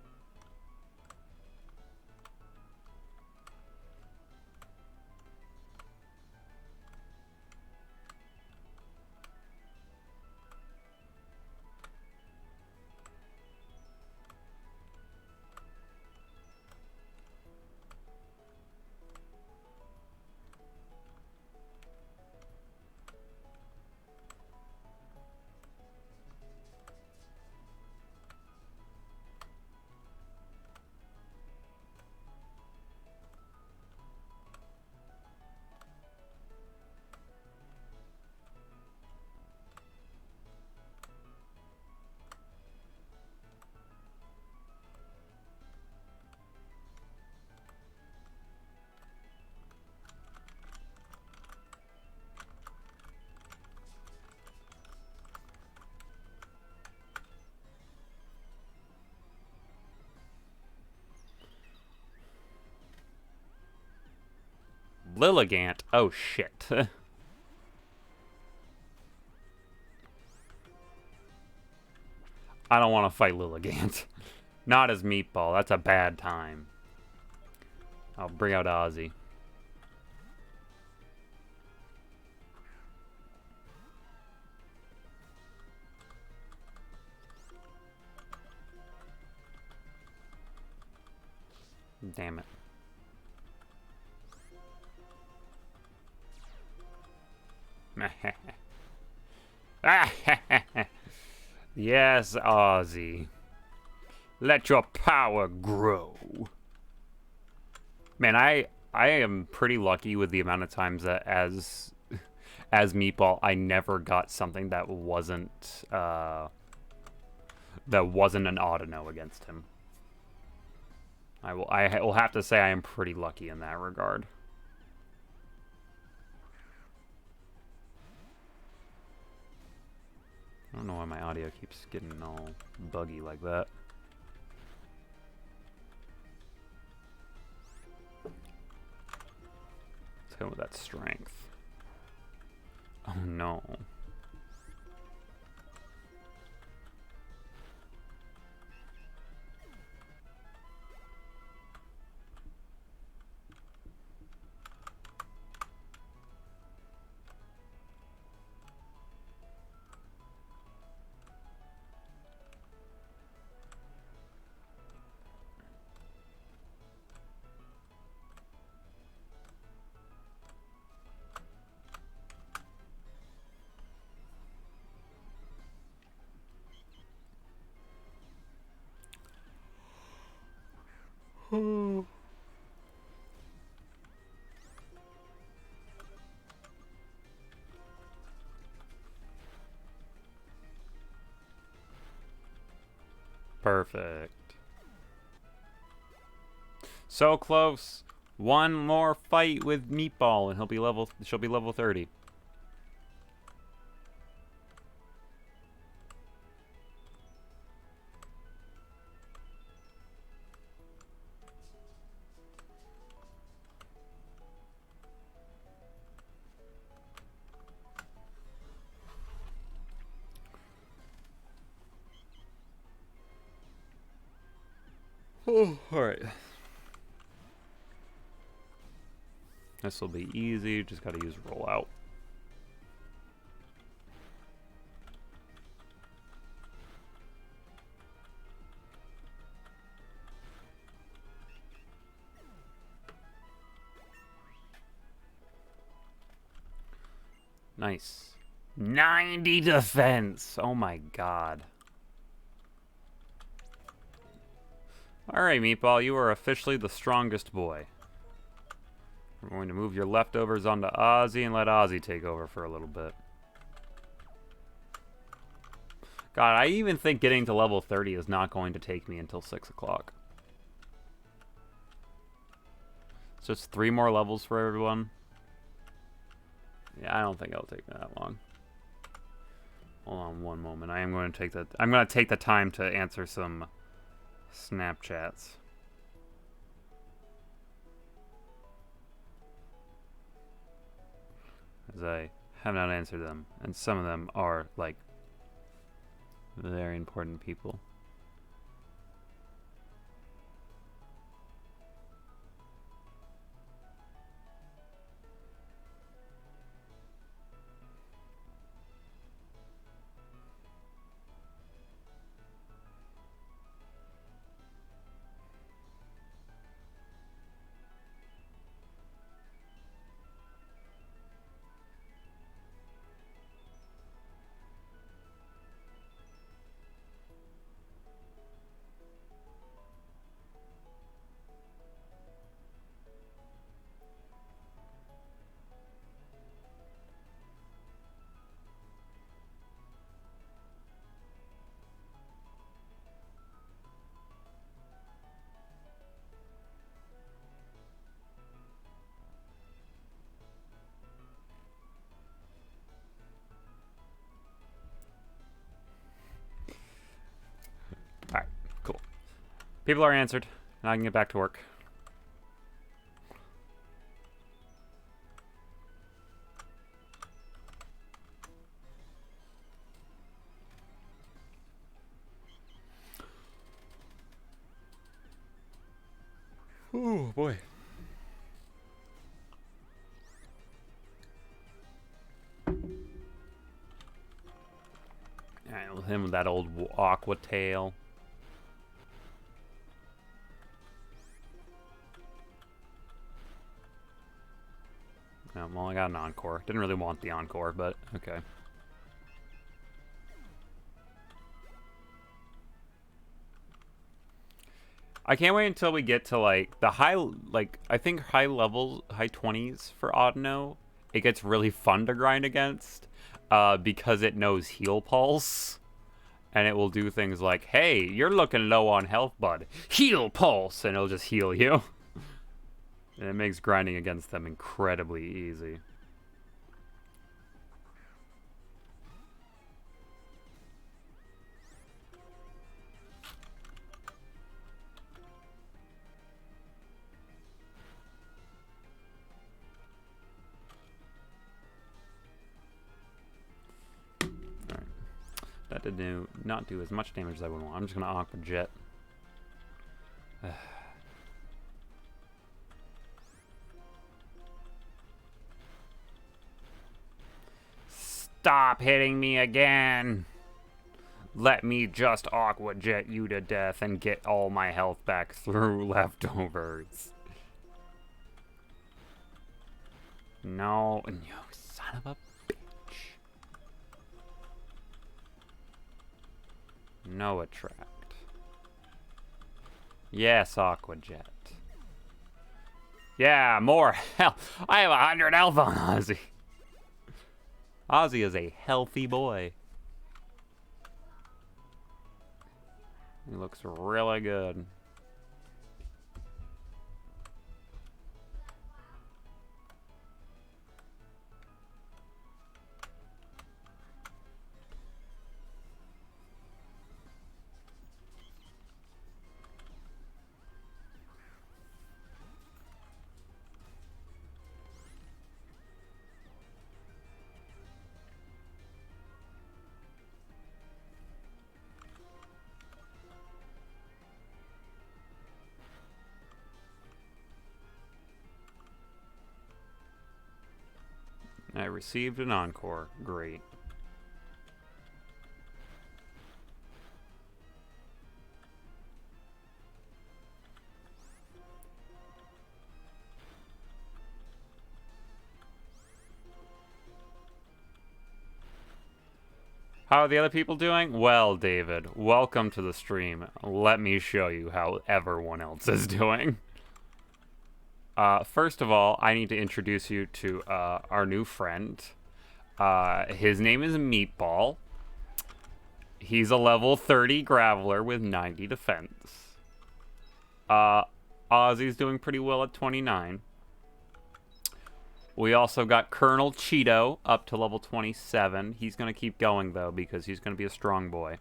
Lilligant. Oh, shit. I don't want to fight Lilligant. Not as Meatball. That's a bad time. I'll bring out Ozzy. Damn it. Yes, Ozzy. Let your power grow. Man, I am pretty lucky with the amount of times that as Meatball, I never got something that wasn't an auto-no against him. I will have to say I am pretty lucky in that regard. I don't know why my audio keeps getting all buggy like that. Let's go with that strength. Oh no. Perfect. So close. One more fight with Meatball and she'll be level 30. Oh, alright. This will be easy, just gotta use rollout. Nice. 90 defense! Oh my god. Alright, Meatball, you are officially the strongest boy. We're going to move your leftovers onto Ozzy and let Ozzy take over for a little bit. God, I even think getting to level 30 is not going to take me until 6 o'clock. It's just 3 more levels for everyone. Yeah, I don't think it'll take me that long. Hold on one moment. I'm going to take the time to answer some Snapchats. As I have not answered them, and some of them are like very important people. Alright, cool. People are answered. Now I can get back to work. Oh boy. Alright, him with that old aqua tail. Oh, well, I got an encore. Didn't really want the encore, but okay. I can't wait until we get to like the high, like I think high levels, high 20s for Audino. It gets really fun to grind against because it knows heal pulse. And it will do things like, hey, you're looking low on health, bud. Heal pulse! And it'll just heal you. And it makes grinding against them incredibly easy. Alright. That did not do as much damage as I would want. I'm just going to Aqua Jet. Stop hitting me again! Let me just Aqua Jet you to death and get all my health back through leftovers. No, you son of a bitch. No attract. Yes, Aqua Jet. Yeah, more health. I have 100 health on Ozzy. Ozzy is a healthy boy. He looks really good. I received an encore. Great. How are the other people doing? Well, David, welcome to the stream. Let me show you how everyone else is doing. First of all, I need to introduce you to our new friend. His name is Meatball. He's a level 30 Graveler with 90 defense. Ozzy's doing pretty well at 29. We also got Colonel Cheeto up to level 27. He's going to keep going, though, because he's going to be a strong boy.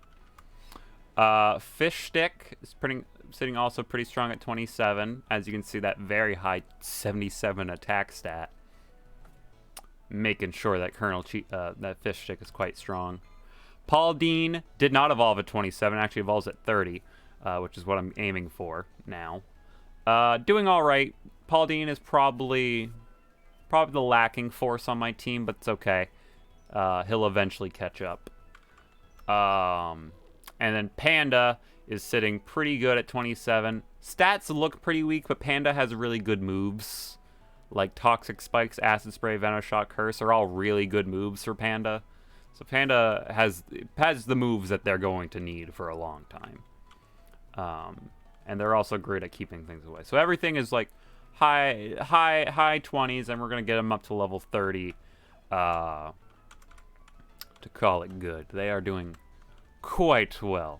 Fish Stick is sitting also pretty strong at 27. As you can see, that very high 77 attack stat. Making sure that that Fish Stick is quite strong. Paul Dean did not evolve at 27. Actually evolves at 30, which is what I'm aiming for now. Doing all right. Paul Dean is probably the lacking force on my team, but it's okay. He'll eventually catch up. And then Panda is sitting pretty good at 27. Stats look pretty weak, but Panda has really good moves. Like Toxic Spikes, Acid Spray, Venoshock, Curse are all really good moves for Panda. So Panda has the moves that they're going to need for a long time. And they're also great at keeping things away. So everything is like high 20s, and we're going to get them up to level 30 to call it good. They are doing quite well.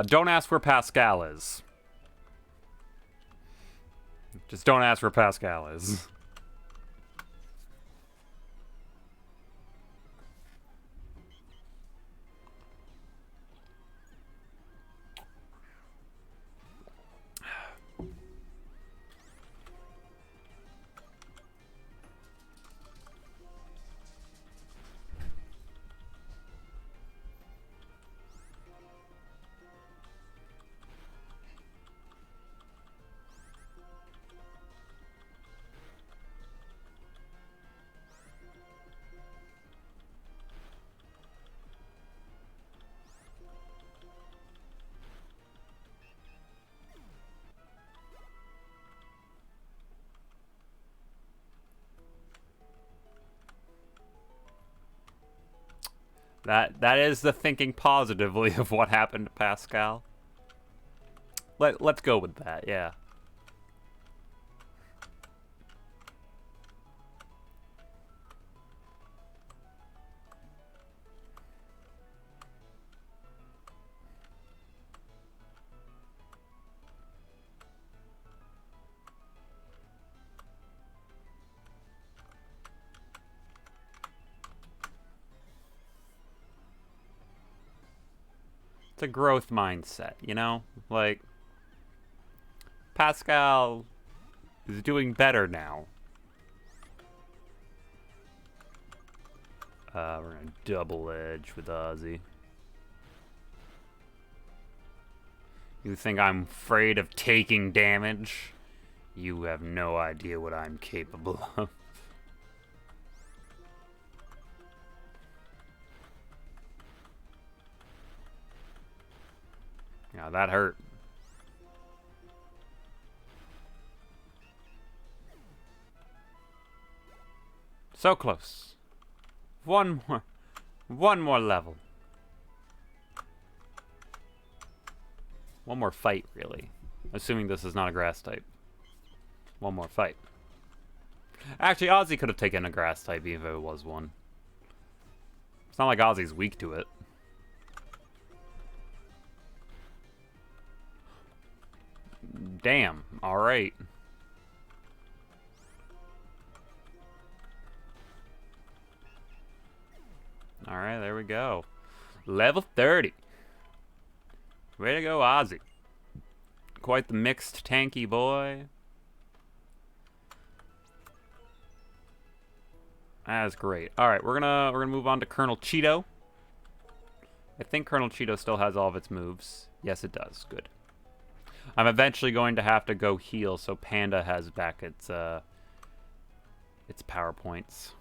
Don't ask where Pascal is. Just don't ask where Pascal is. That is the thinking positively of what happened to Pascal. Let's go with that, yeah. It's a growth mindset, you know? Like, Pascal is doing better now. We're gonna double edge with Ozzy. You think I'm afraid of taking damage? You have no idea what I'm capable of. Yeah, that hurt. So close. One more level. One more fight, really. Assuming this is not a grass type. One more fight. Actually, Ozzy could have taken a grass type even if it was one. It's not like Ozzy's weak to it. Damn. All right. All right, there we go. Level 30. Way to go, Ozzy. Quite the mixed tanky boy. That's great. All right, we're gonna move on to Colonel Cheeto. I think Colonel Cheeto still has all of its moves. Yes, it does. Good. I'm eventually going to have to go heal, so Panda has back its power points.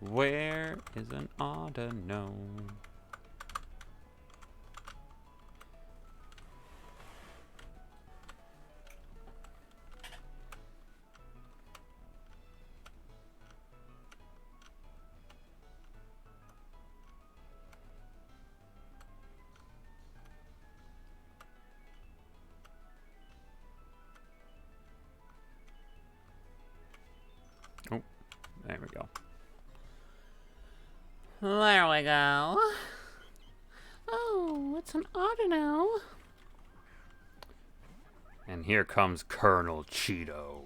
Where is an Audino? Oh, there we go. There we go. Oh, it's an Audino. And here comes Colonel Cheeto.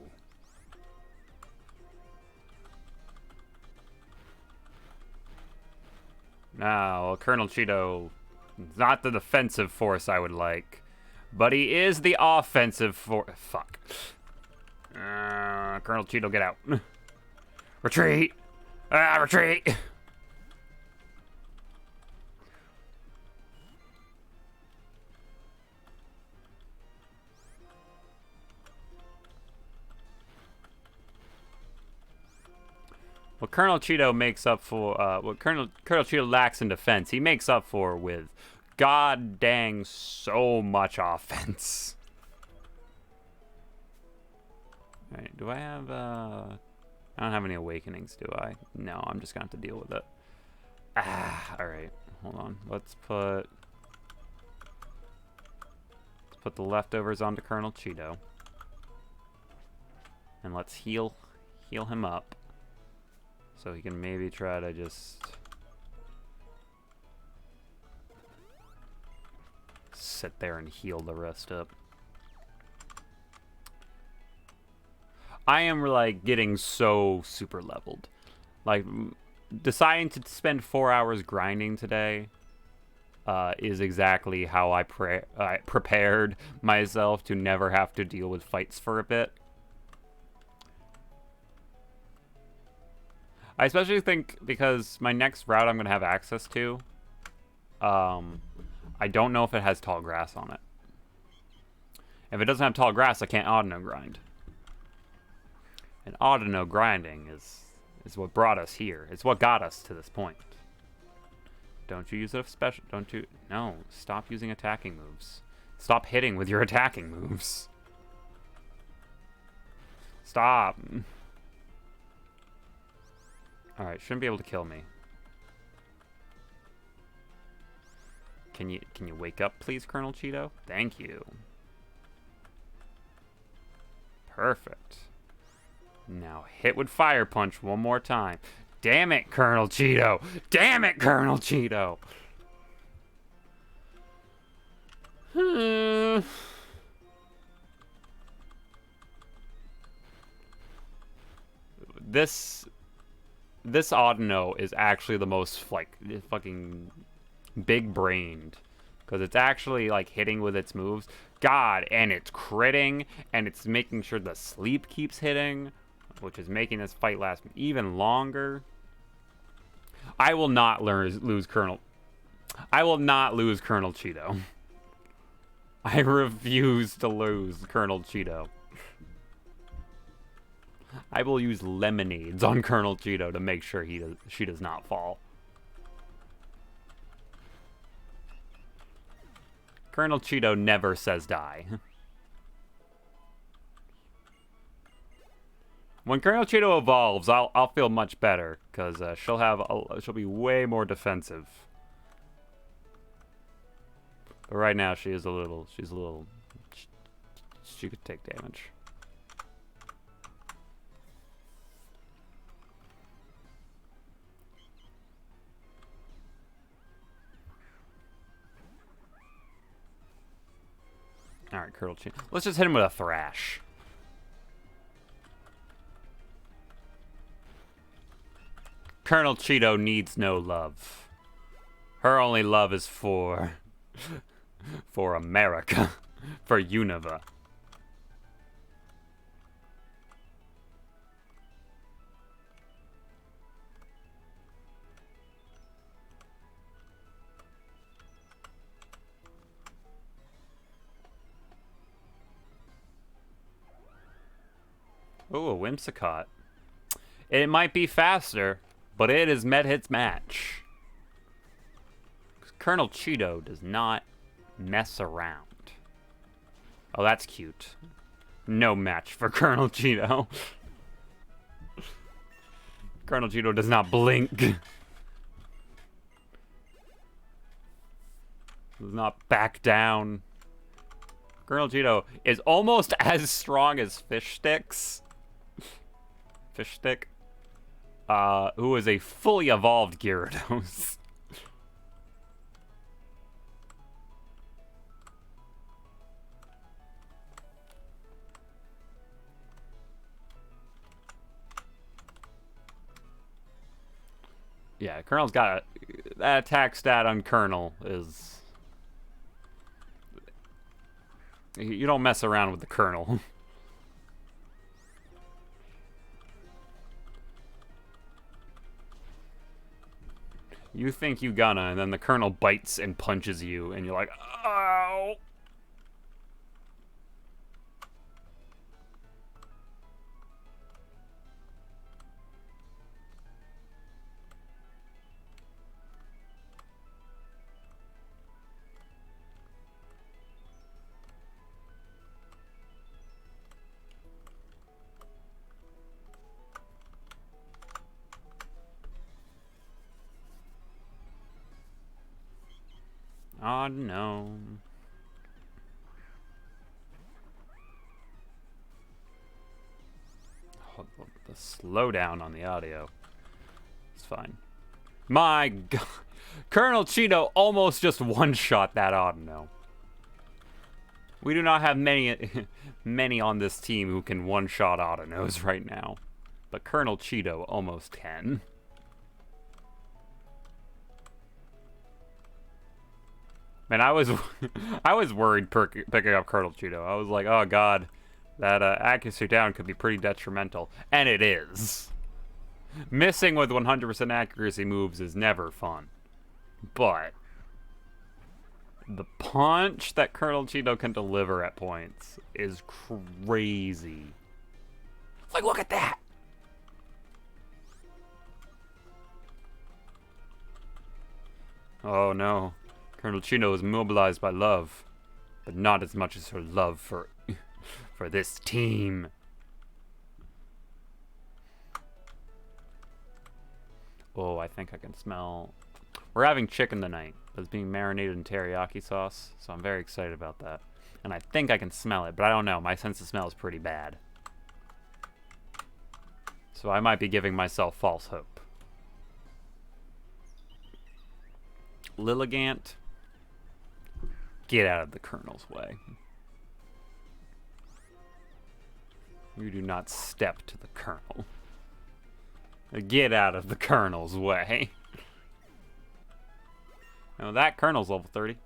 Now, Colonel Cheeto is not the defensive force I would like, but he is the offensive force. Fuck. Colonel Cheeto, get out. Retreat! Retreat! What Colonel Cheeto makes up for, what Colonel Cheeto lacks in defense, he makes up for with god dang so much offense. Alright, do I have, I don't have any awakenings, do I? No, I'm just gonna have to deal with it. Alright, hold on. Let's put the leftovers onto Colonel Cheeto. And let's heal him up. So he can maybe try to just sit there and heal the rest up. I am like getting so super leveled. Like deciding to spend 4 hours grinding today is exactly how I prepared myself to never have to deal with fights for a bit. I especially think because my next route I'm going to have access to, I don't know if it has tall grass on it. If it doesn't have tall grass, I can't Audino grind. And Audino grinding is what brought us here. It's what got us to this point. Don't you use a special... Don't you... No, stop using attacking moves. Stop hitting with your attacking moves. Stop. Alright, shouldn't be able to kill me. Can you wake up, please, Colonel Cheeto? Thank you. Perfect. Now hit with Fire Punch one more time. Damn it, Colonel Cheeto! Damn it, Colonel Cheeto! This Audino is actually the most, like, fucking big-brained. Because it's actually, like, hitting with its moves. God, and it's critting, and it's making sure the sleep keeps hitting, which is making this fight last even longer. I will not lose Colonel... I will not lose Colonel Cheeto. I refuse to lose Colonel Cheeto. I will use lemonades on Colonel Cheeto to make sure she does not fall. Colonel Cheeto never says die. When Colonel Cheeto evolves, I'll feel much better because she'll be way more defensive. But right now she's a little she could take damage. All right, Colonel Cheeto. Let's just hit him with a thrash. Colonel Cheeto needs no love. Her only love is for America, for Unova. Ooh, a Whimsicott. It might be faster, but it has met its match. Colonel Cheeto does not mess around. Oh, that's cute. No match for Colonel Cheeto. Colonel Cheeto does not blink. Does not back down. Colonel Cheeto is almost as strong as Fish Sticks. Fish Stick. Who is a fully evolved Gyarados. Yeah, Colonel's got that attack stat on Colonel is... You don't mess around with the Colonel. You think you gonna, and then the Colonel bites and punches you, and you're like, ow! Oh no. Oh, the slowdown on the audio. It's fine. My God. Colonel Cheeto almost just one-shot that Audino. We do not have many on this team who can one-shot Audinos right now. But Colonel Cheeto almost can. Man, I was worried picking up Colonel Cheeto. I was like, oh god, that accuracy down could be pretty detrimental. And it is. Missing with 100% accuracy moves is never fun. But the punch that Colonel Cheeto can deliver at points is crazy. Like, look at that! Oh no. Colonel Cheeto is mobilized by love, but not as much as her love for this team. Oh, I think I can smell... We're having chicken tonight that's being marinated in teriyaki sauce, so I'm very excited about that. And I think I can smell it, but I don't know. My sense of smell is pretty bad. So I might be giving myself false hope. Lilligant, get out of the Colonel's way. You do not step to the Colonel. Get out of the Colonel's way. Now that Colonel's level 30.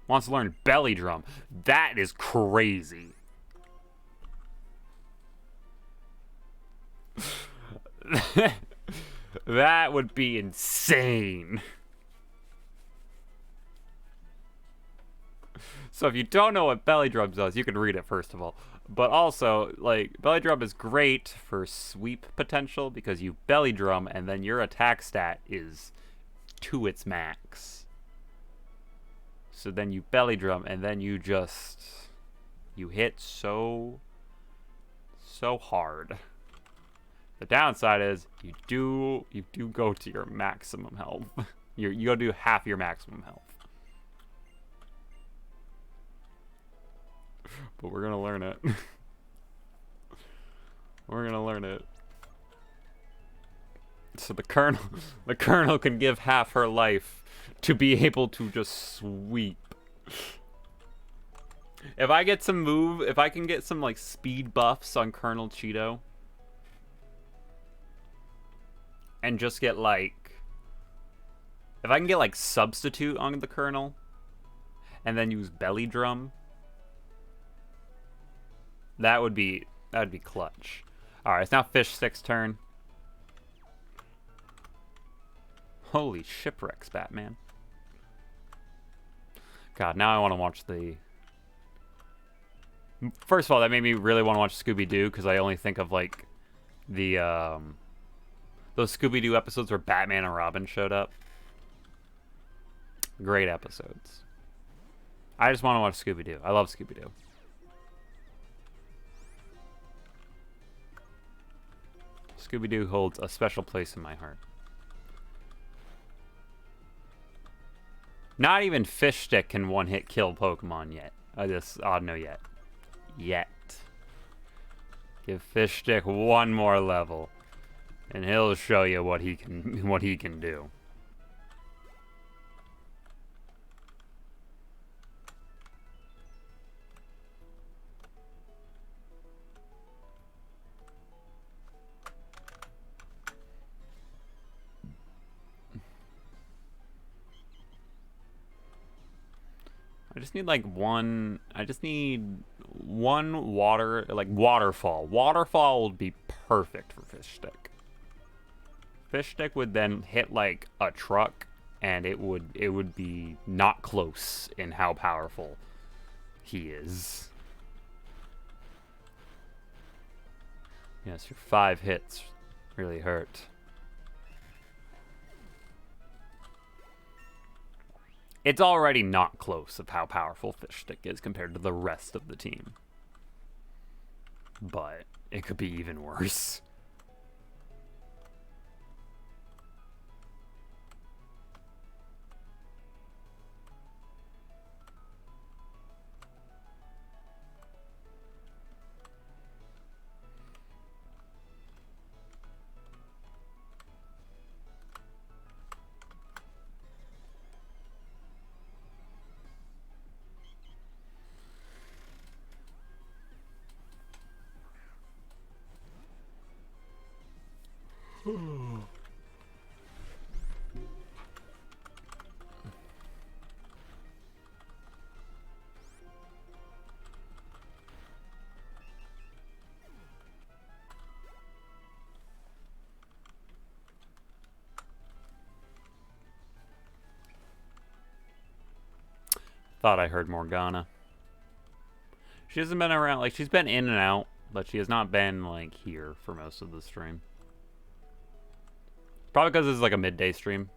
Wants to learn Belly Drum. That is crazy. That would be insane. So if you don't know what Belly Drum does, you can read it first of all. But also, like, Belly Drum is great for sweep potential because you Belly Drum and then your attack stat is to its max. So then you belly drum, and then you just... You hit so hard. The downside is you do go to your maximum health. You go do half your maximum health. But we're gonna learn it. We're gonna learn it. So the colonel can give half her life to be able to just sweep. If I can get some like speed buffs on Colonel Cheeto, and just get like, if I can get like substitute on the Colonel, and then use belly drum, that would be clutch. All right, it's now Fish Stick's turn. Holy shipwrecks, Batman! God, now I want to watch the. First of all, that made me really want to watch Scooby-Doo, because I only think of, like, the, those Scooby-Doo episodes where Batman and Robin showed up. Great episodes. I just want to watch Scooby-Doo. I love Scooby-Doo. Scooby-Doo holds a special place in my heart. Not even Fish Stick can one-hit kill Pokemon yet. No yet. Yet. Give Fish Stick one more level, and he'll show you what he can do. I just need like one. I just need one waterfall. Waterfall would be perfect for Fish Stick. Fish Stick would then hit like a truck, and it would be not close in how powerful he is. Yes, your 5 hits really hurt. It's already not close of how powerful Fish Stick is compared to the rest of the team. But it could be even worse. Thought I heard Morgana. She hasn't been around, like, she's been in and out, but she has not been, like, here for most of the stream. Probably because this is, like, a midday stream,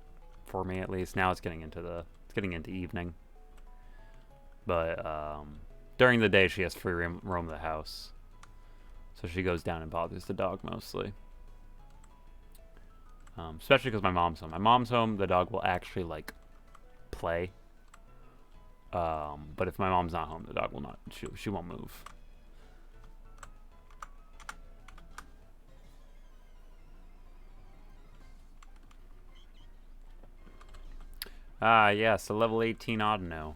for me at least. Now it's getting into evening. But, during the day, she has free roam the house. So she goes down and bothers the dog, mostly. Especially because my mom's home. My mom's home, the dog will actually, like, play. But if my mom's not home, the dog will not. She won't move. Ah, yes, a level 18 Audino.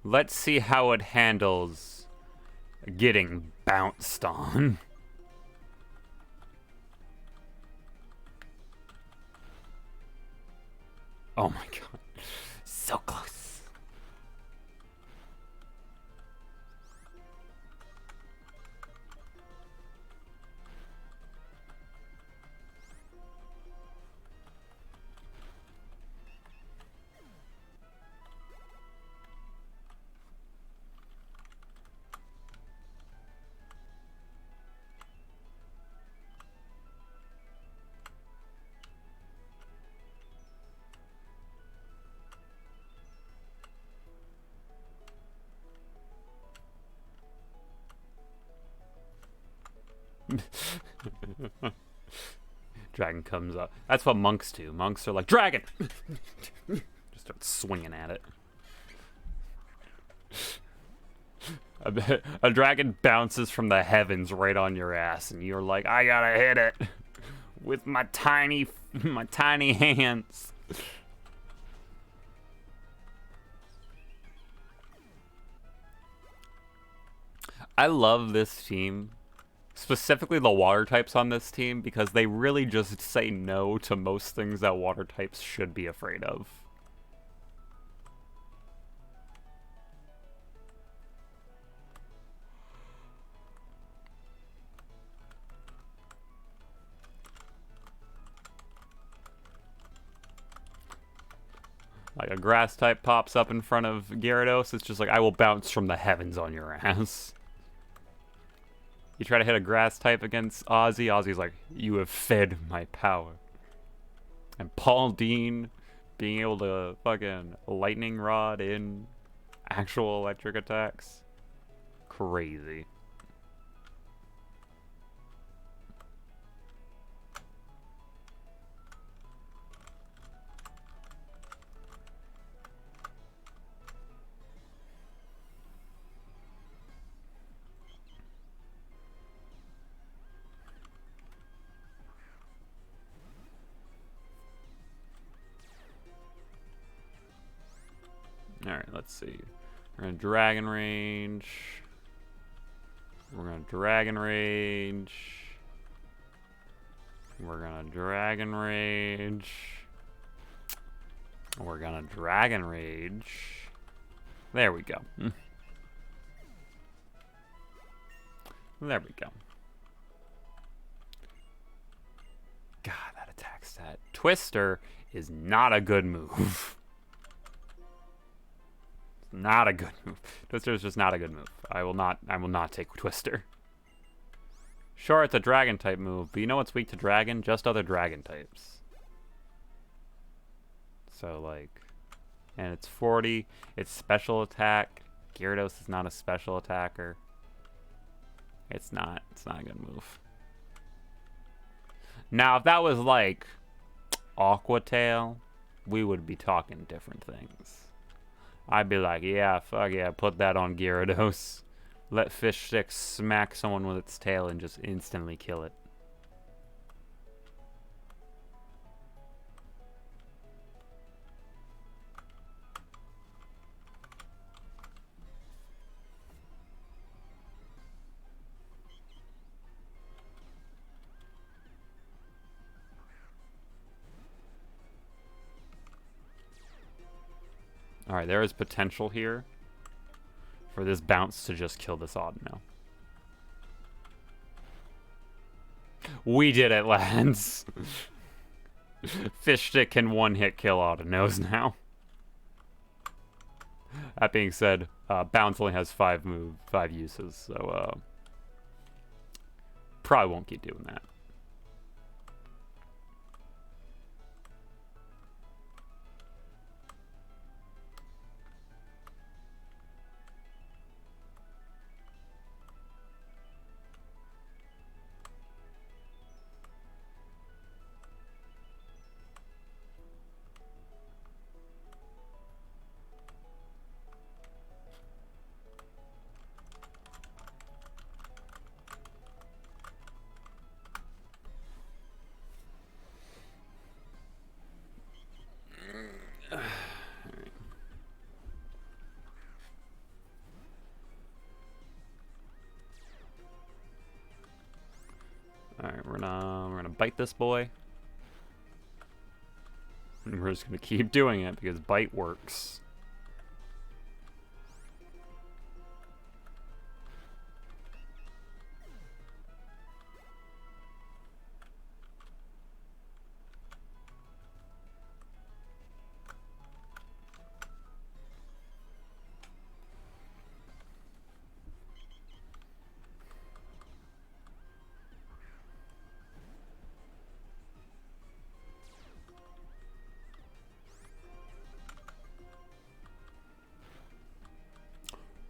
Let's see how it handles getting bounced on. Oh my god. So close. Dragon comes up. That's what monks do. Monks are like, dragon! Just start swinging at it. A dragon bounces from the heavens right on your ass, and you're like, I gotta hit it with my tiny hands. I love this team, specifically the water types on this team, because they really just say no to most things that water types should be afraid of. Like a grass type pops up in front of Gyarados, it's just like, I will bounce from the heavens on your ass. You try to hit a grass type against Ozzy, Ozzy's like, you have fed my power. And Paul Dean being able to fucking lightning rod in actual electric attacks. Crazy. Alright, let's see. We're gonna Dragon Range. We're gonna Dragon Range. We're gonna Dragon Rage. We're gonna Dragon Rage. There we go. There we go. God, that attack stat. Twister is not a good move. Not a good move. Twister is just not a good move. I will not take Twister. Sure, it's a dragon type move, but you know what's weak to dragon? Just other dragon types. So like, and it's 40. It's special attack. Gyarados is not a special attacker. It's not a good move. Now, if that was like Aqua Tail, we would be talking different things. I'd be like, yeah, fuck yeah, put that on Gyarados. Let Fish Stick smack someone with its tail and just instantly kill it. Alright, there is potential here for this bounce to just kill this Audino. We did it, lads. Fish Stick can one-hit kill Audinos now. That being said, bounce only has 5 uses, so probably won't keep doing that. Alright, we're gonna bite this boy. And we're just gonna keep doing it because bite works.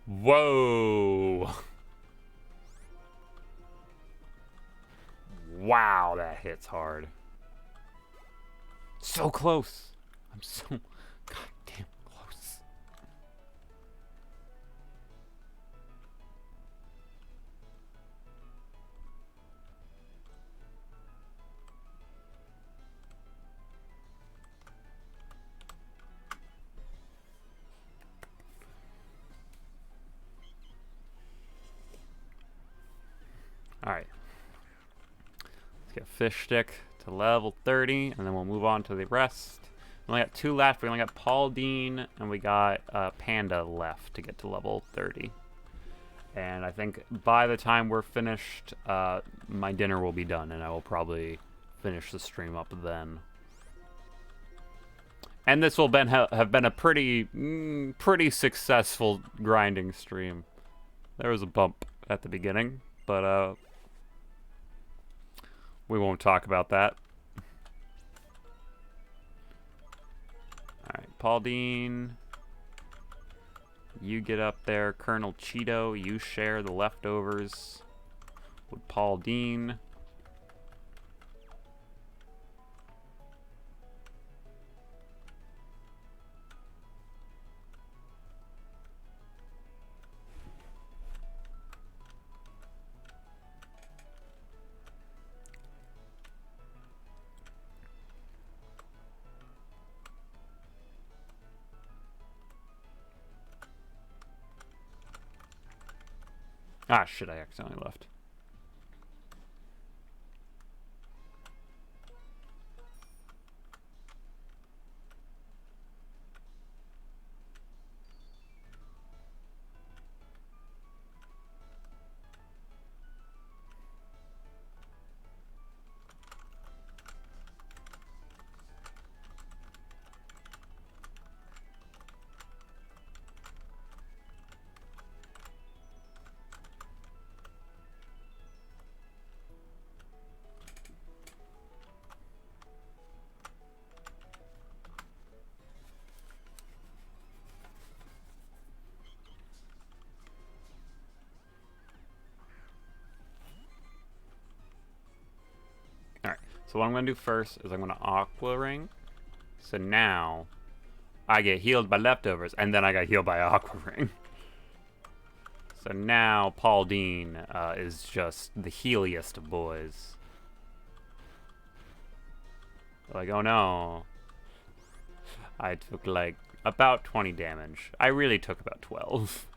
Whoa. that hits hard. So close. I'm so goddamn close. All right. Let's get fish stick to level 30, and then we'll move on to the rest. We only got 2 left. We only got Paul Dean, and we got Panda left to get to level 30. And I think by the time we're finished, my dinner will be done, and I will probably finish the stream up then. And this will have been a pretty successful grinding stream. There was a bump at the beginning, but we won't talk about that. Alright, Paul Dean. You get up there. Colonel Cheeto, you share the leftovers with Paul Dean. Ah, shit, I accidentally left. So what I'm going to do first is I'm going to Aqua Ring. So now I get healed by leftovers, and then I got healed by Aqua Ring. So now Paul Dean is just the healiest of boys. Like, oh no. I took like about 20 damage. I really took about 12.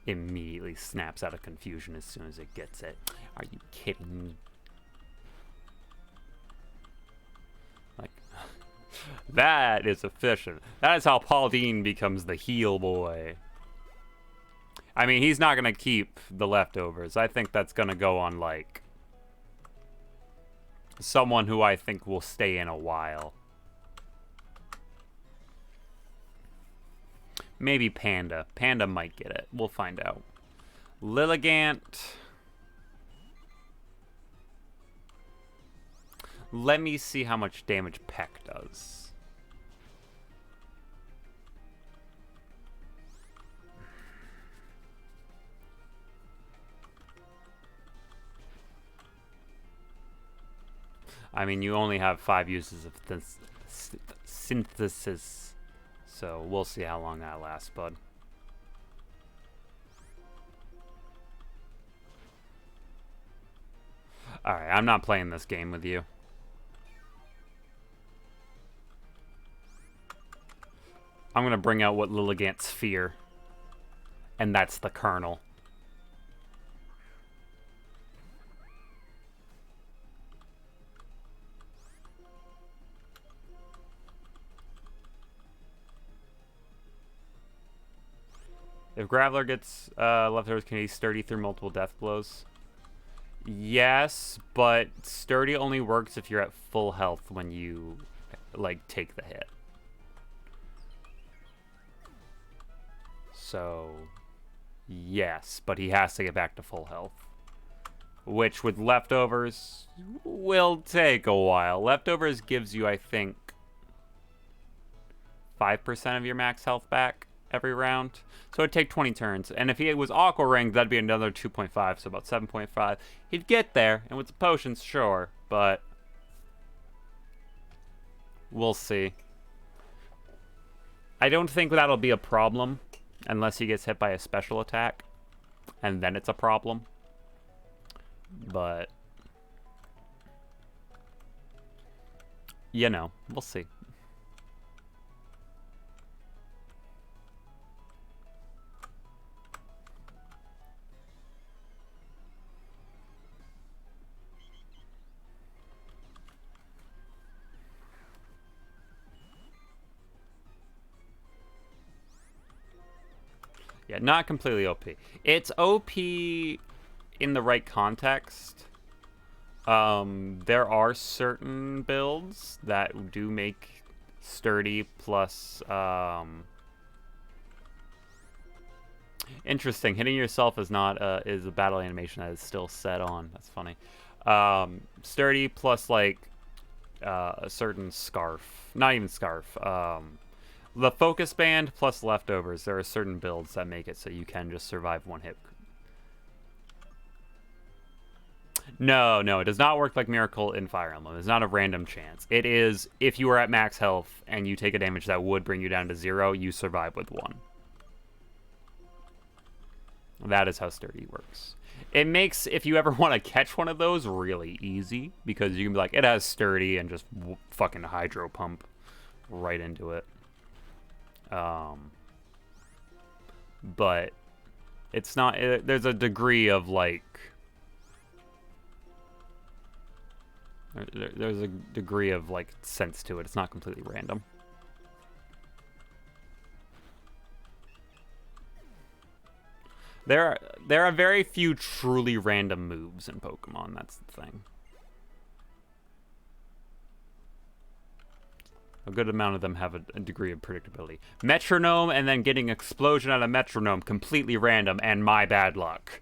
Immediately snaps out of confusion as soon as it gets it. Are you kidding me? Like, that is efficient. That is how Paul Dean becomes the heal boy. I mean, he's not going to keep the leftovers. I think that's going to go on, like, someone who I think will stay in a while. Maybe Panda. Panda might get it. We'll find out. Lilligant. Let me see how much damage Peck does. I mean, you only have 5 uses of this synthesis. So we'll see how long that lasts, bud. Alright, I'm not playing this game with you. I'm going to bring out what Lilligant's fear. And that's the Colonel. If Graveler gets leftovers, can he sturdy through multiple death blows? Yes, but sturdy only works if you're at full health when you, like, take the hit. So, yes, but he has to get back to full health. Which, with leftovers, will take a while. Leftovers gives you, I think, 5% of your max health back every round. So it'd take 20 turns. And if he was Aqua Ringed, that'd be another 2.5, so about 7.5. He'd get there, and with the potions, sure, but we'll see. I don't think that'll be a problem unless he gets hit by a special attack, and then it's a problem. But, you know, we'll see. Yeah, not completely OP. It's OP in the right context. There are certain builds that do make sturdy plus, interesting. Hitting yourself is not, is a battle animation that is still set on. That's funny. Sturdy plus, like, a certain scarf. Not even scarf. The focus band plus leftovers. There are certain builds that make it so you can just survive one hit. No, it does not work like Miracle in Fire Emblem. It's not a random chance. It is, if you are at max health and you take a damage that would bring you down to 0, you survive with 1. That is how sturdy works. It makes, if you ever want to catch one of those, really easy, because you can be like, it has sturdy, and just fucking hydro pump right into it. But it's not, there's a degree of, like, there's a degree of, like, sense to it. It's not completely random. There are very few truly random moves in Pokemon. That's the thing. A good amount of them have a degree of predictability. Metronome and then getting Explosion out of Metronome, completely random, and my bad luck.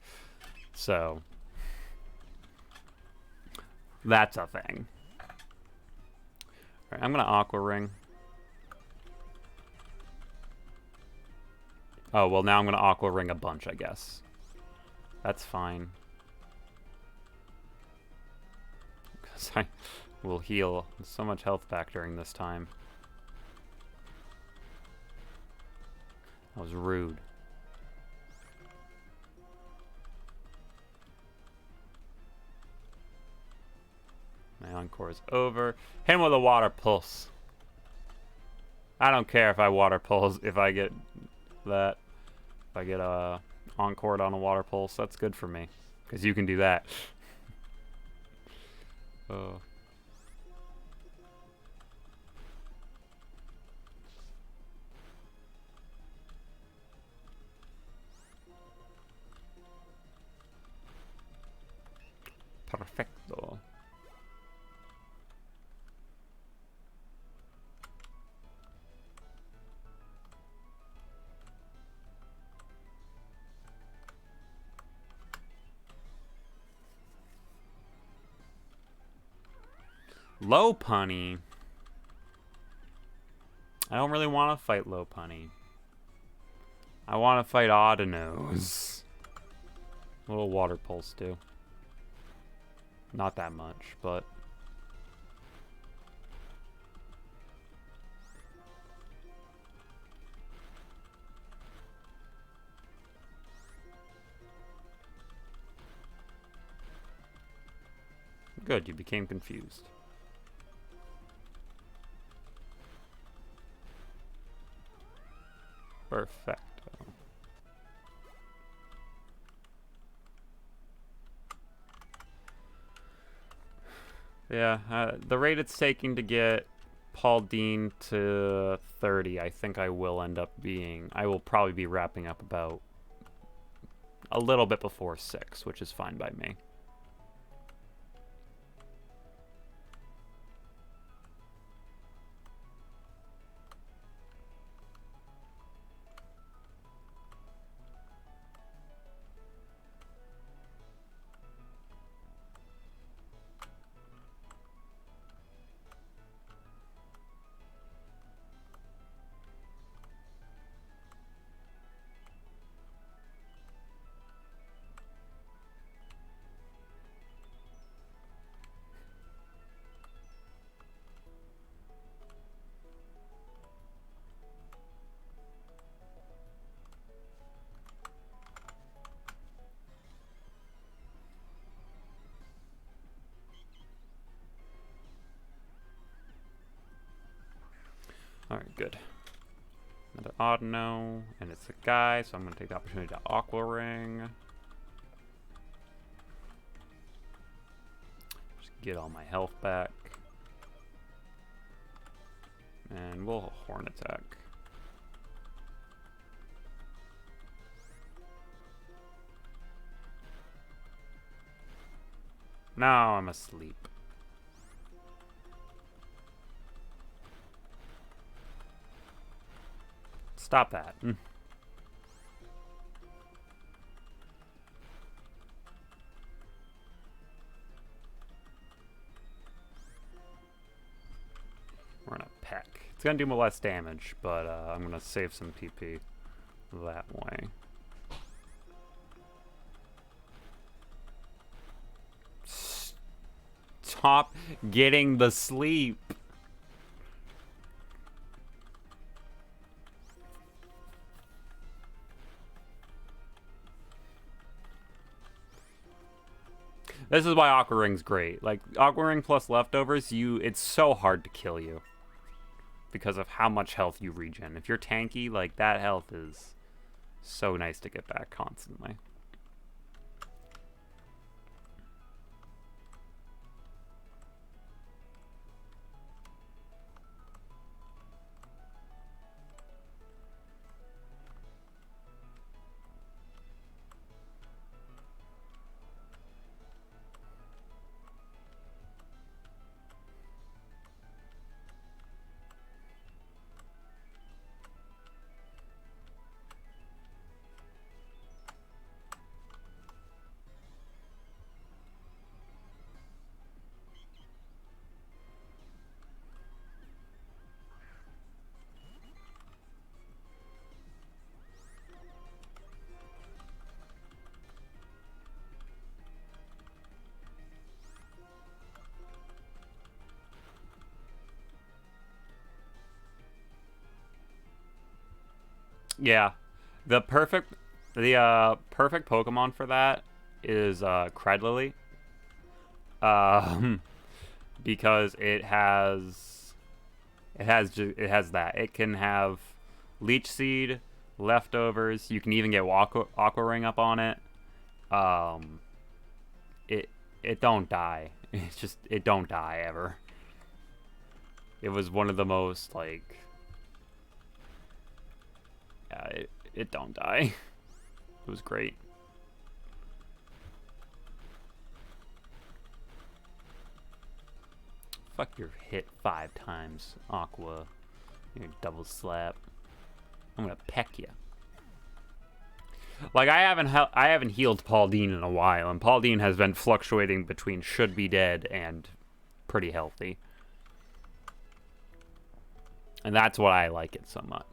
So, that's a thing. Alright, I'm gonna Aqua Ring. Oh, well, now I'm gonna Aqua Ring a bunch, I guess. That's fine. Because I will heal so much health back during this time. That was rude. My Encore is over. Hit him with a Water Pulse. I don't care if I Water Pulse, if I get that. If I get Encored on a Water Pulse, that's good for me. Because you can do that. Oh. Perfecto. Lopunny. I don't really want to fight Lopunny. I want to fight Audinose. A little Water Pulse, too. Not that much, but... Good, you became confused. Perfecto. Yeah, the rate it's taking to get Paul Dean to 30, I think I will end up being... I will probably be wrapping up about a little bit before 6, which is fine by me. Alright, good. Another Audino, and it's a guy, so I'm going to take the opportunity to Aqua Ring. Just get all my health back. And we'll Horn Attack. Now I'm asleep. Stop that. We're gonna peck. It's gonna do more less damage, but I'm gonna save some PP that way. Stop getting the sleep. This is why Aqua Ring's great. Like, Aqua Ring plus leftovers, it's so hard to kill you. Because of how much health you regen. If you're tanky, like, that health is so nice to get back constantly. Yeah, the perfect Pokemon for that is Credlily, because it has that. It can have Leech Seed, leftovers. You can even get Aqua Ring up on it. It don't die. It's just it don't die ever. It was one of the most like. Yeah, it don't die. It was great. Fuck your hit 5 times, Aqua. Your double slap. I'm gonna peck you. Like I haven't healed Paul Dean in a while, and Paul Dean has been fluctuating between should be dead and pretty healthy. And that's why I like it so much.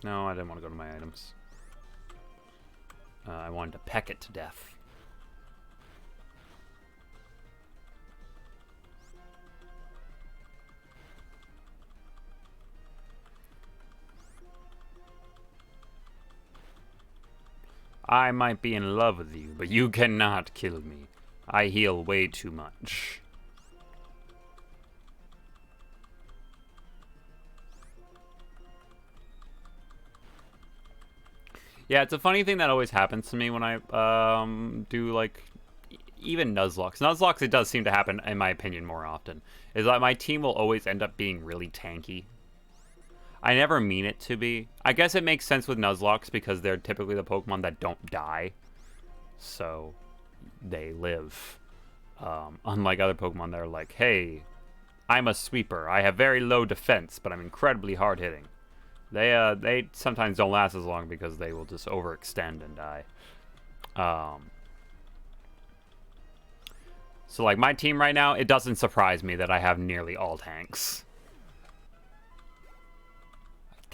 No, I didn't want to go to my items. I wanted to peck it to death. I might be in love with you, but you cannot kill me. I heal way too much. Yeah, it's a funny thing that always happens to me when I do, like, even Nuzlocke. Nuzlocke, it does seem to happen, in my opinion, more often. Is that my team will always end up being really tanky. I never mean it to be. I guess it makes sense with Nuzlocke because they're typically the Pokemon that don't die. So, they live. Unlike other Pokemon that are like, hey, I'm a sweeper. I have very low defense, but I'm incredibly hard-hitting. They sometimes don't last as long because they will just overextend and die. So, like, my team right now, it doesn't surprise me that I have nearly all tanks.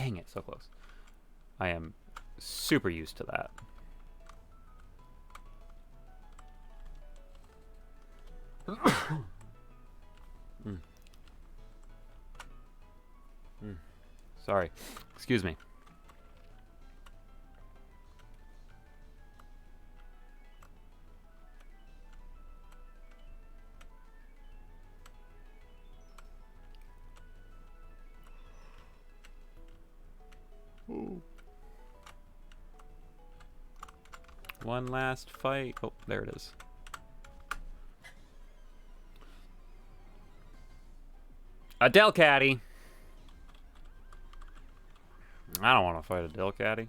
Dang it, so close. I am super used to that. Sorry. Excuse me. Ooh. One last fight. Oh, there it is. A Delcatty. I don't want to fight a Delcatty.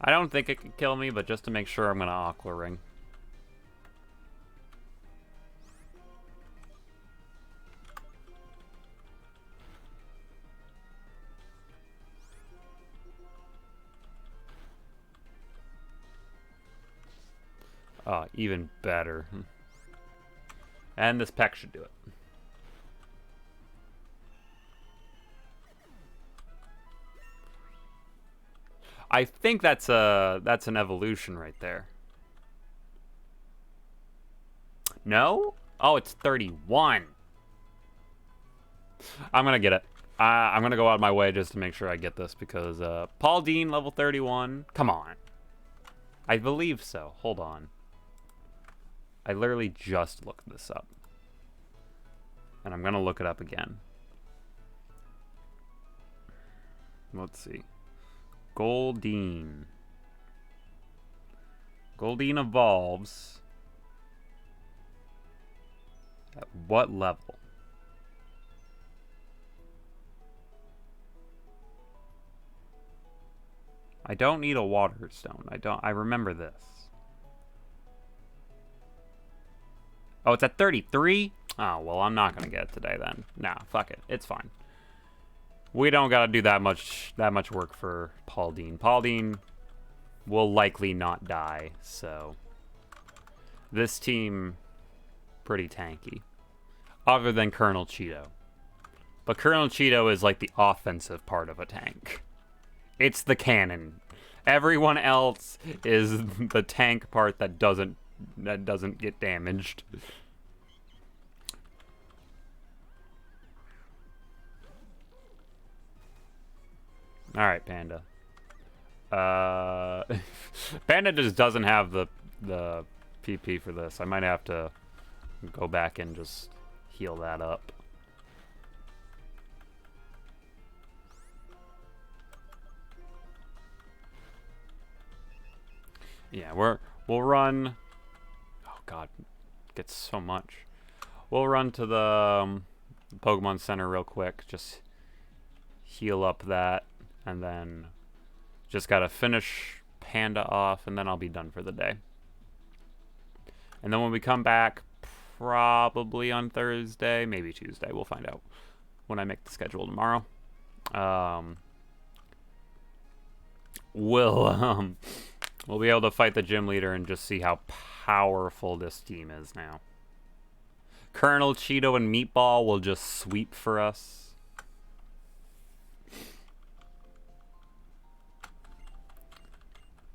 I don't think it could kill me, but just to make sure, I'm going to Aqua Ring. Oh, even better. And this Peck should do it. I think that's an evolution right there. No? Oh, it's 31. I'm gonna get it. I'm gonna go out of my way just to make sure I get this because Paul Dean level 31. Come on. I believe so. Hold on. I literally just looked this up. And I'm gonna look it up again. Let's see. Goldeen. Goldeen evolves. At what level? I don't need a water stone. I remember this. Oh, it's at 33? Oh, well, I'm not gonna get it today then. Nah, fuck it. It's fine. We don't gotta do that much work for Paul Dean. Paul Dean will likely not die, so this team pretty tanky. Other than Colonel Cheeto. But Colonel Cheeto is like the offensive part of a tank. It's the cannon. Everyone else is the tank part that doesn't get damaged. Alright, Panda. Panda just doesn't have the PP for this. I might have to go back and just heal that up. Yeah, we'll run. Oh God, gets so much. We'll run to the Pokemon Center real quick. Just heal up that, and then just gotta finish Panda off, and then I'll be done for the day. And then when we come back, probably on Thursday, maybe Tuesday, we'll find out when I make the schedule tomorrow. We'll be able to fight the gym leader and just see how powerful this team is now. Colonel Cheeto and Meatball will just sweep for us.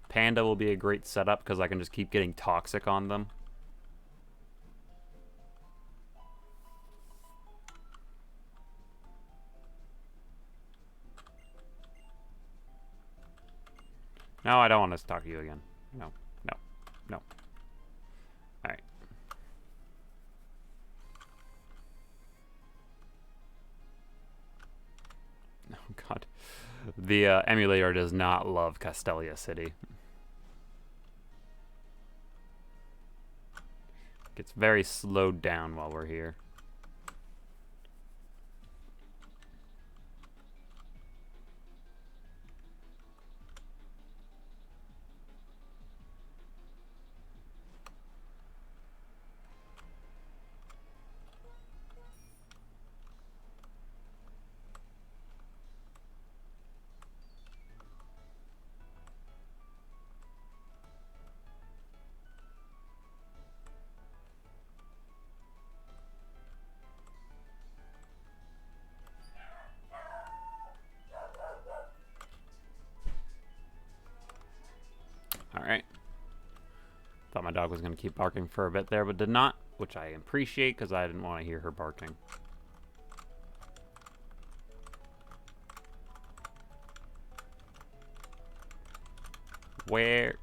Panda will be a great setup because I can just keep getting toxic on them. No, I don't want to talk to you again. No, no, no. Alright. Oh, God. The emulator does not love Castelia City. Gets very slowed down while we're here. Thought my dog was going to keep barking for a bit there, but did not, which I appreciate because I didn't want to hear her barking. Where?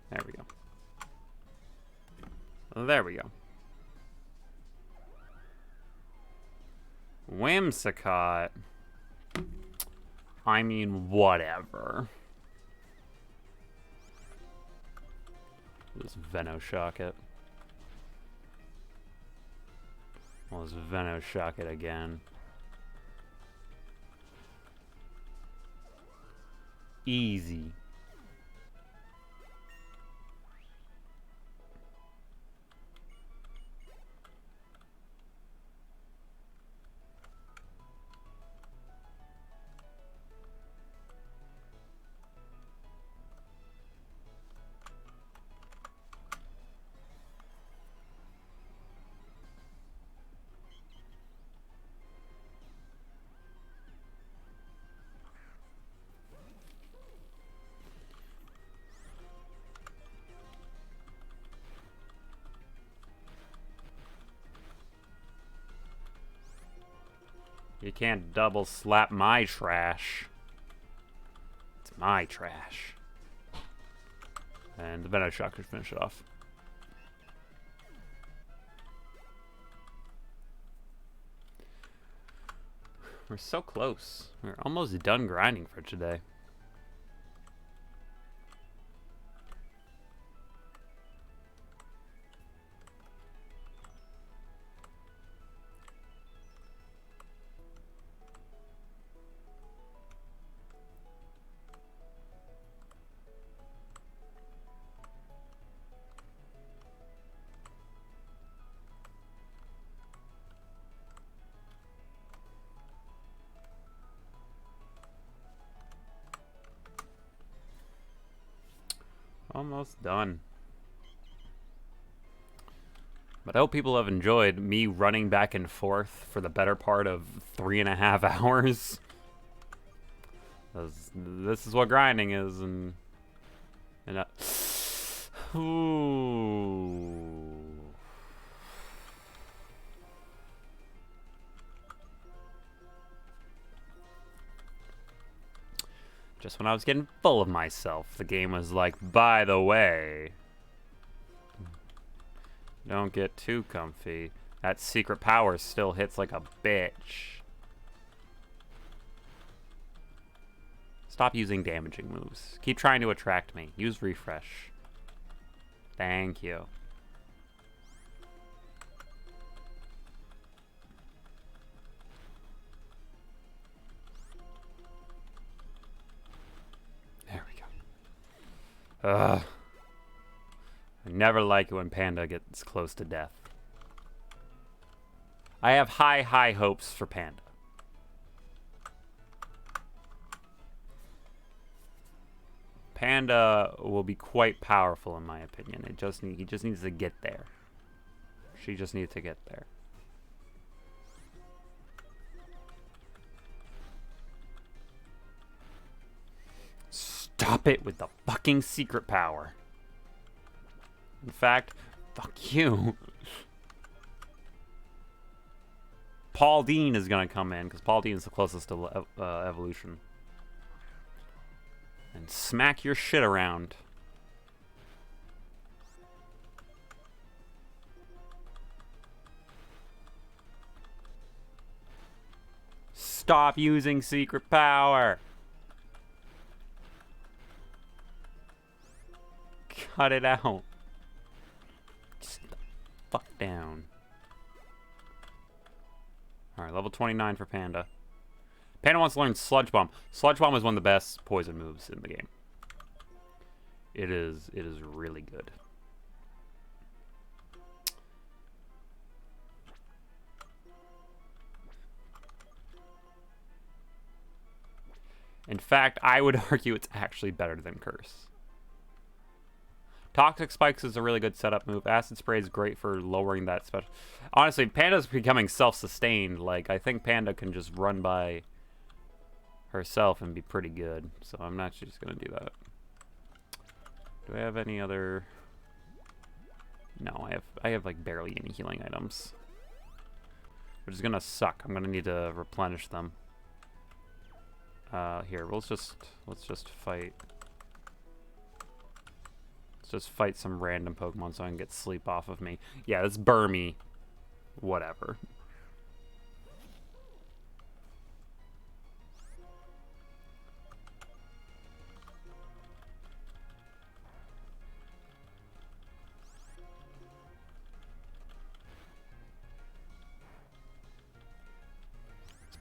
There we go. There we go. Whimsicott. I mean, whatever. Let's Venoshock it. Let's Venoshock it again. Easy. You can't double slap my trash. It's my trash. And the Venoshock should finish it off. We're so close. We're almost done grinding for today. Almost done. But I hope people have enjoyed me running back and forth for the better part of 3.5 hours. This is what grinding is, and ooh. Just when I was getting full of myself, the game was like, by the way, don't get too comfy. That secret power still hits like a bitch. Stop using damaging moves. Keep trying to attract me. Use refresh. Thank you. Ugh. I never like it when Panda gets close to death. I have high, high hopes for Panda. Panda will be quite powerful in my opinion. He just needs to get there. She just needs to get there. Stop it with the fucking secret power. In fact, fuck you. Paul Dean is gonna come in, because Paul Dean is the closest to evolution. And smack your shit around. Stop using secret power. Cut it out. Just the fuck down. Alright, level 29 for Panda. Panda wants to learn Sludge Bomb. Sludge Bomb is one of the best poison moves in the game. It is really good. In fact, I would argue it's actually better than Curse. Toxic Spikes is a really good setup move. Acid Spray is great for lowering that special. Honestly, Panda's becoming self-sustained. Like, I think Panda can just run by herself and be pretty good. So I'm not just going to do that. Do I have any other? No, I have like barely any healing items, which is gonna suck. I'm gonna need to replenish them. Here, let's just fight. Let's just fight some random Pokemon so I can get sleep off of me. Yeah, it's Burmy. Whatever.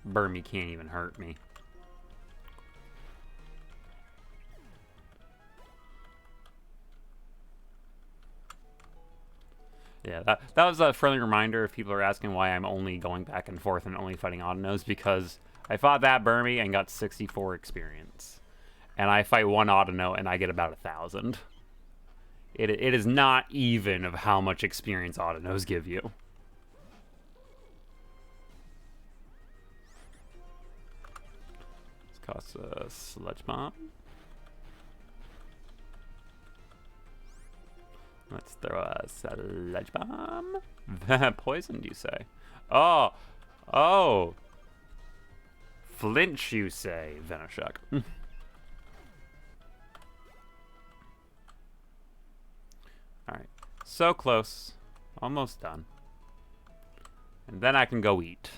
Burmy can't even hurt me. Yeah, that was a friendly reminder if people are asking why I'm only going back and forth and only fighting Autonos, because I fought that Burmy and got 64 experience. And I fight one Autono and I get about 1,000. It is not even of how much experience Autonos give you. This costs a Sludge Bomb. Let's throw a Sludge Bomb. Poisoned, you say? Oh! Oh! Flinch, you say, Venoshock. Alright. So close. Almost done. And then I can go eat.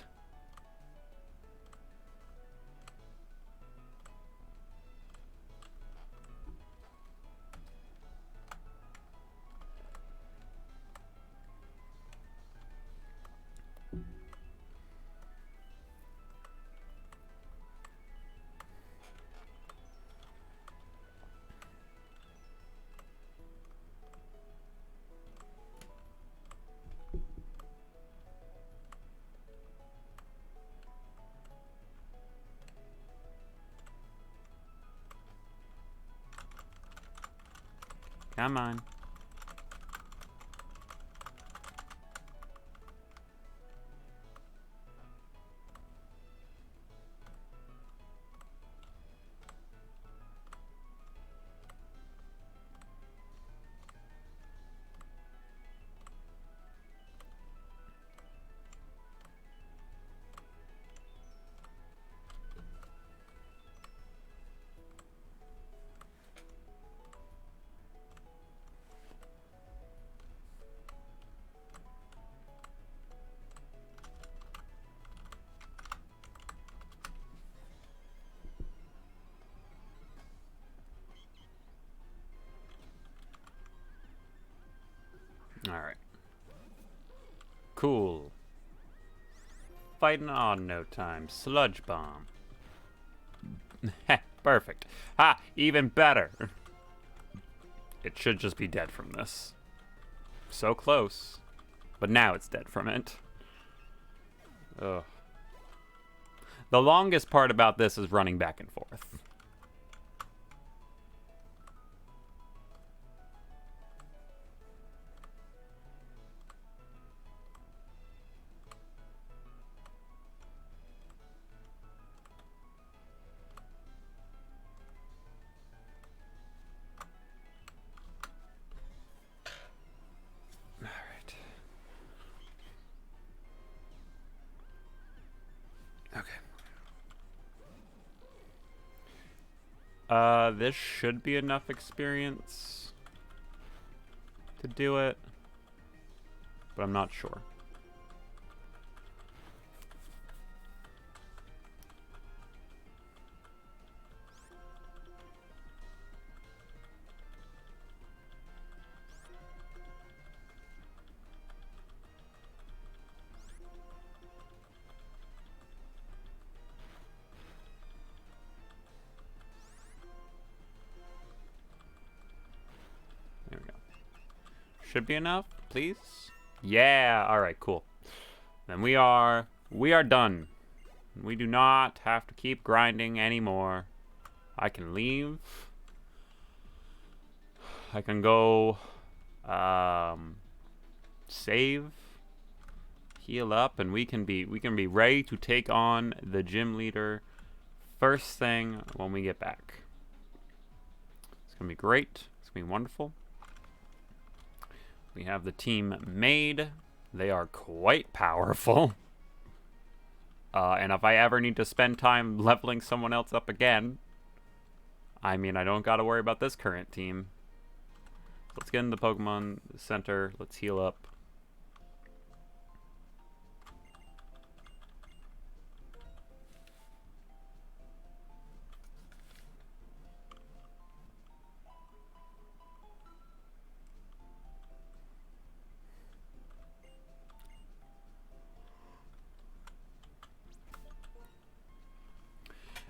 Come on. Alright. Cool. Fighting on no time. Sludge Bomb. Perfect. Ha! Even better. It should just be dead from this. So close. But now it's dead from it. Ugh. The longest part about this is running back and forth. This should be enough experience to do it, but I'm not sure. Should be enough, please. Yeah, alright, cool. Then we are done. We do not have to keep grinding anymore. I can leave. I can go save, heal up, and we can be ready to take on the gym leader first thing when we get back. It's gonna be great. It's gonna be wonderful. We have the team made. They are quite powerful. And if I ever need to spend time leveling someone else up again, I mean, I don't gotta worry about this current team. Let's get in the Pokemon Center. Let's heal up.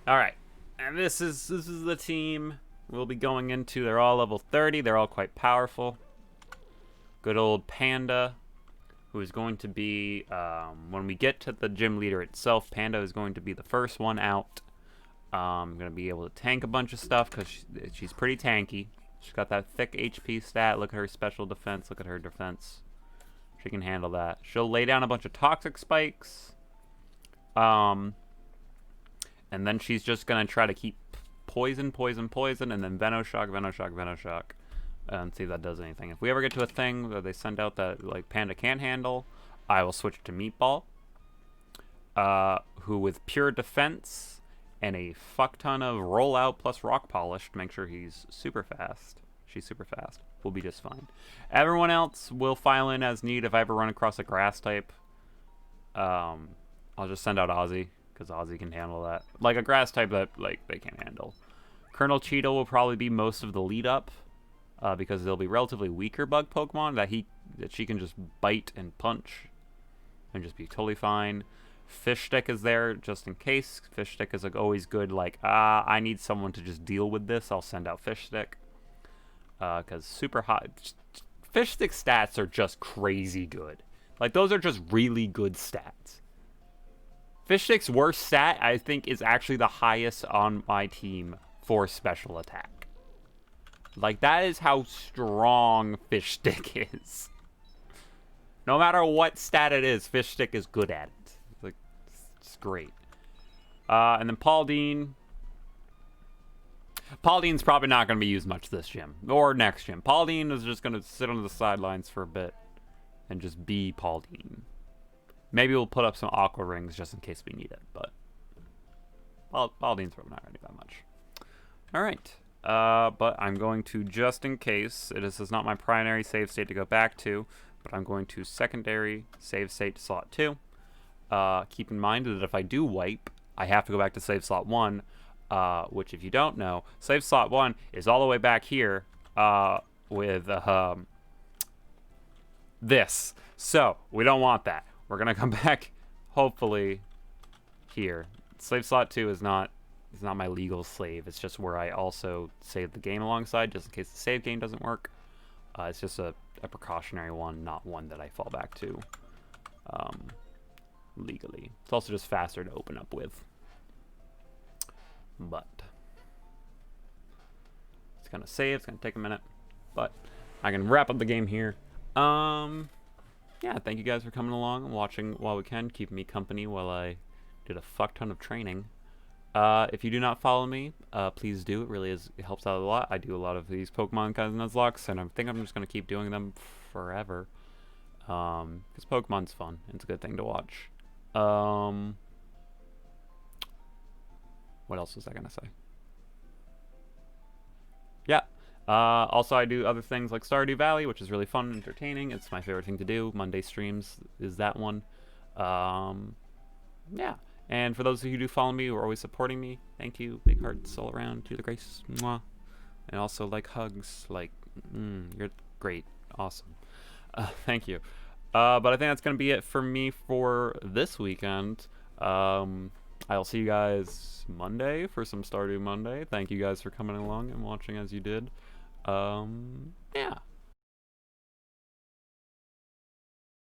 All right, and this is the team we'll be going into. They're all level 30. They're all quite powerful. Good old Panda, who is going to be, when we get to the gym leader itself, Panda is going to be the first one out. Going to be able to tank a bunch of stuff because she's pretty tanky. She's got that thick HP stat. Look at her special defense. Look at her defense. She can handle that. She'll lay down a bunch of toxic spikes. And then she's just going to try to keep poison, and then Venoshock, and see if that does anything. If we ever get to a thing where they send out that like Panda can't handle, I will switch to Meatball, who with pure defense and a fuck ton of rollout plus rock polish to make sure he's super fast. She's super fast. We'll be just fine. Everyone else will file in as need. If I ever run across a grass type, I'll just send out Ozzy, because Ozzy can handle that. Like a grass type that like they can't handle. Colonel Cheeto will probably be most of the lead up, because they'll be relatively weaker bug Pokemon that she can just bite and punch and just be totally fine. Fish Stick is there just in case. Fish Stick is like always good. Like, I need someone to just deal with this. I'll send out Fish Stick, because super hot. Fish Stick stats are just crazy good. Like, those are just really good stats. Fish Stick's worst stat, I think, is actually the highest on my team for special attack. Like, that is how strong Fish Stick is. No matter what stat it is, Fish Stick is good at it. Like, it's great. And then Pauldine. Pauldine probably not going to be used much this gym. Or next gym. Pauldine is just going to sit on the sidelines for a bit. And just be Pauldine. Maybe we'll put up some Aqua Rings just in case we need it. But Paudine's probably not going to do that much. Alright. But I'm going to, just in case, this is not my primary save state to go back to, but I'm going to secondary save state to slot 2. Keep in mind that if I do wipe, I have to go back to save slot 1, which if you don't know, save slot 1 is all the way back here with this. So, we don't want that. We're going to come back, hopefully, here. Save slot 2 is not my legal save. It's just where I also save the game alongside, just in case the save game doesn't work. It's just a precautionary one, not one that I fall back to legally. It's also just faster to open up with. But it's going to save. It's going to take a minute. But I can wrap up the game here. Yeah, thank you guys for coming along and watching while we can, keeping me company while I did a fuck ton of training. If you do not follow me, please do. It really it helps out a lot. I do a lot of these Pokemon kinds of Nuzlocks, and I think I'm just going to keep doing them forever. Because Pokemon's fun. It's a good thing to watch. What else was I going to say? Yeah. Also, I do other things like Stardew Valley, which is really fun and entertaining. It's my favorite thing to do. Monday streams is that one. Yeah. And for those of you who do follow me, who are always supporting me, thank you. Big hearts all around. To the grace. Mwah. And also, like, hugs. Like, you're great. Awesome. Thank you. But I think that's going to be it for me for this weekend. I'll see you guys Monday for some Stardew Monday. Thank you guys for coming along and watching as you did. Yeah.